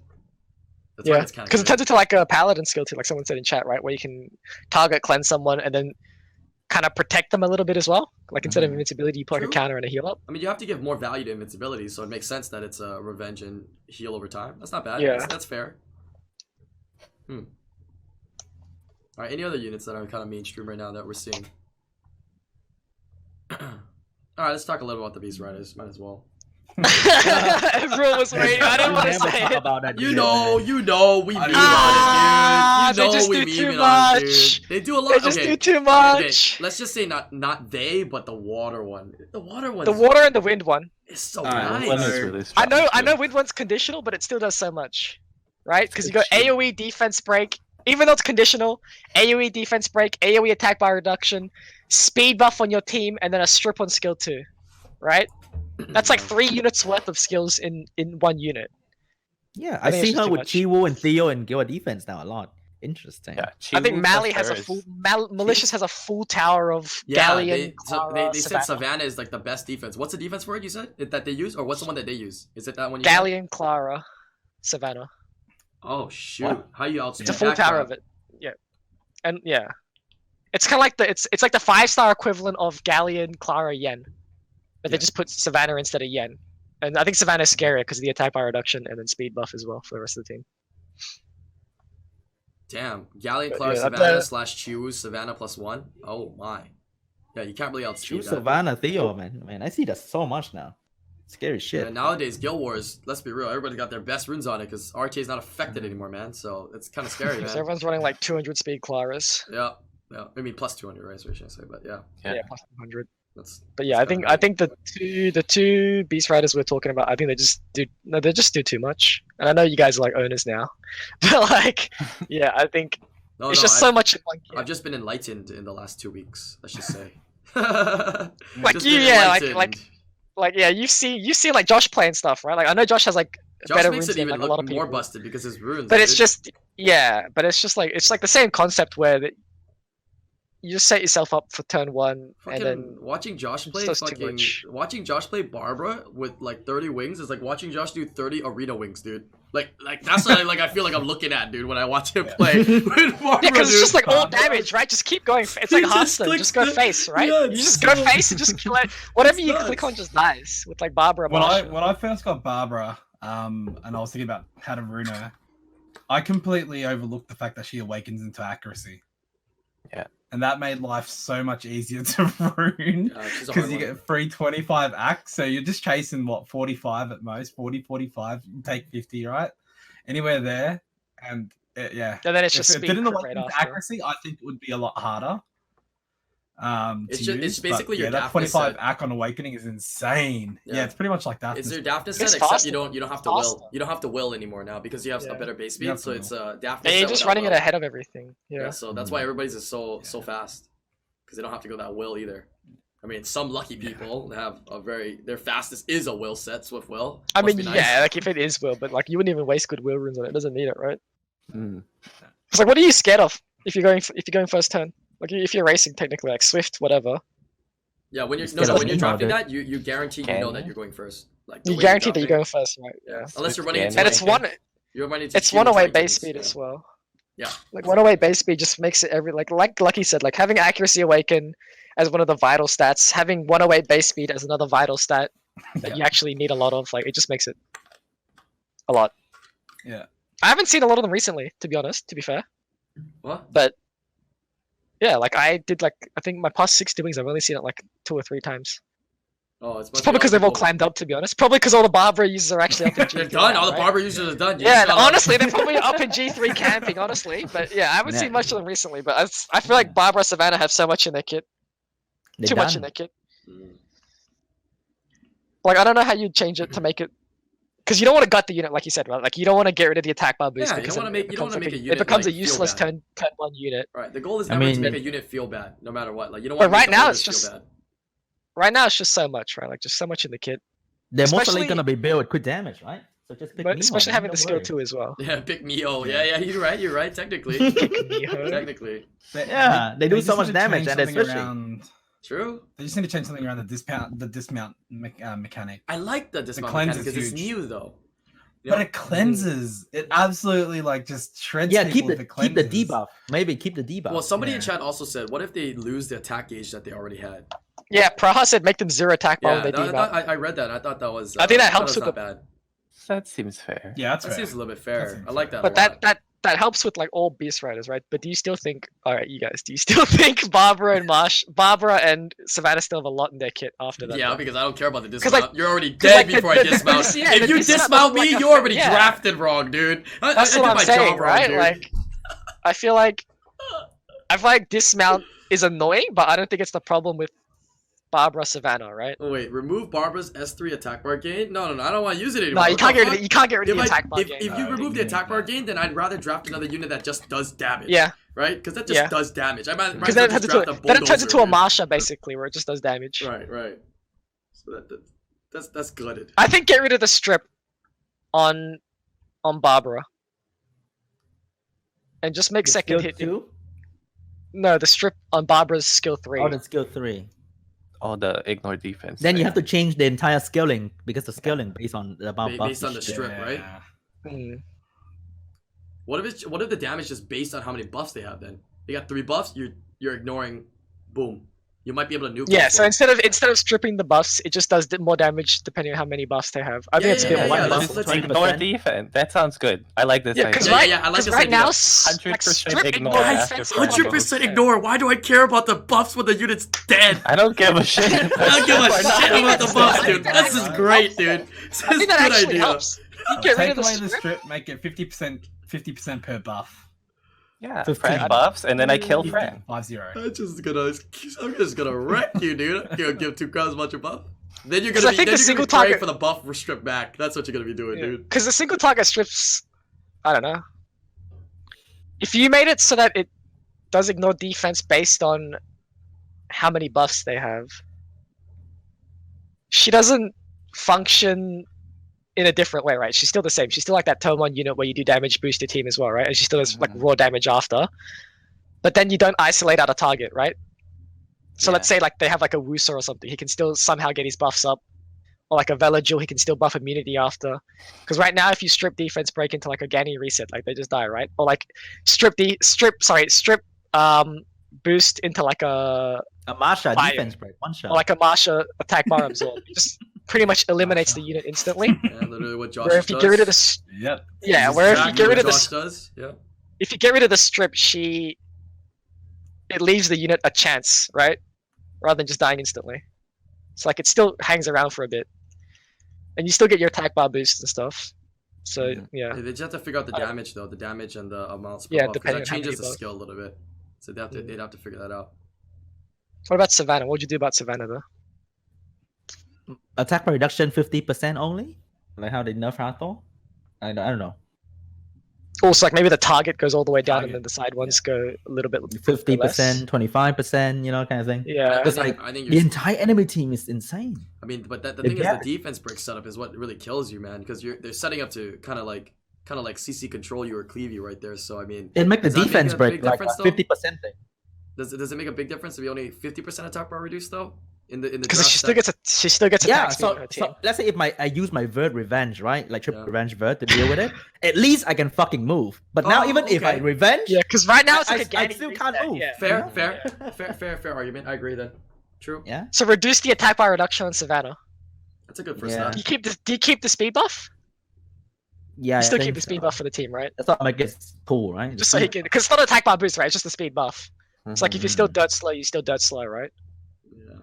Speaker 4: The
Speaker 3: Yeah,
Speaker 4: target's kind
Speaker 3: because
Speaker 4: of
Speaker 3: it turns into like a paladin skill too, like someone said in chat, right? Where you can target, cleanse someone, and then kind of protect them a little bit as well. Like instead of invincibility, you put like a
Speaker 4: True.
Speaker 3: counter and a heal up.
Speaker 4: I mean, you have to give more value to invincibility, so it makes sense that it's a revenge and heal over time. That's not bad.
Speaker 3: Yeah.
Speaker 4: That's fair. All right, any other units that are kind of mainstream right now that we're seeing? All right, let's talk a little about the Beast Riders. Might as well.
Speaker 3: Everyone was waiting. I don't want to
Speaker 1: Never
Speaker 3: say
Speaker 1: talk
Speaker 3: it.
Speaker 1: about that.
Speaker 4: You
Speaker 1: unit,
Speaker 4: know,
Speaker 1: man.
Speaker 4: we meme
Speaker 3: Ah,
Speaker 4: on it, dude. You know
Speaker 3: they just
Speaker 4: we
Speaker 3: do too
Speaker 4: meme on it, dude.
Speaker 3: much.
Speaker 4: They do a lot.
Speaker 3: They just
Speaker 4: okay.
Speaker 3: do too
Speaker 4: Okay,
Speaker 3: much.
Speaker 4: let's just say not they, but the water one. The water one.
Speaker 3: The water and the wind one.
Speaker 4: is so
Speaker 5: Alright,
Speaker 4: nice.
Speaker 2: One
Speaker 5: so-
Speaker 2: is really
Speaker 3: I
Speaker 2: strong,
Speaker 3: know
Speaker 2: too.
Speaker 3: wind one's conditional, but it still does so much, right? Because you got
Speaker 2: It's true.
Speaker 3: AoE defense break, even though it's conditional. AoE defense break, AoE attack bar reduction, speed buff on your team, and then a strip on skill 2, right? That's like 3 units worth of skills in one unit.
Speaker 1: Yeah,
Speaker 3: I
Speaker 1: I
Speaker 3: think it's
Speaker 1: see
Speaker 3: just
Speaker 1: her
Speaker 3: too
Speaker 1: with
Speaker 3: much.
Speaker 1: Chiwu and Theo and Guild defense now a lot. Interesting.
Speaker 2: Yeah,
Speaker 3: I think
Speaker 2: Chiwu
Speaker 3: Mali has a
Speaker 2: prefers-
Speaker 3: full Malicious has a full tower of
Speaker 4: Yeah,
Speaker 3: Galleon.
Speaker 4: they said
Speaker 3: Savannah.
Speaker 4: Savannah is like the best defense. What's the defense for it? You said that they use, or what's the one that they use? Is it that one? You said?
Speaker 3: Galleon, Clara, Savannah.
Speaker 4: Oh shoot!
Speaker 2: What?
Speaker 4: How you outspeed
Speaker 3: It's a full
Speaker 4: that
Speaker 3: tower
Speaker 4: crap?
Speaker 3: of it. Yeah, and yeah, it's kind of like it's like the 5-star equivalent of Galleon, Clara, Yen, but they
Speaker 4: Yeah.
Speaker 3: just put Savannah instead of Yen. And I think Savannah is scarier because of the attack bar reduction and then speed buff as well for the rest of the team.
Speaker 4: Damn, Galleon,
Speaker 3: But
Speaker 4: Clara,
Speaker 3: yeah,
Speaker 4: Savannah
Speaker 3: that's
Speaker 4: slash Chiwu, Savannah +1. Oh my! Yeah, you can't really outspeed
Speaker 1: Choose
Speaker 4: that.
Speaker 1: Savannah Theo, man. I see that so much now. Scary shit.
Speaker 4: Yeah, nowadays, Guild Wars, let's be real, everybody got their best runes on it because RT is not affected anymore, man. So it's kind of scary,
Speaker 3: Because
Speaker 4: man.
Speaker 3: everyone's running like 200 speed Claras.
Speaker 4: Yeah, yeah. I mean, plus 200, right? That's what I should say, but yeah,
Speaker 2: Yeah.
Speaker 3: Yeah, plus 100.
Speaker 4: that's.
Speaker 3: But yeah,
Speaker 4: that's
Speaker 3: I
Speaker 4: kinda
Speaker 3: think the two Beast Riders we're talking about, I think they just do too much. And I know you guys are like owners now, but like, yeah, I think
Speaker 4: No,
Speaker 3: it's
Speaker 4: no,
Speaker 3: just so much in one game.
Speaker 4: I've just been enlightened in the last 2 weeks. Let's just say.
Speaker 3: Like
Speaker 4: Just
Speaker 3: you,
Speaker 4: been
Speaker 3: yeah, like
Speaker 4: enlightened.
Speaker 3: like yeah, you see like Josh playing stuff, right? Like I know Josh has like
Speaker 4: Josh
Speaker 3: better
Speaker 4: makes
Speaker 3: runes
Speaker 4: it
Speaker 3: than
Speaker 4: even
Speaker 3: like a lot
Speaker 4: look
Speaker 3: of
Speaker 4: more
Speaker 3: people.
Speaker 4: busted because his runes.
Speaker 3: But it's
Speaker 4: dude.
Speaker 3: just but it's like the same concept where that you just set yourself up for turn 1
Speaker 4: Fucking
Speaker 3: and then
Speaker 4: watching Josh play
Speaker 3: just too
Speaker 4: fucking
Speaker 3: much.
Speaker 4: watching Josh play Barbara with like 30 wings is like watching Josh do 30 arena wings, dude. Like that's what I feel like I'm looking at, dude, when I watch him play with Barbara.
Speaker 3: yeah, because it's just
Speaker 4: dude.
Speaker 3: like all damage, right? Just keep going. It's like
Speaker 4: He just
Speaker 3: Hearthstone.
Speaker 4: clicks
Speaker 3: Just go
Speaker 4: the-
Speaker 3: face, right?
Speaker 4: yeah,
Speaker 3: You
Speaker 4: it's
Speaker 3: just go
Speaker 4: so-
Speaker 3: face and just kill it. Whatever
Speaker 4: It's
Speaker 3: you click
Speaker 4: nuts.
Speaker 3: on just dies. With like Barbara.
Speaker 5: When I
Speaker 3: Marsha.
Speaker 5: first got Barbara, and I was thinking about how to rune her, I completely overlooked the fact that she awakens into accuracy.
Speaker 2: Yeah.
Speaker 5: And that made life so much easier to rune
Speaker 4: She's a hard
Speaker 5: because you
Speaker 4: one.
Speaker 5: get free 25 acts. So you're just chasing what 45 at most, 40, 45. You take 50, right? Anywhere there, and Yeah.
Speaker 3: And then it's
Speaker 5: If
Speaker 3: just
Speaker 5: it
Speaker 3: speed
Speaker 5: didn't
Speaker 3: crit
Speaker 5: align
Speaker 3: right
Speaker 5: with
Speaker 3: after.
Speaker 5: accuracy, I think it would be a lot harder.
Speaker 4: It's
Speaker 5: To
Speaker 4: just-
Speaker 5: use,
Speaker 4: it's basically
Speaker 5: but,
Speaker 4: your
Speaker 5: that
Speaker 4: daftness
Speaker 5: 25
Speaker 4: set.
Speaker 5: Ack on Awakening is insane.
Speaker 4: Yeah.
Speaker 5: Yeah, it's pretty much like that.
Speaker 4: It's their daftness
Speaker 3: It's
Speaker 4: set, except
Speaker 3: faster.
Speaker 4: you don't have to
Speaker 3: Faster.
Speaker 4: will. You don't have to will anymore now because you have
Speaker 3: Yeah.
Speaker 4: a better base
Speaker 5: You have
Speaker 4: speed.
Speaker 5: to
Speaker 4: So
Speaker 5: will.
Speaker 4: it's daftness.
Speaker 3: And you're
Speaker 4: set
Speaker 3: just
Speaker 4: without
Speaker 3: running it
Speaker 4: will.
Speaker 3: ahead of everything.
Speaker 4: Yeah,
Speaker 3: Yeah.
Speaker 4: so that's why everybody's is so fast because they don't have to go that will either. I mean, some lucky people have their fastest is a will set, Swift will.
Speaker 3: I
Speaker 4: Must
Speaker 3: mean,
Speaker 4: be nice.
Speaker 3: yeah, like if it is will, but like you wouldn't even waste good will runes on it. It doesn't need it, right?
Speaker 2: Mm.
Speaker 3: It's like, what are you scared of if you're going first turn? Like if you're racing, technically, like Swift, whatever.
Speaker 4: Yeah, when you're
Speaker 1: Instead
Speaker 3: of
Speaker 4: when you're
Speaker 1: me,
Speaker 4: drafting
Speaker 1: dude.
Speaker 4: that, you guarantee you know
Speaker 2: Can
Speaker 4: that
Speaker 2: you?
Speaker 4: you're going first. Like the
Speaker 3: You
Speaker 4: way
Speaker 3: guarantee that you're
Speaker 4: drafting-
Speaker 3: going first, right?
Speaker 4: Yeah,
Speaker 3: Yeah.
Speaker 4: unless you're running into
Speaker 2: Can
Speaker 3: And it's
Speaker 2: you?
Speaker 3: one.
Speaker 4: you're running into
Speaker 3: It's
Speaker 4: human
Speaker 3: one away
Speaker 4: Titans,
Speaker 3: base speed
Speaker 4: yeah.
Speaker 3: as well.
Speaker 4: Yeah.
Speaker 3: Like one away base speed just makes it like Lucky said, like having accuracy awaken as one of the vital stats, having one away base speed as another vital stat that you actually need a lot of, like it just makes it a lot.
Speaker 5: Yeah.
Speaker 3: I haven't seen a lot of them recently, to be honest, to be fair.
Speaker 4: What?
Speaker 3: But yeah, like I did like I think my past 6 doings I've only seen it like 2 or 3 times.
Speaker 4: Oh, it's
Speaker 3: It's probably because they've all climbed up, to be honest. Probably because all the Barbara users are actually up in G3.
Speaker 4: They're done. All the
Speaker 3: right?
Speaker 4: barber users are done. You
Speaker 3: Yeah,
Speaker 4: just
Speaker 3: and
Speaker 4: gotta-
Speaker 3: honestly, they're probably up in G3 camping, honestly. But yeah, I haven't seen much of them recently. But I feel like Barbara Savannah have so much in their kit.
Speaker 1: They're
Speaker 3: Too much in
Speaker 1: done.
Speaker 3: their kit.
Speaker 4: Mm.
Speaker 3: Like, I don't know how you'd change it to make it. Because you don't want to gut the unit, like you said, right? Like, you don't want to get rid of the attack bar boost.
Speaker 4: Yeah, you
Speaker 3: because
Speaker 4: don't wanna
Speaker 3: then
Speaker 4: make- you don't
Speaker 3: becomes
Speaker 4: wanna
Speaker 3: like
Speaker 4: make a unit,
Speaker 3: It becomes
Speaker 4: like,
Speaker 3: a
Speaker 4: feel
Speaker 3: useless
Speaker 4: bad.
Speaker 3: turn 1 unit.
Speaker 4: Right. The goal is
Speaker 1: I
Speaker 4: never to
Speaker 1: mean-
Speaker 4: make a unit feel bad, no matter what. Like you don't
Speaker 3: But
Speaker 4: want.
Speaker 3: right now, it's
Speaker 4: feel
Speaker 3: just-
Speaker 4: bad.
Speaker 3: Right now, it's just so much, right? Like, just so much in the kit.
Speaker 1: They're mostly
Speaker 3: Especially-
Speaker 1: gonna be built with crit damage, right? So just pick
Speaker 3: But
Speaker 1: Nemo,
Speaker 3: especially
Speaker 1: man,
Speaker 3: having the
Speaker 1: don't
Speaker 3: skill
Speaker 1: worry.
Speaker 3: 2 as well.
Speaker 4: Yeah, pick Mio. Yeah, you're right. Technically,
Speaker 3: Miho.
Speaker 4: technically,
Speaker 1: Yeah, they do
Speaker 5: just
Speaker 1: so
Speaker 5: need
Speaker 1: much
Speaker 5: to
Speaker 1: damage,
Speaker 5: change
Speaker 1: and they're
Speaker 5: something
Speaker 1: switching.
Speaker 5: around-
Speaker 4: true.
Speaker 5: They just need to change something around the dismount mechanic.
Speaker 4: I like the dismount
Speaker 5: cleanse
Speaker 4: mechanic
Speaker 5: is
Speaker 4: because it's
Speaker 5: huge.
Speaker 4: new though. You
Speaker 5: But
Speaker 4: know?
Speaker 5: it cleanses. It absolutely like just shreds
Speaker 1: Yeah,
Speaker 5: people if it
Speaker 1: keep the
Speaker 5: cleanses.
Speaker 1: debuff. Maybe keep the debuff.
Speaker 4: Well, somebody in
Speaker 5: Yeah.
Speaker 4: chat also said, "What if they lose the attack gauge that they already had?"
Speaker 3: Yeah, Praha said make them 0 attack bar
Speaker 4: Yeah,
Speaker 3: when they
Speaker 4: that-
Speaker 3: demount.
Speaker 4: I read that. I thought that was.
Speaker 3: I think that
Speaker 4: thought
Speaker 3: helps
Speaker 4: was
Speaker 3: with
Speaker 4: not
Speaker 3: the-
Speaker 4: bad.
Speaker 2: That seems fair.
Speaker 5: Yeah, that's
Speaker 4: That
Speaker 5: fair.
Speaker 4: seems a little bit
Speaker 5: That
Speaker 4: fair.
Speaker 5: seems
Speaker 4: I like
Speaker 5: fair.
Speaker 4: that.
Speaker 3: But
Speaker 4: a lot.
Speaker 3: that helps with like all beast riders, right? But do you still think? All right, you guys, do you still think Barbara and Savannah still have a lot in their kit after that?
Speaker 4: Yeah,
Speaker 3: though?
Speaker 4: because I don't care about the
Speaker 3: 'Cause,
Speaker 4: dismount.
Speaker 3: like-
Speaker 4: You're already
Speaker 3: 'cause,
Speaker 4: dead
Speaker 3: like,
Speaker 4: before
Speaker 3: the
Speaker 4: I dismount.
Speaker 3: yeah,
Speaker 4: If
Speaker 3: the
Speaker 4: you
Speaker 3: dismount
Speaker 4: dismount
Speaker 3: doesn't
Speaker 4: me,
Speaker 3: like
Speaker 4: you
Speaker 3: affect-
Speaker 4: already
Speaker 3: yeah.
Speaker 4: drafted wrong, dude.
Speaker 3: That's
Speaker 4: I
Speaker 3: what
Speaker 4: did
Speaker 3: I'm
Speaker 4: my
Speaker 3: saying,
Speaker 4: job wrong,
Speaker 3: right?
Speaker 4: dude.
Speaker 3: Like, I feel like dismount is annoying, but I don't think it's the problem with Barbara Savannah, right?
Speaker 4: Oh wait, remove Barbara's S3 attack bar gain? No, I don't want to use it anymore.
Speaker 3: No, you
Speaker 4: What
Speaker 3: can't
Speaker 4: the
Speaker 3: get rid of
Speaker 4: fuck?
Speaker 3: it. You can't get rid of the
Speaker 4: If,
Speaker 3: attack bar
Speaker 4: if,
Speaker 3: game.
Speaker 4: if you
Speaker 5: No,
Speaker 4: remove the
Speaker 5: you
Speaker 4: attack bar
Speaker 5: can't.
Speaker 4: gain, then I'd rather draft another unit that just does damage.
Speaker 3: Yeah,
Speaker 4: Right? Because that just
Speaker 3: Yeah.
Speaker 4: does damage. I might
Speaker 3: because
Speaker 4: as well
Speaker 3: then
Speaker 4: just
Speaker 3: it
Speaker 4: draft
Speaker 3: turns into a
Speaker 4: bulldozer,
Speaker 3: Marsha basically, where it just does damage.
Speaker 4: dude. Right. So that's gutted.
Speaker 3: I think get rid of the strip on Barbara, and just make
Speaker 1: The
Speaker 3: second
Speaker 1: skill
Speaker 3: hit.
Speaker 1: 2?
Speaker 3: No, the strip on Barbara's skill 3.
Speaker 1: Oh, the skill 3.
Speaker 2: All the ignore defense.
Speaker 1: Then you
Speaker 2: thing.
Speaker 1: have to change the entire scaling because the scaling based on the buff.
Speaker 4: Based on the strip, right?
Speaker 5: Yeah.
Speaker 3: Mm.
Speaker 4: What if the damage is based on how many buffs they have? Then they got 3 buffs. You're ignoring. Boom. You might be able to nuke.
Speaker 3: Yeah,
Speaker 4: this
Speaker 3: so
Speaker 4: one.
Speaker 3: instead of stripping the buffs, it just does more damage depending on how many buffs they have. I think it's a bit
Speaker 4: yeah,
Speaker 3: more
Speaker 4: yeah,
Speaker 3: balanced.
Speaker 4: let's
Speaker 2: Just ignore
Speaker 1: 20%.
Speaker 2: defense. That sounds good. I like this
Speaker 3: Yeah,
Speaker 2: idea.
Speaker 3: because
Speaker 4: Yeah,
Speaker 3: right,
Speaker 4: yeah, I like
Speaker 3: 'cause
Speaker 4: this
Speaker 3: right
Speaker 4: idea.
Speaker 3: now,
Speaker 2: 100%
Speaker 3: strip
Speaker 2: ignore
Speaker 3: ignore
Speaker 2: after
Speaker 3: defense.
Speaker 4: 100% ignore. Why do I care about the buffs when the unit's dead?
Speaker 2: I don't give a shit.
Speaker 4: I don't give a shit about the buffs, dude.
Speaker 3: I
Speaker 4: This is
Speaker 3: think
Speaker 4: great, dude. This
Speaker 3: I
Speaker 4: is
Speaker 3: think
Speaker 4: a
Speaker 3: that
Speaker 4: good
Speaker 3: actually
Speaker 4: idea.
Speaker 3: helps. You get rid
Speaker 5: Take
Speaker 3: of the
Speaker 5: away the
Speaker 3: strip.
Speaker 5: strip, make it 50% per buff.
Speaker 2: Yeah,
Speaker 1: 15.
Speaker 2: Fran buffs, and then I kill Fran.
Speaker 5: 5-0.
Speaker 4: I'm just gonna wreck you, dude. I'm gonna give 2 crowns about your buff. Then you're
Speaker 3: 'Cause
Speaker 4: gonna
Speaker 3: I
Speaker 4: be,
Speaker 3: think
Speaker 4: then
Speaker 3: the
Speaker 4: you're
Speaker 3: single
Speaker 4: gonna be praying
Speaker 3: target-
Speaker 4: for the buff for strip back. That's what you're gonna be doing, dude.
Speaker 3: Because the single target strips, I don't know. If you made it so that it does ignore defense based on how many buffs they have, she doesn't function in a different way, right? She's still the same. She's still like that turn 1 unit where you do damage boost your team as well, right? And she still has like raw damage after. But then you don't isolate out a target, right? So let's say like they have like a Wooser or something. He can still somehow get his buffs up. Or like a Velagil, he can still buff immunity after. Because right now, if you strip defense break into like a Gani reset, like they just die, right? Or like strip boost into like a
Speaker 1: Marsha
Speaker 3: Fire.
Speaker 1: defense break, one shot.
Speaker 3: or like a Marsha attack bar absorb. It just pretty much eliminates the unit instantly.
Speaker 4: Yeah, literally what Josh
Speaker 3: Where if you
Speaker 4: does.
Speaker 3: get rid of the
Speaker 5: Yep.
Speaker 3: yeah,
Speaker 4: This is
Speaker 3: where if you
Speaker 4: exactly
Speaker 3: get rid
Speaker 4: what
Speaker 3: of the
Speaker 4: Josh does. Yeah.
Speaker 3: if you get rid of the strip, it leaves the unit a chance, right? Rather than just dying instantly. It's like it still hangs around for a bit. And you still get your attack bar boosts and stuff. So yeah.
Speaker 4: They just have to figure out the damage though, the damage and the amounts. Per
Speaker 3: Yeah,
Speaker 4: buff, 'cause
Speaker 3: depending
Speaker 4: that
Speaker 3: on how
Speaker 4: changes
Speaker 3: many
Speaker 4: the
Speaker 3: buffs.
Speaker 4: skill a little bit. So they'd have to figure that out.
Speaker 3: What about Savannah? What would you do about Savannah though?
Speaker 1: Attack per reduction 50% only, like how they nerf Hathor. I don't know.
Speaker 3: Also, like maybe the target goes all the way down, and
Speaker 5: Target.
Speaker 3: then the side ones go a little bit
Speaker 1: 50%, 25%, you know, kind of thing.
Speaker 3: Yeah.
Speaker 1: It's like
Speaker 4: I think
Speaker 1: the
Speaker 4: you're.
Speaker 1: entire enemy team is insane.
Speaker 4: I mean, but the
Speaker 1: They
Speaker 4: thing is,
Speaker 1: get
Speaker 4: the defense break setup is what really kills you, man. Because they're setting up to kind of like CC control you or cleave you right there. So I mean,
Speaker 1: It make the
Speaker 4: does that make
Speaker 1: defense
Speaker 4: a
Speaker 1: break
Speaker 4: big
Speaker 1: like
Speaker 4: difference, though?
Speaker 1: 50% thing.
Speaker 4: Does it make a big difference to be only 50% attack bar reduced though? In the
Speaker 3: Because
Speaker 4: draft
Speaker 3: she
Speaker 4: set?
Speaker 3: still gets
Speaker 1: Yeah,
Speaker 3: attack speed on
Speaker 1: so,
Speaker 3: her team.
Speaker 1: so let's say if I use my Vert Revenge, right? Like triple
Speaker 4: Yeah.
Speaker 1: Revenge Vert to deal with it, at least I can fucking move. But now
Speaker 4: Oh,
Speaker 1: even if I
Speaker 4: okay.
Speaker 1: Revenge,
Speaker 3: Yeah, because right now it's
Speaker 1: I-
Speaker 3: like a
Speaker 1: I
Speaker 3: Ganny
Speaker 1: still
Speaker 3: reset,
Speaker 1: can't move.
Speaker 3: Yeah.
Speaker 4: Fair argument. I agree then. True.
Speaker 1: yeah,
Speaker 3: So reduce the attack bar reduction on Savannah.
Speaker 4: That's a good first
Speaker 1: Yeah.
Speaker 4: step.
Speaker 3: Do you keep the speed buff?
Speaker 1: yeah,
Speaker 3: You
Speaker 1: I
Speaker 3: still
Speaker 1: think
Speaker 3: keep the speed
Speaker 1: so.
Speaker 3: buff for the team, right?
Speaker 1: That's what makes it cool, right?
Speaker 3: Just so he can, because it's not an attack bar boost, right? It's just the speed buff. It's like if you're still
Speaker 1: Mhm.
Speaker 3: dirt slow, you're still dirt slow, right?
Speaker 4: Yeah.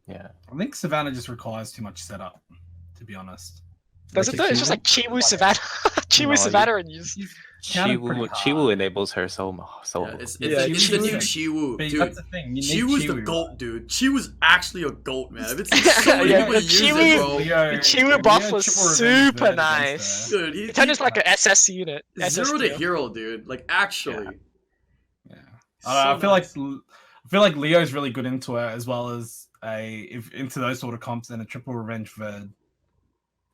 Speaker 2: Yeah.
Speaker 5: I think Savannah just requires too much setup, to be honest.
Speaker 3: Does it though? It's just like Chiwu Savannah, Chiwu
Speaker 2: No,
Speaker 3: Savannah, and you.
Speaker 5: Counted pretty
Speaker 2: Chiwu
Speaker 5: hard.
Speaker 2: enables her so
Speaker 4: Yeah, it's
Speaker 3: Yeah,
Speaker 4: the new
Speaker 5: Chiwu-
Speaker 4: Chiwu,
Speaker 5: But
Speaker 4: dude.
Speaker 5: that's the thing. You need
Speaker 4: Chiwu's the
Speaker 5: Chiwu,
Speaker 4: goat,
Speaker 5: right?
Speaker 4: dude. Chiwu's actually a goat, man. I've been seeing so many
Speaker 3: Yeah,
Speaker 4: people
Speaker 3: the
Speaker 4: use
Speaker 3: Chiwu-
Speaker 4: it, bro.
Speaker 5: Leo-
Speaker 3: The Chiwu
Speaker 5: Leo
Speaker 3: buff was
Speaker 5: triple revenge
Speaker 3: super
Speaker 5: Vert
Speaker 3: nice.
Speaker 5: against her.
Speaker 4: Dude, he
Speaker 3: It turned into like an SS unit. SS
Speaker 4: zero to
Speaker 3: tier.
Speaker 4: hero, dude. Like actually.
Speaker 5: Yeah. I
Speaker 4: So
Speaker 5: feel
Speaker 4: nice.
Speaker 5: I feel like Leo's really good into her as well as into those sort of comps and a triple revenge Verd.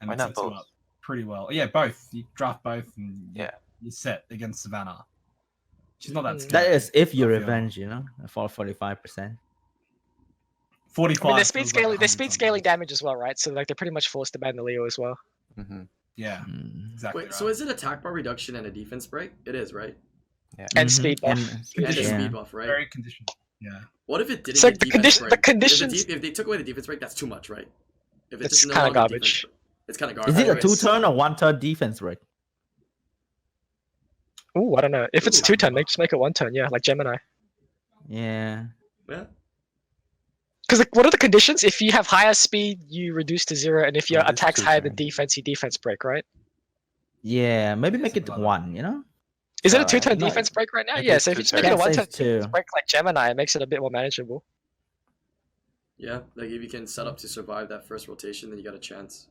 Speaker 5: And
Speaker 2: Why
Speaker 5: it
Speaker 2: not
Speaker 5: sets you
Speaker 2: both?
Speaker 5: up pretty well. Yeah, both. You draft both and
Speaker 2: Yeah.
Speaker 5: you're set against Savannah. She's not that
Speaker 3: Mm.
Speaker 5: scary.
Speaker 1: That is if you
Speaker 5: I feel.
Speaker 1: revenge, you know, for 45%.
Speaker 5: 45.
Speaker 3: I mean,
Speaker 5: feels like 100
Speaker 3: speed
Speaker 5: something.
Speaker 3: scaling damage as well, right? So like they're pretty much forced to ban the Leo as well.
Speaker 2: Mm-hmm.
Speaker 5: Yeah,
Speaker 1: Mm.
Speaker 5: exactly.
Speaker 4: Wait,
Speaker 5: right.
Speaker 4: so is it attack bar reduction and a defense break? It is, right?
Speaker 3: And
Speaker 1: Mhm.
Speaker 3: speed buff.
Speaker 4: And a
Speaker 5: Condition.
Speaker 4: speed buff, right?
Speaker 5: very conditional? Yeah.
Speaker 4: What if it didn't
Speaker 3: So
Speaker 4: get
Speaker 3: the
Speaker 4: defense
Speaker 3: condition-
Speaker 4: break?
Speaker 3: the conditions-
Speaker 4: If they took away the defense break, that's too much, right? If
Speaker 3: It's
Speaker 4: just no
Speaker 3: kinda
Speaker 4: longer
Speaker 3: garbage.
Speaker 4: defense break, it's kind of garbage.
Speaker 1: Is it a
Speaker 4: right?
Speaker 1: 2-turn or 1-turn defense break?
Speaker 3: Ooh, I don't know. If it's
Speaker 4: Ooh.
Speaker 3: 2-turn, just make it 1-turn. Yeah, like Gemini.
Speaker 1: Yeah.
Speaker 4: Yeah.
Speaker 3: Because like, what are the conditions? If you have higher speed, you reduce to 0, and if your
Speaker 2: Reduce
Speaker 3: attack's
Speaker 2: to
Speaker 3: higher than
Speaker 2: 0.
Speaker 3: defense, you defense break, right?
Speaker 1: Yeah, maybe make it
Speaker 5: Something like
Speaker 1: 1, you know?
Speaker 3: Is it a
Speaker 2: Uh,
Speaker 3: 2-turn
Speaker 1: no.
Speaker 3: defense break right now?
Speaker 2: Make
Speaker 3: Yeah,
Speaker 2: it
Speaker 3: so if you just
Speaker 2: 2-turn.
Speaker 3: make it a
Speaker 1: Can't say
Speaker 3: 1-turn
Speaker 1: it's 2.
Speaker 3: defense break like Gemini, it makes it a bit more manageable.
Speaker 4: Yeah, like if you can set up to survive that first rotation, then you got a chance.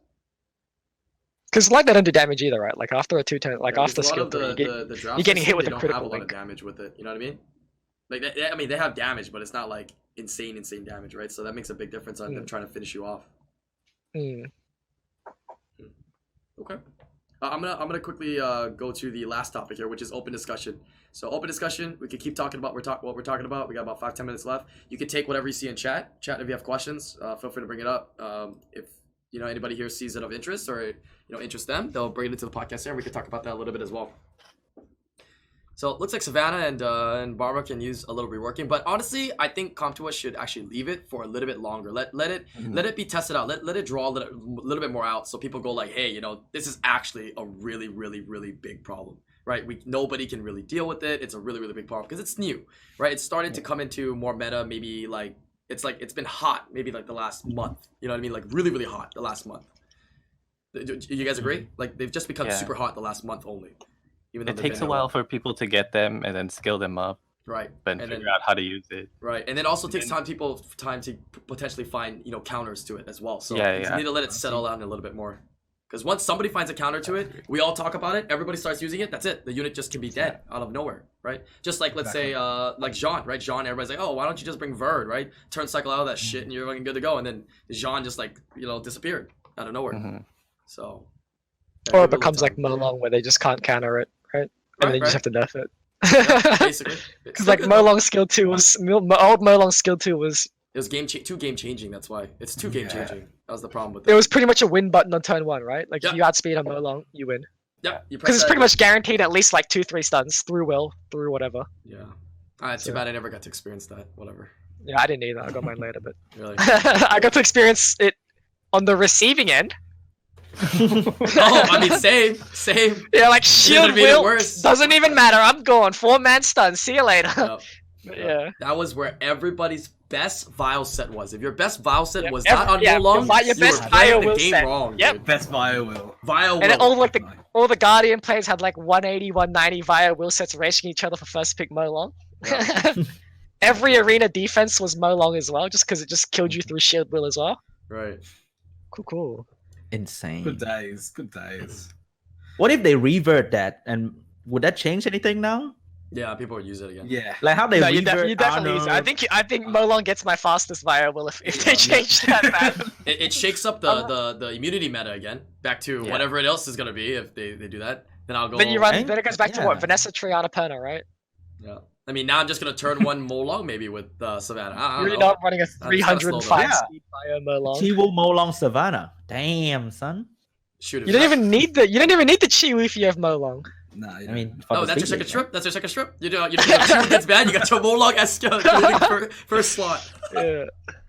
Speaker 3: Because like they don't do damage either, right? Like after a 2-turn, like
Speaker 4: Yeah,
Speaker 3: after
Speaker 4: because a
Speaker 3: skill
Speaker 4: lot
Speaker 3: 3,
Speaker 4: of
Speaker 3: you get...
Speaker 4: the draft
Speaker 3: you're getting hit
Speaker 4: system,
Speaker 3: with
Speaker 4: they
Speaker 3: a
Speaker 4: don't
Speaker 3: critical
Speaker 4: have a lot of
Speaker 3: link.
Speaker 4: damage with it. You know what I mean? Like, I mean, they have damage, but it's not like insane damage, right? So that makes a big difference on them trying to finish you off.
Speaker 3: Mm.
Speaker 4: Okay. I'm gonna quickly go to the last topic here, which is open discussion. So open discussion, we can keep talking about what we're talking about. We got about 5-10 minutes left. You can take whatever you see in chat. Chat, if you have questions, feel free to bring it up. If you know anybody here sees it of interest or interest them, they'll bring it into the podcast here. We can talk about that a little bit as well. So it looks like Savannah and Barbara can use a little reworking, but honestly, I think Comtua should actually leave it for a little bit longer. Let it be tested out. Let it draw a little bit more out, so people go like, hey, this is actually a really, really, really big problem, right? Nobody can really deal with it. It's a really, really big problem because it's new, right? It's started to come into more meta. Maybe like it's been hot, maybe like the last month. You know what I mean? Like really, really hot the last month. Do you guys agree? Like they've just become
Speaker 2: Yeah.
Speaker 4: super hot the last month only. Even though
Speaker 2: It
Speaker 4: they've
Speaker 2: takes
Speaker 4: been
Speaker 2: a
Speaker 4: there
Speaker 2: while for people to get them and then skill them up,
Speaker 4: right?
Speaker 2: then
Speaker 4: And
Speaker 2: figure
Speaker 4: then-
Speaker 2: out how to use it.
Speaker 4: Right, and it also takes time to potentially find counters to it as well. So
Speaker 2: Yeah,
Speaker 4: you
Speaker 2: yeah.
Speaker 4: need to let it settle down a little bit more. Because once somebody finds a counter to it, we all talk about it. Everybody starts using it. That's it. The unit just can be dead out of nowhere, right? Just like let's say like Jean, right? Jean, everybody's like, oh, why don't you just bring Verd, right? Turn cycle out of that shit, and you're fucking good to go. And then Jean just like disappeared out of nowhere.
Speaker 2: Mhm.
Speaker 4: So.
Speaker 3: Or
Speaker 4: yeah,
Speaker 3: it becomes like Molong where they just can't counter it, right? And then you just have to nerf it.
Speaker 4: Yeah, basically.
Speaker 3: Because like Molong skill 2 was old Molong skill 2 was
Speaker 4: It was too game changing. That's why it's too game
Speaker 5: Yeah.
Speaker 4: changing. That was the problem with
Speaker 3: it
Speaker 4: it.
Speaker 3: was pretty much a win button on turn 1, right? Like
Speaker 4: Yeah.
Speaker 3: if you outspeed on Molong, you win.
Speaker 4: Yeah, you press
Speaker 3: Because it's
Speaker 4: that-
Speaker 3: pretty much guaranteed at least like 2-3 stuns through will, through whatever.
Speaker 4: Yeah. Too
Speaker 3: So-
Speaker 4: bad I never got to experience that. Whatever.
Speaker 3: Yeah, I didn't either. I got mine later, but
Speaker 4: Really.
Speaker 3: I got to experience it on the receiving end.
Speaker 4: Oh, I mean, same.
Speaker 3: Yeah, like
Speaker 4: Could've
Speaker 3: shield
Speaker 4: made it
Speaker 3: will
Speaker 4: worse.
Speaker 3: doesn't even matter. I'm going 4-man stun. See you later.
Speaker 4: Yep.
Speaker 3: Yeah.
Speaker 4: That was where everybody's best Vile set was. If your best Vile set
Speaker 3: Yep,
Speaker 4: was
Speaker 3: every-
Speaker 4: not on
Speaker 3: yeah,
Speaker 4: Wolong,
Speaker 3: your
Speaker 4: you
Speaker 3: best
Speaker 4: were playing
Speaker 3: Vile
Speaker 4: the
Speaker 3: will
Speaker 4: game
Speaker 3: set.
Speaker 4: wrong.
Speaker 3: Yep.
Speaker 4: Dude.
Speaker 5: Best bio will.
Speaker 4: Vile
Speaker 3: And
Speaker 4: will.
Speaker 3: all like the all the Guardian players had like 180, 190 via will sets racing each other for first pick Molong. Every arena defense was Molong as well, just because it just killed you through shield will as well.
Speaker 4: Right.
Speaker 3: Cool.
Speaker 1: Insane.
Speaker 5: Good days. Good days.
Speaker 1: What if they revert that? And would that change anything now?
Speaker 4: Yeah, people would use it again.
Speaker 5: Yeah.
Speaker 1: Like how they
Speaker 3: No, you
Speaker 1: revert
Speaker 3: definitely use it. I think Molong gets my fastest via will if they change that, man.
Speaker 4: It shakes up the immunity meta again, back to whatever it else is gonna be if they do that. Then I'll go.
Speaker 3: Then you run.
Speaker 1: And-
Speaker 3: Then it goes back to
Speaker 1: yeah.
Speaker 3: what? Vanessa, Triana, Perna, right?
Speaker 4: Yeah. I mean, now I'm just gonna turn one Molong maybe with Savannah. I don't
Speaker 3: You're
Speaker 4: know.
Speaker 3: not running a
Speaker 4: I'm just gonna slow
Speaker 3: 305
Speaker 1: them.
Speaker 3: speed via Molong.
Speaker 1: Chiwu Molong Savannah. Damn, son.
Speaker 4: Shoot.
Speaker 3: You don't even need the Chiwu if you have Molong.
Speaker 5: No,
Speaker 1: I mean, fuck
Speaker 4: Oh,
Speaker 1: the
Speaker 4: that's your
Speaker 1: speed
Speaker 4: second
Speaker 1: limit,
Speaker 4: strip. That's your second strip. You know, Chiwu gets banned. You got your Molong as first slot.
Speaker 3: Yeah.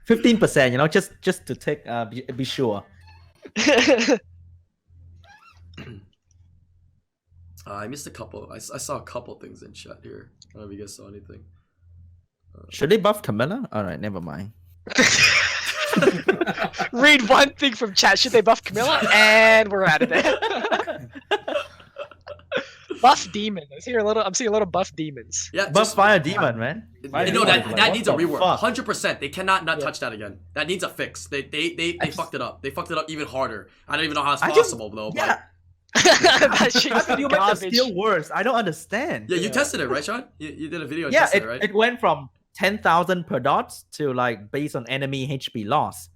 Speaker 1: 15%. You know, just to take be sure.
Speaker 4: I missed a couple. I saw a couple things in chat here. I don't know if you guys saw anything.
Speaker 1: Should they buff Camilla? All right, never mind.
Speaker 3: Read one thing from chat. Should they buff Camilla? And we're out of there. Buff demon. I'm seeing a lot of buff demons.
Speaker 4: Yeah,
Speaker 1: Buff
Speaker 4: just,
Speaker 1: Fire Demon, man.
Speaker 4: you know that
Speaker 1: Like,
Speaker 4: that
Speaker 1: what
Speaker 4: needs a
Speaker 1: the
Speaker 4: rework.
Speaker 1: fuck?
Speaker 4: 100%. They cannot not
Speaker 3: Yeah.
Speaker 4: touch that again. That needs a fix. They fucked it up. They fucked it up even harder. I don't even know how it's
Speaker 1: I just-
Speaker 4: possible though.
Speaker 1: Yeah,
Speaker 3: That shit's
Speaker 1: I feel like that's
Speaker 3: garbage.
Speaker 1: still worse. I don't understand.
Speaker 4: But yeah, you tested it, right, Sean? You did a video and
Speaker 1: Yeah,
Speaker 4: tested it, right?
Speaker 1: it went from 10,000 per dots to like based on enemy HP loss.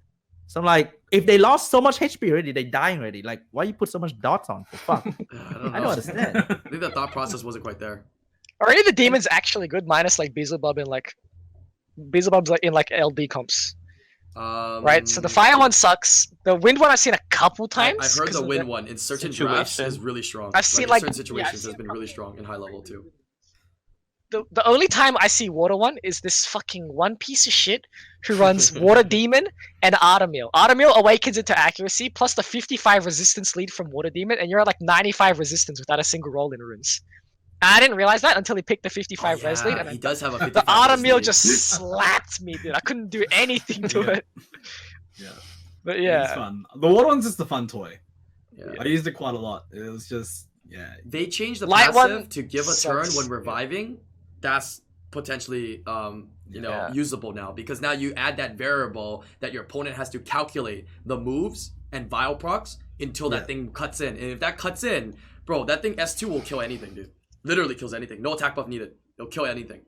Speaker 1: So I'm like, if they lost so much HP already, they dying already. Like, why you put so much dots on? For fuck,
Speaker 4: I don't know.
Speaker 1: I don't understand.
Speaker 4: I think the thought process wasn't quite there.
Speaker 3: Are any of the demons actually good? Minus like Beelzebub in like LD comps, right? So the fire one sucks. The wind one I've seen a couple times.
Speaker 4: I've heard
Speaker 3: 'cause
Speaker 4: the
Speaker 3: of
Speaker 4: wind one in certain drafts
Speaker 2: Situation.
Speaker 4: is really strong.
Speaker 3: I've seen,
Speaker 4: in
Speaker 3: like-
Speaker 4: certain
Speaker 3: yeah, I've
Speaker 4: situations
Speaker 3: seen
Speaker 4: has been
Speaker 3: a
Speaker 4: really
Speaker 3: couple-
Speaker 4: strong in high level too.
Speaker 3: The only time I see water one is this fucking one piece of shit who runs water demon and Artemil. Artemil awakens into accuracy plus the 55 resistance lead from water demon, and you're at like 95 resistance without a single roll in runes. And I didn't realize that until he picked the 55 res lead, and
Speaker 4: he does have a
Speaker 3: the
Speaker 4: 55 res
Speaker 3: Artemil
Speaker 4: lead.
Speaker 3: just slapped me, dude. I couldn't do anything to
Speaker 5: Yeah.
Speaker 3: it.
Speaker 5: Yeah.
Speaker 3: But
Speaker 5: It's
Speaker 3: yeah,
Speaker 5: fun. The water one's just a fun toy.
Speaker 4: Yeah.
Speaker 5: I used it quite a lot. It was just
Speaker 4: They changed the
Speaker 3: Light
Speaker 4: passive
Speaker 3: one
Speaker 4: to give a turn
Speaker 3: sucks.
Speaker 4: when reviving. That's potentially
Speaker 2: Yeah.
Speaker 4: usable now, because now you add that variable that your opponent has to calculate the moves and vial procs until that
Speaker 5: Yeah.
Speaker 4: thing cuts in. And if that cuts in, bro, that thing S2 will kill anything, dude. Literally kills anything. No attack buff needed. It'll kill anything.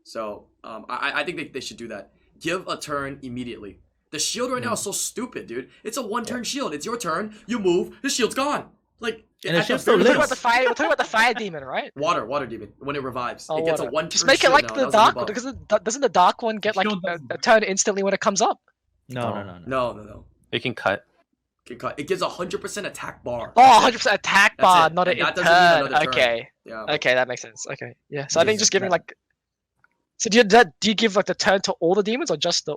Speaker 4: So I think they should do that. Give a turn immediately. The shield right now is so stupid, dude. It's a one-turn shield. It's your turn. You move. The shield's gone. Like,
Speaker 1: And the
Speaker 4: at the
Speaker 1: shield's still
Speaker 4: very
Speaker 3: we're talking
Speaker 1: lives.
Speaker 3: about the fire. We're talking about the fire demon, right?
Speaker 4: water demon when it revives.
Speaker 3: Oh,
Speaker 4: it gets
Speaker 3: water.
Speaker 4: a one-turn
Speaker 3: Just make it
Speaker 4: shield
Speaker 3: like
Speaker 4: now.
Speaker 3: the
Speaker 4: That was a new
Speaker 3: dark.
Speaker 4: buff.
Speaker 3: Because doesn't the dark one get like
Speaker 5: Shield
Speaker 3: a
Speaker 5: doesn't.
Speaker 3: turn instantly when it comes up?
Speaker 1: No.
Speaker 4: No.
Speaker 2: You can cut.
Speaker 4: It gives 100% attack bar.
Speaker 3: Oh,
Speaker 4: That's it.
Speaker 3: 100% attack
Speaker 4: That's
Speaker 3: bar,
Speaker 4: it.
Speaker 3: not
Speaker 4: And
Speaker 3: a
Speaker 4: that
Speaker 3: turn.
Speaker 4: doesn't mean another turn.
Speaker 3: Okay,
Speaker 4: Yeah.
Speaker 3: okay, that makes sense. Okay, yeah. So I think
Speaker 5: Yeah,
Speaker 3: just giving
Speaker 5: that-
Speaker 3: like. So do you give like the turn to all the demons or just the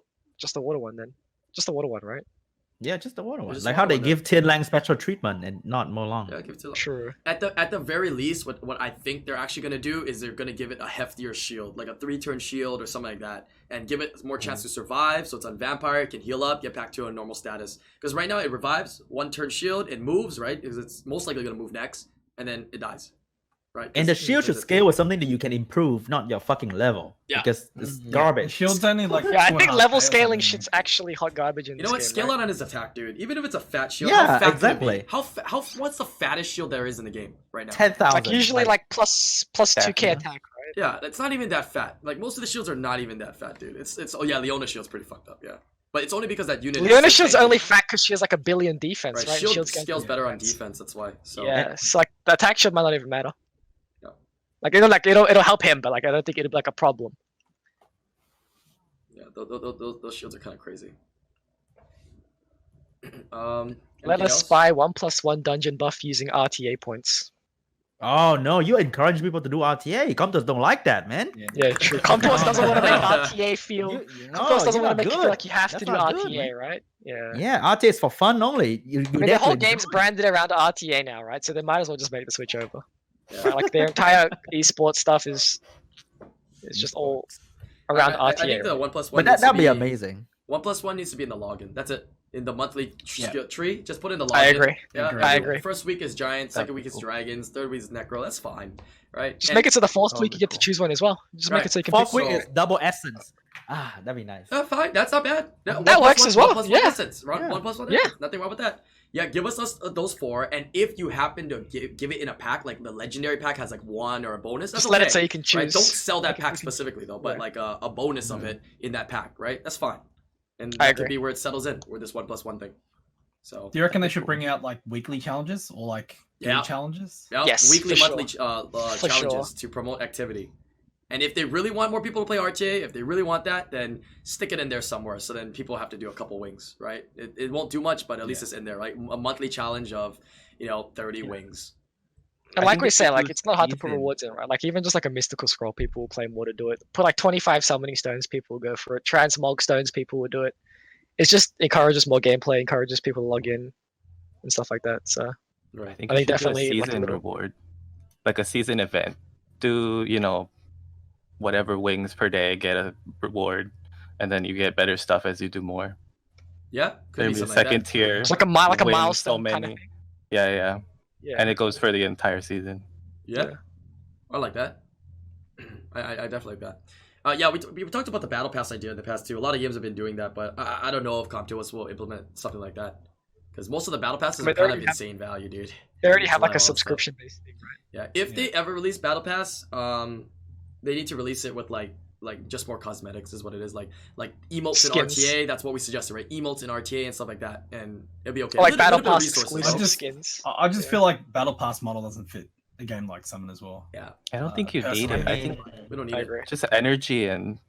Speaker 3: water one then? Just the water one, right?
Speaker 1: Yeah, just the water one.
Speaker 4: just
Speaker 1: Like
Speaker 4: the
Speaker 1: how
Speaker 4: water
Speaker 1: they
Speaker 4: one,
Speaker 1: give Tin Lang special treatment and not Molong.
Speaker 4: Yeah, give it to
Speaker 3: True.
Speaker 4: At the very least, what I think they're actually gonna do is they're gonna give it a heftier shield, like a 3-turn shield or something like that, and give it more chance to survive. So it's on vampire, it can heal up, get back to a normal status. Because right now it revives, 1-turn shield, it moves, right? Because it's most likely gonna move next, and then it dies, right?
Speaker 1: And the
Speaker 4: 'Cause-
Speaker 1: shield should scale with something that you can improve, not your fucking level.
Speaker 4: Yeah.
Speaker 1: Because it's
Speaker 5: The
Speaker 1: garbage.
Speaker 5: shield's only like.
Speaker 3: Yeah, I
Speaker 5: 2.5
Speaker 3: think level
Speaker 5: K or
Speaker 3: scaling
Speaker 5: something.
Speaker 3: shit's actually hot garbage in
Speaker 4: You
Speaker 3: this
Speaker 4: know what?
Speaker 3: game,
Speaker 4: Scale
Speaker 3: right?
Speaker 4: out on his attack, dude. Even if it's a fat shield,
Speaker 1: Yeah,
Speaker 4: how fat
Speaker 1: exactly.
Speaker 4: Can it be? How what's the fattest shield there is in the game right now?
Speaker 1: 10,000.
Speaker 3: Like usually like plus 2k
Speaker 2: Yeah.
Speaker 3: attack, right?
Speaker 4: Yeah, it's not even that fat. Like most of the shields are not even that fat, dude. It's oh yeah, Leona shield's pretty fucked up, yeah. But it's only because that unit.
Speaker 3: Leona
Speaker 4: is so
Speaker 3: shield's
Speaker 4: tanky.
Speaker 3: only fat because she has like a billion defense,
Speaker 4: Right,
Speaker 3: right?
Speaker 4: shield
Speaker 3: Shield's getting
Speaker 4: scales better on
Speaker 3: defense.
Speaker 4: defense. That's why. So
Speaker 3: Yeah, so like the attack shield might not even matter.
Speaker 4: Yeah.
Speaker 3: Like it'll help him, but like I don't think it'll be like a problem.
Speaker 4: yeah, those shields are kind of crazy.
Speaker 3: Let
Speaker 4: anything
Speaker 3: us
Speaker 4: else?
Speaker 3: spy 1+1 dungeon buff using RTA points.
Speaker 1: Oh no, you encourage people to do RTA. Compters don't like that, man.
Speaker 3: Yeah, true. Comtos doesn't want to make RTA feel.
Speaker 1: No,
Speaker 3: Comtos doesn't
Speaker 1: you're
Speaker 3: want
Speaker 1: not
Speaker 3: to make you
Speaker 1: good.
Speaker 3: feel like you have
Speaker 1: That's
Speaker 3: to do
Speaker 1: not good,
Speaker 3: RTA,
Speaker 1: man.
Speaker 3: right? Yeah.
Speaker 1: Yeah, RTA is for fun only. You
Speaker 3: I mean, the whole game's branded around RTA now, right? So they might as well just make the switch over.
Speaker 4: Yeah.
Speaker 3: Right? Like their entire esports stuff is just all around
Speaker 4: I
Speaker 3: RTA.
Speaker 4: think the
Speaker 3: right?
Speaker 4: 1+1.
Speaker 1: But that'd be amazing.
Speaker 4: 1+1 needs to be in the login. That's it. in the monthly
Speaker 5: Yeah.
Speaker 4: skill tree. Just put in the login.
Speaker 3: I agree.
Speaker 4: Yeah,
Speaker 5: Agree.
Speaker 3: I
Speaker 4: every-
Speaker 3: agree.
Speaker 4: First week is giant, second
Speaker 2: That'd
Speaker 4: week
Speaker 2: be
Speaker 4: is
Speaker 2: cool.
Speaker 4: dragons, third week is necro. That's fine, right?
Speaker 3: Just
Speaker 4: And-
Speaker 3: make it to the fourth
Speaker 2: That'll
Speaker 3: week
Speaker 2: be
Speaker 3: you get to
Speaker 2: cool.
Speaker 3: choose one as well. Just make
Speaker 4: Right.
Speaker 3: it so you can
Speaker 1: Fourth
Speaker 3: pick.
Speaker 1: week is double essence. That'd be nice.
Speaker 4: Fine. That's not bad.
Speaker 3: That
Speaker 4: 1 plus
Speaker 3: works
Speaker 4: 1,
Speaker 3: as well,
Speaker 4: 1 plus 1
Speaker 3: yeah.
Speaker 4: essence. Right?
Speaker 1: Yeah.
Speaker 4: 1 plus 1
Speaker 3: Yeah.
Speaker 4: essence. Nothing wrong with that. Yeah, give us those 4, and if you happen to give it in a pack, like the legendary pack has like 1 or a bonus, that's
Speaker 3: Just let
Speaker 4: okay,
Speaker 3: it so you can choose.
Speaker 4: right? Don't sell that
Speaker 3: You can-
Speaker 4: pack
Speaker 3: you can-
Speaker 4: specifically though, but
Speaker 3: yeah.
Speaker 4: like a bonus of
Speaker 5: Mhm.
Speaker 4: it in that pack, right? That's fine. And
Speaker 3: I
Speaker 4: that could
Speaker 3: agree.
Speaker 4: be where it settles in, where this 1 plus 1 thing. So
Speaker 5: Do you reckon they
Speaker 2: That'd be
Speaker 5: should
Speaker 2: cool.
Speaker 5: bring out like weekly challenges or like
Speaker 4: Yeah.
Speaker 5: daily challenges?
Speaker 4: yeah,
Speaker 3: Yes,
Speaker 4: weekly,
Speaker 3: for
Speaker 4: monthly
Speaker 3: For
Speaker 4: challenges to promote activity. And if they really want more people to play RTA, if they really want that, then stick it in there somewhere. So then people have to do a couple wings, right? It won't do much, but at least
Speaker 5: Yeah.
Speaker 4: it's in there, right? A monthly challenge of 30
Speaker 2: Yeah.
Speaker 4: wings.
Speaker 3: And
Speaker 2: I
Speaker 3: like
Speaker 2: think
Speaker 3: we
Speaker 2: they
Speaker 3: say,
Speaker 2: should
Speaker 3: like
Speaker 2: do
Speaker 3: it's not hard to put
Speaker 2: season.
Speaker 3: rewards in, right? Like even just like a mystical scroll, people will play more to do it. Put like 25 summoning stones, people will go for it. Transmog stones, people will do it. It's just encourages more gameplay, encourages people to log in and stuff like that. So
Speaker 4: Right.
Speaker 2: I think
Speaker 3: I
Speaker 2: you
Speaker 3: think
Speaker 2: should
Speaker 3: definitely,
Speaker 2: do a
Speaker 3: like, a
Speaker 2: season
Speaker 3: little-
Speaker 2: reward, like a season event. Do whatever wings per day, get a reward, and then you get better stuff as you do more.
Speaker 4: Yeah, could
Speaker 2: Maybe
Speaker 4: be
Speaker 2: a
Speaker 4: something like
Speaker 2: second
Speaker 4: that.
Speaker 2: tier.
Speaker 3: it's like a
Speaker 2: win
Speaker 3: milestone kind of thing.
Speaker 2: Yeah,
Speaker 3: Yeah.
Speaker 2: and it goes for the entire season.
Speaker 4: Yeah,
Speaker 3: Yeah.
Speaker 4: I like that. I definitely like that. Yeah, we talked about the battle pass idea in the past too. A lot of games have been doing that, but I don't know if Comptos will implement something like that. Because most of the battle passes
Speaker 3: I mean,
Speaker 4: are
Speaker 3: they
Speaker 4: kind of
Speaker 3: already have-
Speaker 4: insane value, dude.
Speaker 3: They already
Speaker 4: It's
Speaker 3: have like
Speaker 4: lot
Speaker 3: a
Speaker 4: of stuff.
Speaker 3: subscription based thing, right?
Speaker 4: Yeah, if they ever release battle pass, they need to release it with like just more cosmetics is what it is. Like emotes in
Speaker 3: Skins.
Speaker 4: RTA. That's what we suggested, right? Emotes in RTA and stuff like that, and it'll be okay.
Speaker 3: Or like
Speaker 4: A
Speaker 3: battle
Speaker 4: little bit of
Speaker 3: pass
Speaker 4: resources,
Speaker 3: exclusive
Speaker 4: though.
Speaker 5: just-
Speaker 3: skins.
Speaker 5: I just
Speaker 3: Yeah.
Speaker 5: feel like Battle Pass model doesn't fit a game like Summon as well.
Speaker 4: Yeah,
Speaker 2: I don't think you need
Speaker 5: personally,
Speaker 2: it. I think
Speaker 4: we don't need
Speaker 3: I
Speaker 4: it.
Speaker 3: agree.
Speaker 2: just energy and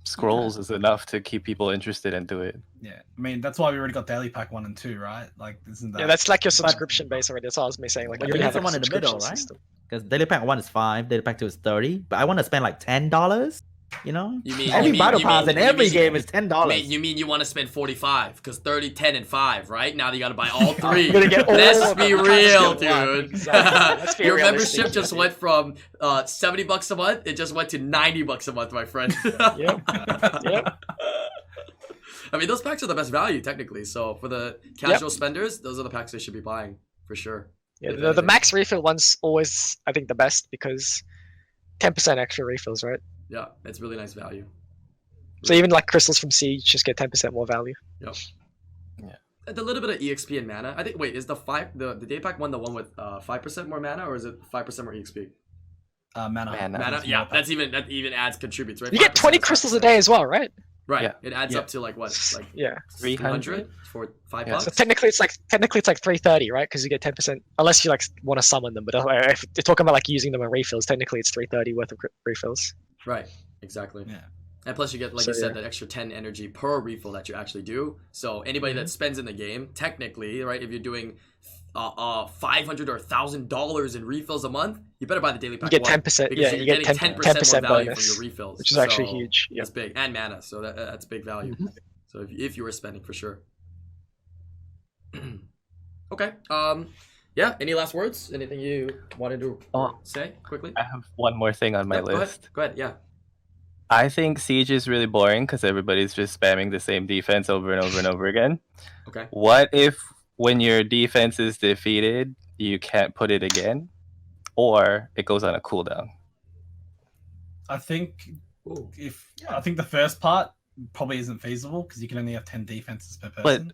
Speaker 2: scrolls is enough to keep people interested and do it.
Speaker 5: Yeah, I mean that's why we already got Daily Pack 1 and 2, right? Like, isn't that?
Speaker 3: Yeah, that's like your subscription base already. That's what I was saying. Like
Speaker 1: But
Speaker 3: you
Speaker 1: you
Speaker 3: already
Speaker 1: need
Speaker 3: have like, a
Speaker 1: someone in the middle,
Speaker 3: subscription
Speaker 1: right?
Speaker 3: system.
Speaker 1: Because daily pack 1 is 5, daily pack 2 is 30. But I want to spend like $10. You know,
Speaker 4: You mean
Speaker 1: every
Speaker 4: you mean-
Speaker 1: battle
Speaker 4: you
Speaker 1: pass
Speaker 4: mean-
Speaker 1: in
Speaker 4: you
Speaker 1: every
Speaker 4: mean-
Speaker 1: game is $10.
Speaker 4: You mean you want to spend 45? Because 30, 10, and 5, right? Now you got to buy all 3.
Speaker 3: You're gonna get all
Speaker 4: Let's
Speaker 3: of
Speaker 4: be
Speaker 3: them.
Speaker 4: real,
Speaker 3: Can't skip one.
Speaker 4: dude.
Speaker 3: Exactly. Let's be
Speaker 4: Your
Speaker 3: realistic
Speaker 4: membership
Speaker 3: here,
Speaker 4: just
Speaker 3: dude.
Speaker 4: went from $70 a month. It just went to $90 a month, my friend.
Speaker 3: Yep. Yep.
Speaker 4: I mean, those packs are the best value technically. So for the casual spenders, those are the packs they should be buying for sure.
Speaker 3: Yeah,
Speaker 4: If
Speaker 3: the
Speaker 4: anything.
Speaker 3: max refill one's always, I think, the best because 10% extra refills, right?
Speaker 4: Yeah, it's really nice value.
Speaker 3: So even like crystals from Siege just get 10% more value.
Speaker 4: And a little bit of EXP and mana. I think. Wait, is the day pack one the one with 5% more mana, or is it 5% more EXP?
Speaker 5: Mana.
Speaker 2: Mana.
Speaker 4: Mana,
Speaker 5: It's
Speaker 4: yeah,
Speaker 5: more
Speaker 4: that even adds contributes, right?
Speaker 3: You get 20
Speaker 4: 5%,
Speaker 3: crystals a
Speaker 4: 5%.
Speaker 3: day as well, right?
Speaker 4: Right.
Speaker 2: Yeah.
Speaker 4: It adds
Speaker 5: Yeah.
Speaker 4: up to like what, like
Speaker 3: Yeah.
Speaker 2: 300
Speaker 4: for $5
Speaker 2: Yeah.
Speaker 3: So technically it's like 330, right? Because you get 10%, unless you like want to summon them. But if you're talking about like using them in refills, technically it's 330 worth of refills.
Speaker 4: Right. Exactly.
Speaker 5: Yeah.
Speaker 4: And plus you get, like
Speaker 3: So,
Speaker 4: you said,
Speaker 3: yeah.
Speaker 4: that extra 10 energy per refill that you actually do. So anybody
Speaker 3: Mm-hmm.
Speaker 4: that spends in the game, technically, right, if you're doing $500 or $1,000 in refills a month, you better buy the daily
Speaker 3: You
Speaker 4: pack
Speaker 3: get
Speaker 4: one,
Speaker 3: 10%.
Speaker 4: because
Speaker 3: Yeah,
Speaker 4: you're
Speaker 3: you get
Speaker 4: getting
Speaker 3: 10%
Speaker 4: 10% more value
Speaker 3: bonus,
Speaker 4: from your refills,
Speaker 3: which is actually
Speaker 4: So
Speaker 3: huge. Yeah.
Speaker 4: That's big, and mana, so that's big value.
Speaker 3: Mhm.
Speaker 4: So if you were spending for sure. Okay. Yeah. Any last words? Anything you wanted to
Speaker 2: Oh.
Speaker 4: say quickly?
Speaker 2: I have one more thing on my
Speaker 4: Yeah,
Speaker 2: list.
Speaker 4: Go ahead. Yeah.
Speaker 2: I think Siege is really boring because everybody's just spamming the same defense over and over and over again.
Speaker 4: Okay.
Speaker 2: What if when your defense is defeated, you can't put it again? Or it goes on a cooldown?
Speaker 5: I think
Speaker 4: Ooh.
Speaker 5: I think the first part probably isn't feasible because you can only have 10 defenses per person.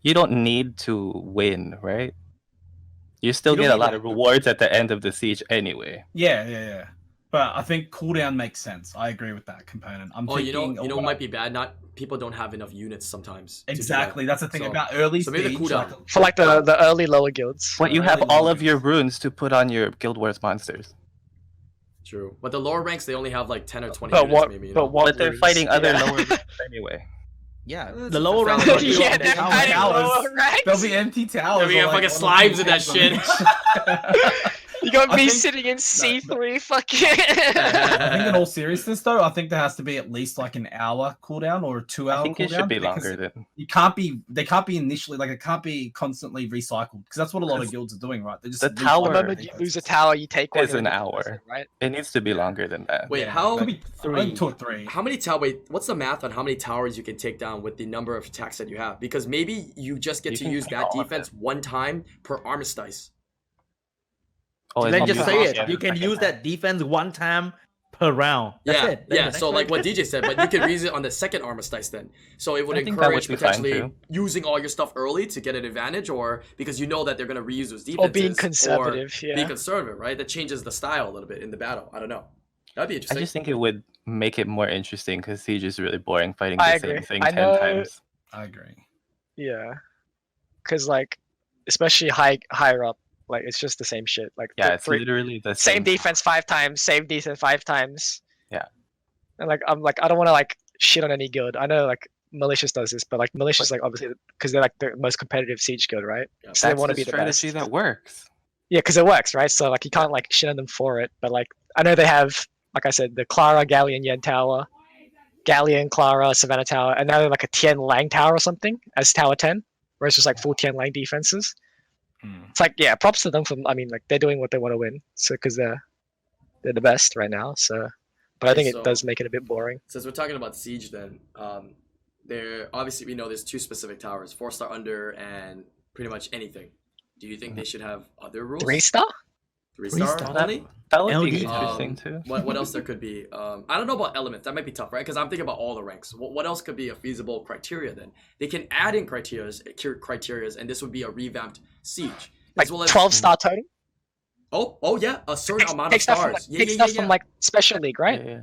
Speaker 2: You don't need to win, right? You still
Speaker 1: You don't
Speaker 2: get a
Speaker 1: need
Speaker 2: lot
Speaker 1: to-
Speaker 2: of rewards at the end of the siege anyway.
Speaker 5: Yeah. But I think cooldown makes sense. I agree with that component. I'm
Speaker 4: Oh,
Speaker 5: thinking
Speaker 4: you know what might be bad? Not people don't have enough units sometimes. to do that.
Speaker 5: exactly. That's the thing
Speaker 4: So-
Speaker 5: about early
Speaker 4: so maybe the
Speaker 5: stage.
Speaker 4: cooldown.
Speaker 3: For like the early lower guilds.
Speaker 2: But you
Speaker 5: Yeah,
Speaker 2: have
Speaker 5: really
Speaker 2: all
Speaker 5: good.
Speaker 2: of your runes to put on your Guild Wars monsters.
Speaker 4: True. But the lower ranks, they only have like 10 or 20
Speaker 3: But
Speaker 4: units
Speaker 3: what?
Speaker 4: maybe. You
Speaker 3: But
Speaker 4: know?
Speaker 3: what?
Speaker 2: But they're
Speaker 3: runes?
Speaker 2: fighting other
Speaker 3: Yeah.
Speaker 2: lower runes anyway.
Speaker 1: Yeah,
Speaker 4: That's
Speaker 1: the lower
Speaker 4: a
Speaker 1: rank.
Speaker 4: fair
Speaker 1: will be
Speaker 3: yeah,
Speaker 1: on
Speaker 3: they're
Speaker 1: the
Speaker 3: fighting
Speaker 5: towers.
Speaker 3: lower ranks.
Speaker 5: There'll be empty towers.
Speaker 4: Yeah, we
Speaker 5: or,
Speaker 4: got
Speaker 5: like,
Speaker 4: fucking
Speaker 5: one or two
Speaker 4: slimes in that
Speaker 5: towers on
Speaker 4: shit.
Speaker 5: each.
Speaker 3: You got
Speaker 5: I
Speaker 3: me
Speaker 5: think-
Speaker 3: sitting in C3 fucking.
Speaker 5: I think in all seriousness though, I think there has to be at least like an hour cooldown or a 2 hour
Speaker 2: I think
Speaker 5: cooldown.
Speaker 2: it should be
Speaker 5: because
Speaker 2: longer than.
Speaker 5: they can't be initially like it can't be constantly recycled because that's what a lot of
Speaker 2: Because
Speaker 5: guilds are doing, right? They just
Speaker 2: the
Speaker 5: recycle
Speaker 2: tower-
Speaker 3: The moment you
Speaker 5: defenses.
Speaker 3: lose a tower, you take one.
Speaker 2: Is
Speaker 3: and
Speaker 2: an
Speaker 3: then you lose
Speaker 2: hour.
Speaker 3: it, right?
Speaker 2: It needs to be longer than that.
Speaker 4: Wait,
Speaker 5: Yeah,
Speaker 4: how
Speaker 5: could be
Speaker 1: Three.
Speaker 5: 2 or 3.
Speaker 4: how many tower? Wait, what's the math on how many towers you can take down with the number of attacks that you have? Because maybe you just get
Speaker 2: You
Speaker 4: to
Speaker 2: can
Speaker 4: use
Speaker 2: take
Speaker 4: that
Speaker 2: all of
Speaker 4: defense one time per armistice.
Speaker 2: Oh, and
Speaker 1: Then
Speaker 2: you
Speaker 1: just
Speaker 2: use
Speaker 1: say
Speaker 2: it
Speaker 1: it.
Speaker 2: every
Speaker 1: You can
Speaker 2: second
Speaker 1: use
Speaker 2: time.
Speaker 1: that defense one time per round. That's
Speaker 4: yeah,
Speaker 1: it. Then
Speaker 4: yeah.
Speaker 1: the next
Speaker 4: So like
Speaker 1: round-
Speaker 4: what DJ said, but you can use it on the second armistice then. So it would
Speaker 2: I think that would
Speaker 4: encourage
Speaker 2: be fine,
Speaker 4: potentially
Speaker 2: too.
Speaker 4: using all your stuff early to get an advantage, or because you know that they're gonna reuse those defenses,
Speaker 3: Or being conservative,
Speaker 4: Be
Speaker 3: yeah.
Speaker 4: conservative, right? That changes the style a little bit in the battle. I don't know. That'd be
Speaker 2: I
Speaker 4: interesting.
Speaker 2: just think it would make it more interesting because Siege is really boring fighting
Speaker 3: I
Speaker 2: the same
Speaker 3: agree.
Speaker 2: thing
Speaker 3: I
Speaker 2: 10
Speaker 3: know-
Speaker 2: times.
Speaker 5: I agree.
Speaker 3: Yeah. Because like, especially higher up, like it's just the same shit. Like
Speaker 2: Yeah,
Speaker 3: the
Speaker 2: it's
Speaker 3: three,
Speaker 2: literally the
Speaker 3: same
Speaker 2: same
Speaker 3: defense 5 times, same defense 5 times.
Speaker 2: Yeah.
Speaker 3: And like I'm like I don't want to like shit on any guild. I know like Malicious does this, but like Malicious like obviously because they're like the most competitive Siege guild, right?
Speaker 4: Yeah.
Speaker 3: So they
Speaker 2: That's
Speaker 3: want to
Speaker 2: the
Speaker 3: be the best.
Speaker 2: strategy that works.
Speaker 3: Yeah, because it works, right? So like you can't like shit on them for it. But like I know they have, like I said, the Clara, Galleon, Yen Tower, Galleon, Clara, Savannah Tower, and now they're like a Tien Lang Tower or something as Tower 10, where it's just like full Tien Lang defenses.
Speaker 5: Hmm.
Speaker 3: It's like yeah, props to them for. I mean, like they're doing what they want to win, so because they're the best right now. So, but I
Speaker 4: Okay,
Speaker 3: think
Speaker 4: so-
Speaker 3: it does make it a bit boring.
Speaker 4: Since we're talking about Siege, then there obviously we know there's 2 specific towers: 4-star under and pretty much anything. Do you think they should have other rules?
Speaker 3: 3-star?
Speaker 4: 3-star
Speaker 1: Three-star?
Speaker 4: only?
Speaker 2: That would be
Speaker 1: LD.
Speaker 2: interesting too.
Speaker 4: What else there could be? I don't know about elements. That might be tough, right? Because I'm thinking about all the ranks. What else could be a feasible criteria then? They can add in criterias, and this would be a revamped Siege.
Speaker 3: Like
Speaker 4: As well as
Speaker 3: 12-star total?
Speaker 4: oh yeah, a certain amount of
Speaker 3: Take stuff, from,
Speaker 4: stars.
Speaker 3: like, take stuff from like Special League, right?
Speaker 2: Yeah, yeah.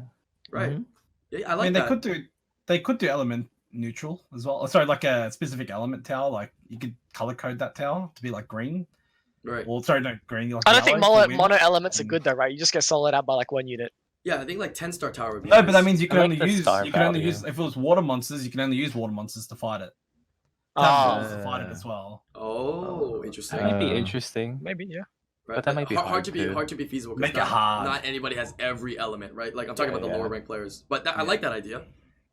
Speaker 4: Right.
Speaker 1: Mhm.
Speaker 4: Yeah, I
Speaker 5: I
Speaker 4: like
Speaker 5: mean,
Speaker 4: that.
Speaker 5: they could do element neutral as well. Sorry, like a specific element tower. Like you could color code that tower to be like green.
Speaker 4: Right.
Speaker 5: Or sorry, no green. Like
Speaker 3: I don't think
Speaker 5: yellow to win.
Speaker 3: mono elements are
Speaker 5: and-
Speaker 3: good though, right? You just get sold out by like 1 unit.
Speaker 4: Yeah, I think like 10-star tower would be
Speaker 5: No,
Speaker 4: nice.
Speaker 5: but that means you can
Speaker 2: I like
Speaker 5: only
Speaker 2: the
Speaker 5: use
Speaker 2: star
Speaker 5: you can only
Speaker 2: value.
Speaker 5: use if it was water monsters, you can only use water monsters to fight it.
Speaker 3: Oh,
Speaker 5: Tap to fight it as well.
Speaker 4: Oh, interesting.
Speaker 2: That might be
Speaker 5: Uh,
Speaker 2: interesting.
Speaker 3: maybe yeah.
Speaker 4: Right,
Speaker 2: But that might be
Speaker 4: hard to be
Speaker 2: hard, too.
Speaker 4: feasible. 'cause
Speaker 5: Make it
Speaker 4: not,
Speaker 5: hard.
Speaker 4: Not anybody has every element, right? Like I'm talking
Speaker 2: Yeah,
Speaker 4: about the
Speaker 2: yeah.
Speaker 4: lower rank players, but I
Speaker 5: Yeah.
Speaker 4: like that idea.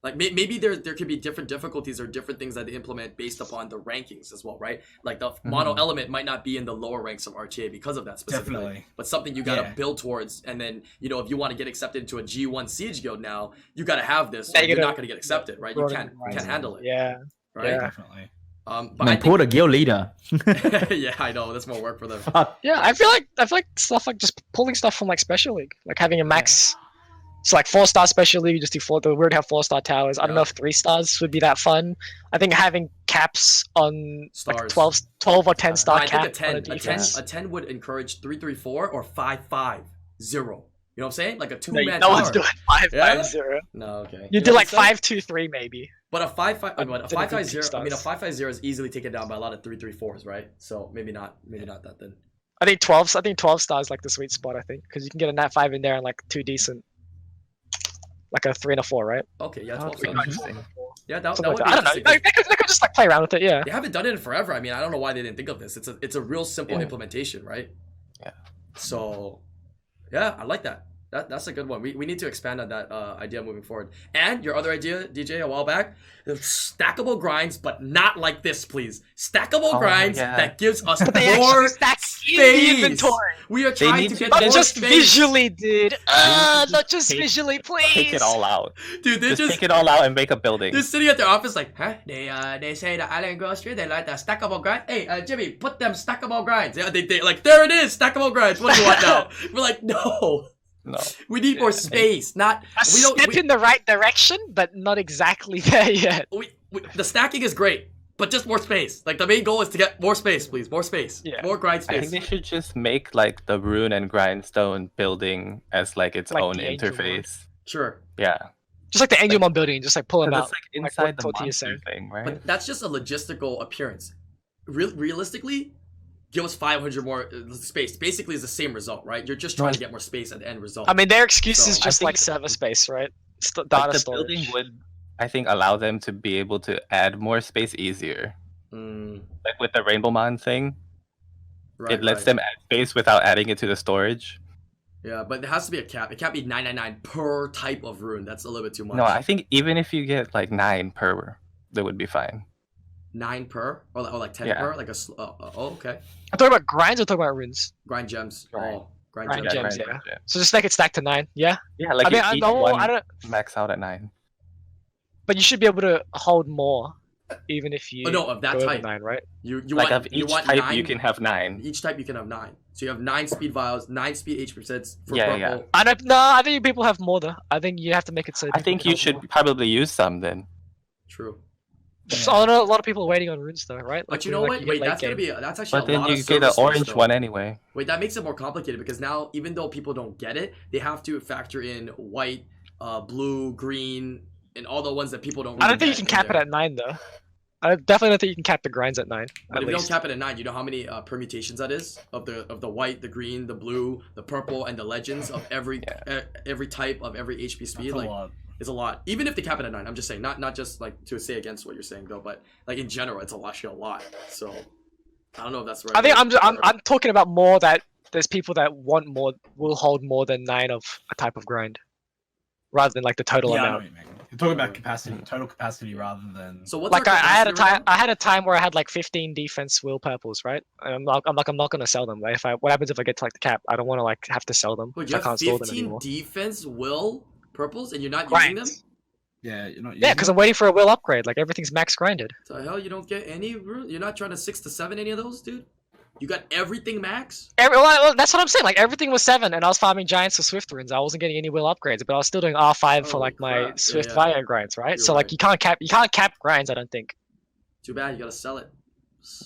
Speaker 4: Like maybe there could be different difficulties or different things that they implement based upon the rankings as well, right? Like the mono element might not be in the lower ranks of RTA because of that specifically,
Speaker 5: Definitely.
Speaker 4: but something you gotta
Speaker 5: Yeah.
Speaker 4: build towards. And then if you want to get accepted into a G1 Siege guild now, you gotta have this.
Speaker 3: Yeah,
Speaker 4: Or
Speaker 3: you
Speaker 4: you're
Speaker 3: gotta-
Speaker 4: not gonna get accepted, right? You can't handle it,
Speaker 3: Yeah.
Speaker 4: right?
Speaker 3: Yeah.
Speaker 5: Definitely.
Speaker 4: But
Speaker 1: Man,
Speaker 4: I
Speaker 1: pull the guild leader.
Speaker 4: think, yeah, I know that's more work for them.
Speaker 1: Fuck.
Speaker 3: Yeah, I feel like stuff like just pulling stuff from like Special League, like having a max. So like 4-star Special League, you just do 4. The weird have 4-star towers. I don't know if 3 stars would be that fun. I think having caps on like
Speaker 4: Stars.
Speaker 3: 12 or 10-star
Speaker 4: I
Speaker 3: cap
Speaker 4: think a 10,
Speaker 3: on a
Speaker 4: a 10,
Speaker 3: defense.
Speaker 4: a 10 would encourage 3-3-4 or 5-5-0. You know what I'm saying? Like a
Speaker 3: No,
Speaker 4: two-man
Speaker 3: no one's
Speaker 4: tower.
Speaker 3: doing 5-5-0.
Speaker 4: No, okay.
Speaker 3: You
Speaker 4: know
Speaker 3: do
Speaker 4: what
Speaker 3: like
Speaker 4: I'm saying?
Speaker 3: 5-2-3 maybe.
Speaker 4: But a 5-5,
Speaker 3: But
Speaker 4: a
Speaker 3: then it'd be
Speaker 4: 5-5-0.
Speaker 3: two
Speaker 4: I mean, a
Speaker 3: stars.
Speaker 4: 5-5-0 is easily taken down by a lot of 3-3-4s, right? So maybe not that then.
Speaker 3: I think 12 stars like the sweet spot. I think because you can get a Nat 5 in there and like 2 decent, like a 3 and a 4, right?
Speaker 4: Okay, yeah,
Speaker 2: That
Speaker 4: 12
Speaker 2: would be
Speaker 4: stars.
Speaker 2: interesting.
Speaker 4: Yeah, that
Speaker 3: Something
Speaker 4: would
Speaker 3: like
Speaker 4: be
Speaker 3: that. I don't know.
Speaker 4: interesting.
Speaker 3: They could just like play around with it. Yeah.
Speaker 4: They haven't done it in forever. I mean, I don't know why they didn't think of this. It's a real simple
Speaker 3: Yeah.
Speaker 4: implementation, right?
Speaker 2: Yeah.
Speaker 4: So, yeah, I like that. That's a good one. We need to expand on that idea moving forward. And your other idea, DJ, a while back, stackable grinds, but not like this, please. Stackable
Speaker 2: Oh,
Speaker 4: grinds
Speaker 2: yeah.
Speaker 4: that gives us
Speaker 3: But they
Speaker 4: more
Speaker 3: actually stack in the
Speaker 4: space.
Speaker 3: inventory.
Speaker 4: We are
Speaker 2: They
Speaker 4: trying
Speaker 2: need
Speaker 4: to
Speaker 2: to
Speaker 4: get
Speaker 3: Not
Speaker 4: more
Speaker 3: just
Speaker 4: space.
Speaker 3: visually, dude.
Speaker 2: just
Speaker 3: Not just
Speaker 2: take-
Speaker 3: visually, please.
Speaker 2: Take it all out.
Speaker 4: Dude, they're
Speaker 2: Just
Speaker 4: just
Speaker 2: take it all out and make a building.
Speaker 4: they're sitting at their office like, huh? They say the IslandGrown street, they like the stackable grind. Hey, Jimmy, put them stackable grinds. Yeah, they like, there it is, stackable grinds. What do you want now? We're like, no.
Speaker 2: No.
Speaker 4: We need more
Speaker 2: Yeah.
Speaker 4: space. Not
Speaker 3: A
Speaker 4: we don't.
Speaker 3: step in the right direction, but not exactly there yet.
Speaker 4: The stacking is great, but just more space. Like the main goal is to get more space, please. More space.
Speaker 3: Yeah.
Speaker 4: More grind
Speaker 2: I think
Speaker 4: space.
Speaker 2: they should just make like the Rune and Grindstone building as like its
Speaker 3: Like
Speaker 2: own
Speaker 3: the Angel
Speaker 2: interface.
Speaker 4: Sure,
Speaker 2: Yeah.
Speaker 3: Just like the Angelmon building, just like pull them
Speaker 2: Because
Speaker 3: out.
Speaker 2: it's like
Speaker 3: like
Speaker 2: inside
Speaker 3: what
Speaker 2: the
Speaker 3: Tortilla
Speaker 2: monster
Speaker 3: said.
Speaker 2: thing, right?
Speaker 4: but that's just a logistical appearance. Realistically, give us 500 more space. Basically, is the same result, right? You're just trying to get more space at the end result.
Speaker 3: I mean, their excuse is
Speaker 4: So,
Speaker 2: I
Speaker 3: just
Speaker 2: think
Speaker 3: like
Speaker 2: it-
Speaker 3: server space, right?
Speaker 2: Like,
Speaker 3: Data
Speaker 2: the
Speaker 3: storage.
Speaker 2: building would, I think, allow them to be able to add more space easier.
Speaker 4: Mm,
Speaker 2: Like with the Rainbow Mon thing.
Speaker 4: Right,
Speaker 2: it lets
Speaker 4: right.
Speaker 2: them add space without adding it to the storage.
Speaker 4: Yeah, but there has to be a cap. It can't be 999 per type of rune. That's a little bit too much.
Speaker 2: No, I think even if you get like 9 per, that would be fine.
Speaker 4: 9 per or like 10
Speaker 2: Yeah.
Speaker 4: per, like okay.
Speaker 3: I'm talking about grinds or talking about runes?
Speaker 4: Grind gems.
Speaker 2: Grind.
Speaker 4: Oh, grind
Speaker 3: Grind
Speaker 4: gems.
Speaker 3: gems, yeah. So just make it stack to 9. Yeah.
Speaker 2: Yeah, like
Speaker 3: I mean,
Speaker 2: each one
Speaker 3: I don't.
Speaker 2: max out at 9.
Speaker 3: But you should be able to hold more, even if you.
Speaker 4: Oh, no, of that
Speaker 3: go over
Speaker 4: type.
Speaker 3: 9, right?
Speaker 4: You
Speaker 2: Like
Speaker 4: want
Speaker 2: of
Speaker 4: you
Speaker 2: each
Speaker 4: want
Speaker 2: type,
Speaker 4: 9.
Speaker 2: you can have 9.
Speaker 4: Each type you can have 9. So you have 9 speed vials, 9 speed HP percents for
Speaker 2: Yeah,
Speaker 4: purple.
Speaker 2: yeah.
Speaker 3: I don't. No, I think people have more though. I think you have to make it so.
Speaker 2: I
Speaker 3: people
Speaker 2: think
Speaker 3: can
Speaker 2: you
Speaker 3: hold
Speaker 2: should
Speaker 3: more.
Speaker 2: probably use some then.
Speaker 4: True.
Speaker 3: So I know a lot of people are waiting on runes though, right?
Speaker 4: But you
Speaker 3: doing,
Speaker 4: know
Speaker 3: like,
Speaker 4: what?
Speaker 3: get
Speaker 4: Wait,
Speaker 3: late
Speaker 4: that's gonna
Speaker 3: game.
Speaker 4: be that's actually
Speaker 2: But
Speaker 4: a
Speaker 2: then
Speaker 4: lot
Speaker 2: you
Speaker 4: of
Speaker 2: get
Speaker 4: server
Speaker 2: an
Speaker 4: space,
Speaker 2: orange
Speaker 4: though.
Speaker 2: one anyway.
Speaker 4: Wait, that makes it more complicated because now even though people don't get it, they have to factor in white, blue, green, and all the ones that people don't.
Speaker 3: I
Speaker 4: Really
Speaker 3: don't think you
Speaker 4: get
Speaker 3: can
Speaker 4: in
Speaker 3: cap it
Speaker 4: there.
Speaker 3: at 9 though. I definitely don't think you can cap the grinds at 9.
Speaker 4: But
Speaker 3: At
Speaker 4: if you don't
Speaker 3: least.
Speaker 4: cap it at 9, you know how many permutations that is of the white, the green, the blue, the purple, and the legends of every type of every HP speed.
Speaker 5: That's a
Speaker 4: Like
Speaker 5: lot.
Speaker 4: it's a lot. Even if they cap it at 9, I'm just saying, not just like to say against what you're saying though, but like in general, it's actually a lot. So I don't know if that's right.
Speaker 3: I think I'm talking about more that there's people that want more, will hold more than 9 of a type of grind, rather than like the total
Speaker 5: Yeah, I know
Speaker 3: amount.
Speaker 5: what you mean. You're talking about capacity, total capacity, rather than.
Speaker 4: So what's
Speaker 3: Like
Speaker 4: our
Speaker 3: I had a
Speaker 4: capacity right
Speaker 3: time, I had a time where I had like 15 defense will purples, right? And I'm not gonna sell them. Like what happens if I get to like the cap? I don't want to like have to sell them.
Speaker 4: now? Wait,
Speaker 3: So
Speaker 4: you
Speaker 3: I
Speaker 4: have
Speaker 3: can't store them
Speaker 4: 15
Speaker 3: anymore.
Speaker 4: defense will purples and you're not using them?
Speaker 3: Grinds.
Speaker 5: Yeah, you're not.
Speaker 3: Yeah, because I'm waiting for a will upgrade. Like everything's max grinded.
Speaker 4: The hell, you don't get any? You're not trying to 6 to 7 any of those, dude? You got everything max?
Speaker 3: Well, that's what I'm saying. Like everything was 7, and I was farming giants for swift runes. I wasn't getting any will upgrades, but I was still doing R5 for
Speaker 4: Oh,
Speaker 3: like my
Speaker 4: crap. Yeah,
Speaker 3: swift
Speaker 4: yeah.
Speaker 3: fire grinds, right?
Speaker 4: You're
Speaker 3: So like
Speaker 4: right.
Speaker 3: you can't cap grinds. I don't think.
Speaker 4: Too bad, you gotta sell it.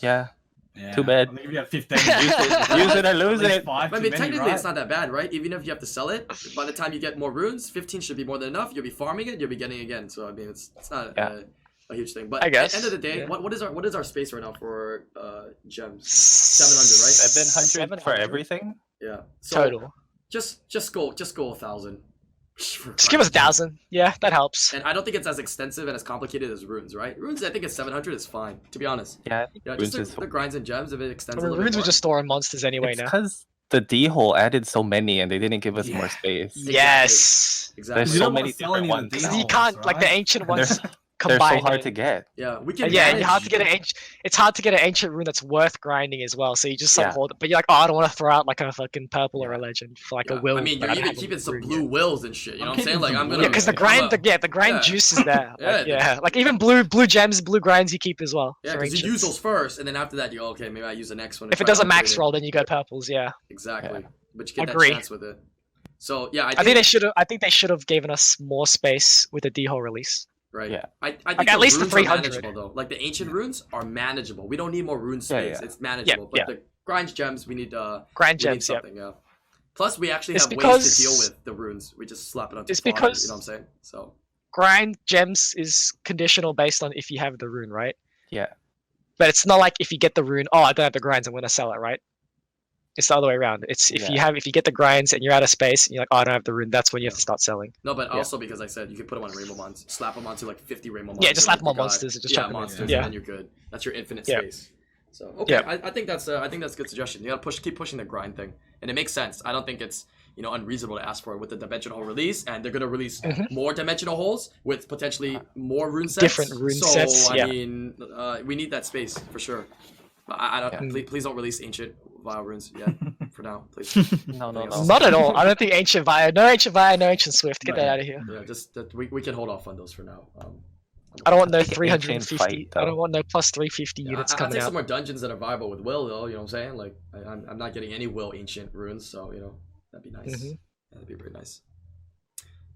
Speaker 2: Yeah.
Speaker 5: Yeah,
Speaker 2: Too bad.
Speaker 5: I think if you have 15,
Speaker 2: Use it or lose
Speaker 5: at least
Speaker 2: it.
Speaker 5: 5
Speaker 4: But I
Speaker 5: too
Speaker 4: mean,
Speaker 5: many,
Speaker 4: technically,
Speaker 5: right?
Speaker 4: it's not that bad, right? Even if you have to sell it, by the time you get more runes, 15 should be more than enough. You'll be farming it, you'll be getting it again. So I mean, it's not
Speaker 2: Yeah.
Speaker 4: a huge thing. But
Speaker 3: I guess.
Speaker 4: at the end of the day,
Speaker 3: Yeah.
Speaker 4: what is our space right now for gems? 700,
Speaker 2: 700 for everything?
Speaker 4: Yeah. So
Speaker 3: Total.
Speaker 4: Just go 1,000.
Speaker 3: Just give us 1,000. Yeah, that helps.
Speaker 4: And I don't think it's as extensive and as complicated as runes, right? Runes, I think it's 700 is fine, to be honest.
Speaker 2: Yeah, I think
Speaker 4: Yeah,
Speaker 2: runes
Speaker 4: just
Speaker 2: is
Speaker 4: the grinds and gems if it extends
Speaker 3: I
Speaker 4: a
Speaker 3: mean,
Speaker 4: little
Speaker 3: runes
Speaker 4: bit
Speaker 3: were
Speaker 4: more.
Speaker 3: just storing monsters anyway
Speaker 2: it's
Speaker 3: now.
Speaker 2: because the D hole added so many and they didn't give us more
Speaker 5: Yeah.
Speaker 2: space.
Speaker 3: Yes.
Speaker 4: Exactly.
Speaker 2: There's
Speaker 5: You
Speaker 2: so
Speaker 5: don't
Speaker 2: many
Speaker 5: wanna sell
Speaker 2: different
Speaker 5: any of the
Speaker 2: ones.
Speaker 5: D
Speaker 3: You
Speaker 5: holes,
Speaker 3: can't like the
Speaker 5: right?
Speaker 3: ancient
Speaker 2: And
Speaker 3: ones
Speaker 2: They're
Speaker 3: combined.
Speaker 2: so hard to get.
Speaker 4: Yeah, we can.
Speaker 3: Yeah,
Speaker 4: manage.
Speaker 3: you have to get an ancient. It's hard to get an ancient rune that's worth grinding as well. So you just like
Speaker 2: Yeah.
Speaker 3: hold it, but you're like, oh, I don't want to throw out like a fucking purple or a legend for like
Speaker 4: Yeah,
Speaker 3: a will.
Speaker 4: I mean,
Speaker 3: but
Speaker 4: you're
Speaker 3: I don't
Speaker 4: even
Speaker 3: have a
Speaker 4: keeping some
Speaker 3: rune
Speaker 4: blue
Speaker 3: yet.
Speaker 4: wills and shit. You know what I'm saying? Like, I'm gonna.
Speaker 3: Yeah, because the
Speaker 4: I'm
Speaker 3: grind,
Speaker 4: a-
Speaker 3: the grind
Speaker 4: yeah.
Speaker 3: juice is there.
Speaker 4: Yeah,
Speaker 3: Like, yeah, like even blue gems, blue grinds you keep as well.
Speaker 4: Yeah,
Speaker 3: for
Speaker 4: because you use
Speaker 3: ancients.
Speaker 4: those first, and then after that, you go, okay, maybe I use the next one. and
Speaker 3: If it
Speaker 4: try to
Speaker 3: doesn't max
Speaker 4: upgrade it.
Speaker 3: roll, then you go purples. Yeah,
Speaker 4: Exactly. But you get
Speaker 3: Agree.
Speaker 4: that chance with it. So yeah,
Speaker 3: I think they should have. I think they should have given us more space with the D hole release.
Speaker 4: Right.
Speaker 2: Yeah.
Speaker 4: I think
Speaker 3: Like, at least the
Speaker 4: runes are
Speaker 3: 300.
Speaker 4: manageable though. Like the ancient runes are manageable. We don't need more rune
Speaker 2: Yeah,
Speaker 4: space.
Speaker 2: yeah.
Speaker 4: It's manageable. But
Speaker 3: yeah.
Speaker 4: the grinds gems, we need
Speaker 3: Grind
Speaker 4: we need
Speaker 3: gems, yeah.
Speaker 4: something. Yeah. Plus, we actually
Speaker 3: It's
Speaker 4: have ways to deal
Speaker 3: because-
Speaker 4: with the runes. We just slap it onto
Speaker 3: It's
Speaker 4: fodder,
Speaker 3: because-
Speaker 4: you know what I'm saying? So
Speaker 3: Grind gems is conditional based on if you have the rune, right?
Speaker 2: Yeah.
Speaker 3: But it's not like if you get the rune, oh, I don't have the grinds, I'm gonna sell it, right? It's the other way around. It's if
Speaker 2: Yeah.
Speaker 3: you get the grinds and you're out of space and you're like, oh, I don't have the rune, that's when you have to start selling.
Speaker 4: no, but
Speaker 3: Yeah.
Speaker 4: also because I said you can put them on rainbow mons, slap them onto like 50 rainbow mons.
Speaker 3: Yeah, just
Speaker 4: and,
Speaker 3: slap
Speaker 4: like,
Speaker 3: them on
Speaker 4: you got-
Speaker 3: monsters and just
Speaker 4: yeah,
Speaker 3: chuck them in.
Speaker 4: monsters,
Speaker 3: Yeah.
Speaker 4: and then you're good. That's your infinite
Speaker 3: Yeah.
Speaker 4: space. So okay,
Speaker 3: Yeah.
Speaker 4: I think that's a good suggestion. You gotta keep pushing the grind thing, and it makes sense. I don't think it's unreasonable to ask for it with the dimensional release, and they're gonna release more dimensional holes with potentially more rune sets.
Speaker 3: Different rune
Speaker 4: so,
Speaker 3: sets,
Speaker 4: I
Speaker 3: yeah.
Speaker 4: mean, we need that space for sure. But I don't.
Speaker 2: Yeah.
Speaker 4: Please don't release ancient vile runes yet for now, please.
Speaker 2: No, no,
Speaker 4: Anything
Speaker 2: no.
Speaker 4: else?
Speaker 3: Not at all. I don't think ancient Via, no ancient Swift. Get that
Speaker 4: Right.
Speaker 3: out of here.
Speaker 4: Yeah, just that we can hold off on those for now.
Speaker 3: I don't want no
Speaker 2: Like an ancient
Speaker 3: 350.
Speaker 2: fight,
Speaker 3: I
Speaker 2: though.
Speaker 3: don't want no plus 350
Speaker 4: Yeah,
Speaker 3: units
Speaker 4: I'll
Speaker 3: coming
Speaker 4: take
Speaker 3: out.
Speaker 4: some more dungeons that are viable with will, though. You know what I'm saying? Like, I'm not getting any will ancient runes, so that'd be nice.
Speaker 3: Mhm.
Speaker 4: That'd be very nice.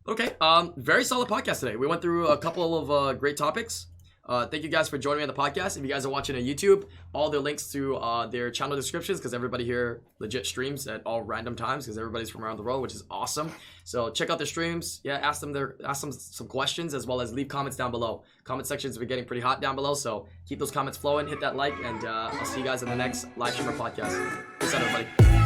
Speaker 4: Okay, very solid podcast today. We went through a couple of great topics. Thank you guys for joining me on the podcast. If you guys are watching on YouTube, all the links to their channel descriptions, because everybody here legit streams at all random times, because everybody's from around the world, which is awesome. So check out their streams. Yeah, ask them some questions, as well as leave comments down below. Comment sections have been getting pretty hot down below, so keep those comments flowing. Hit that like, and I'll see you guys in the next live stream or podcast. Peace out, everybody.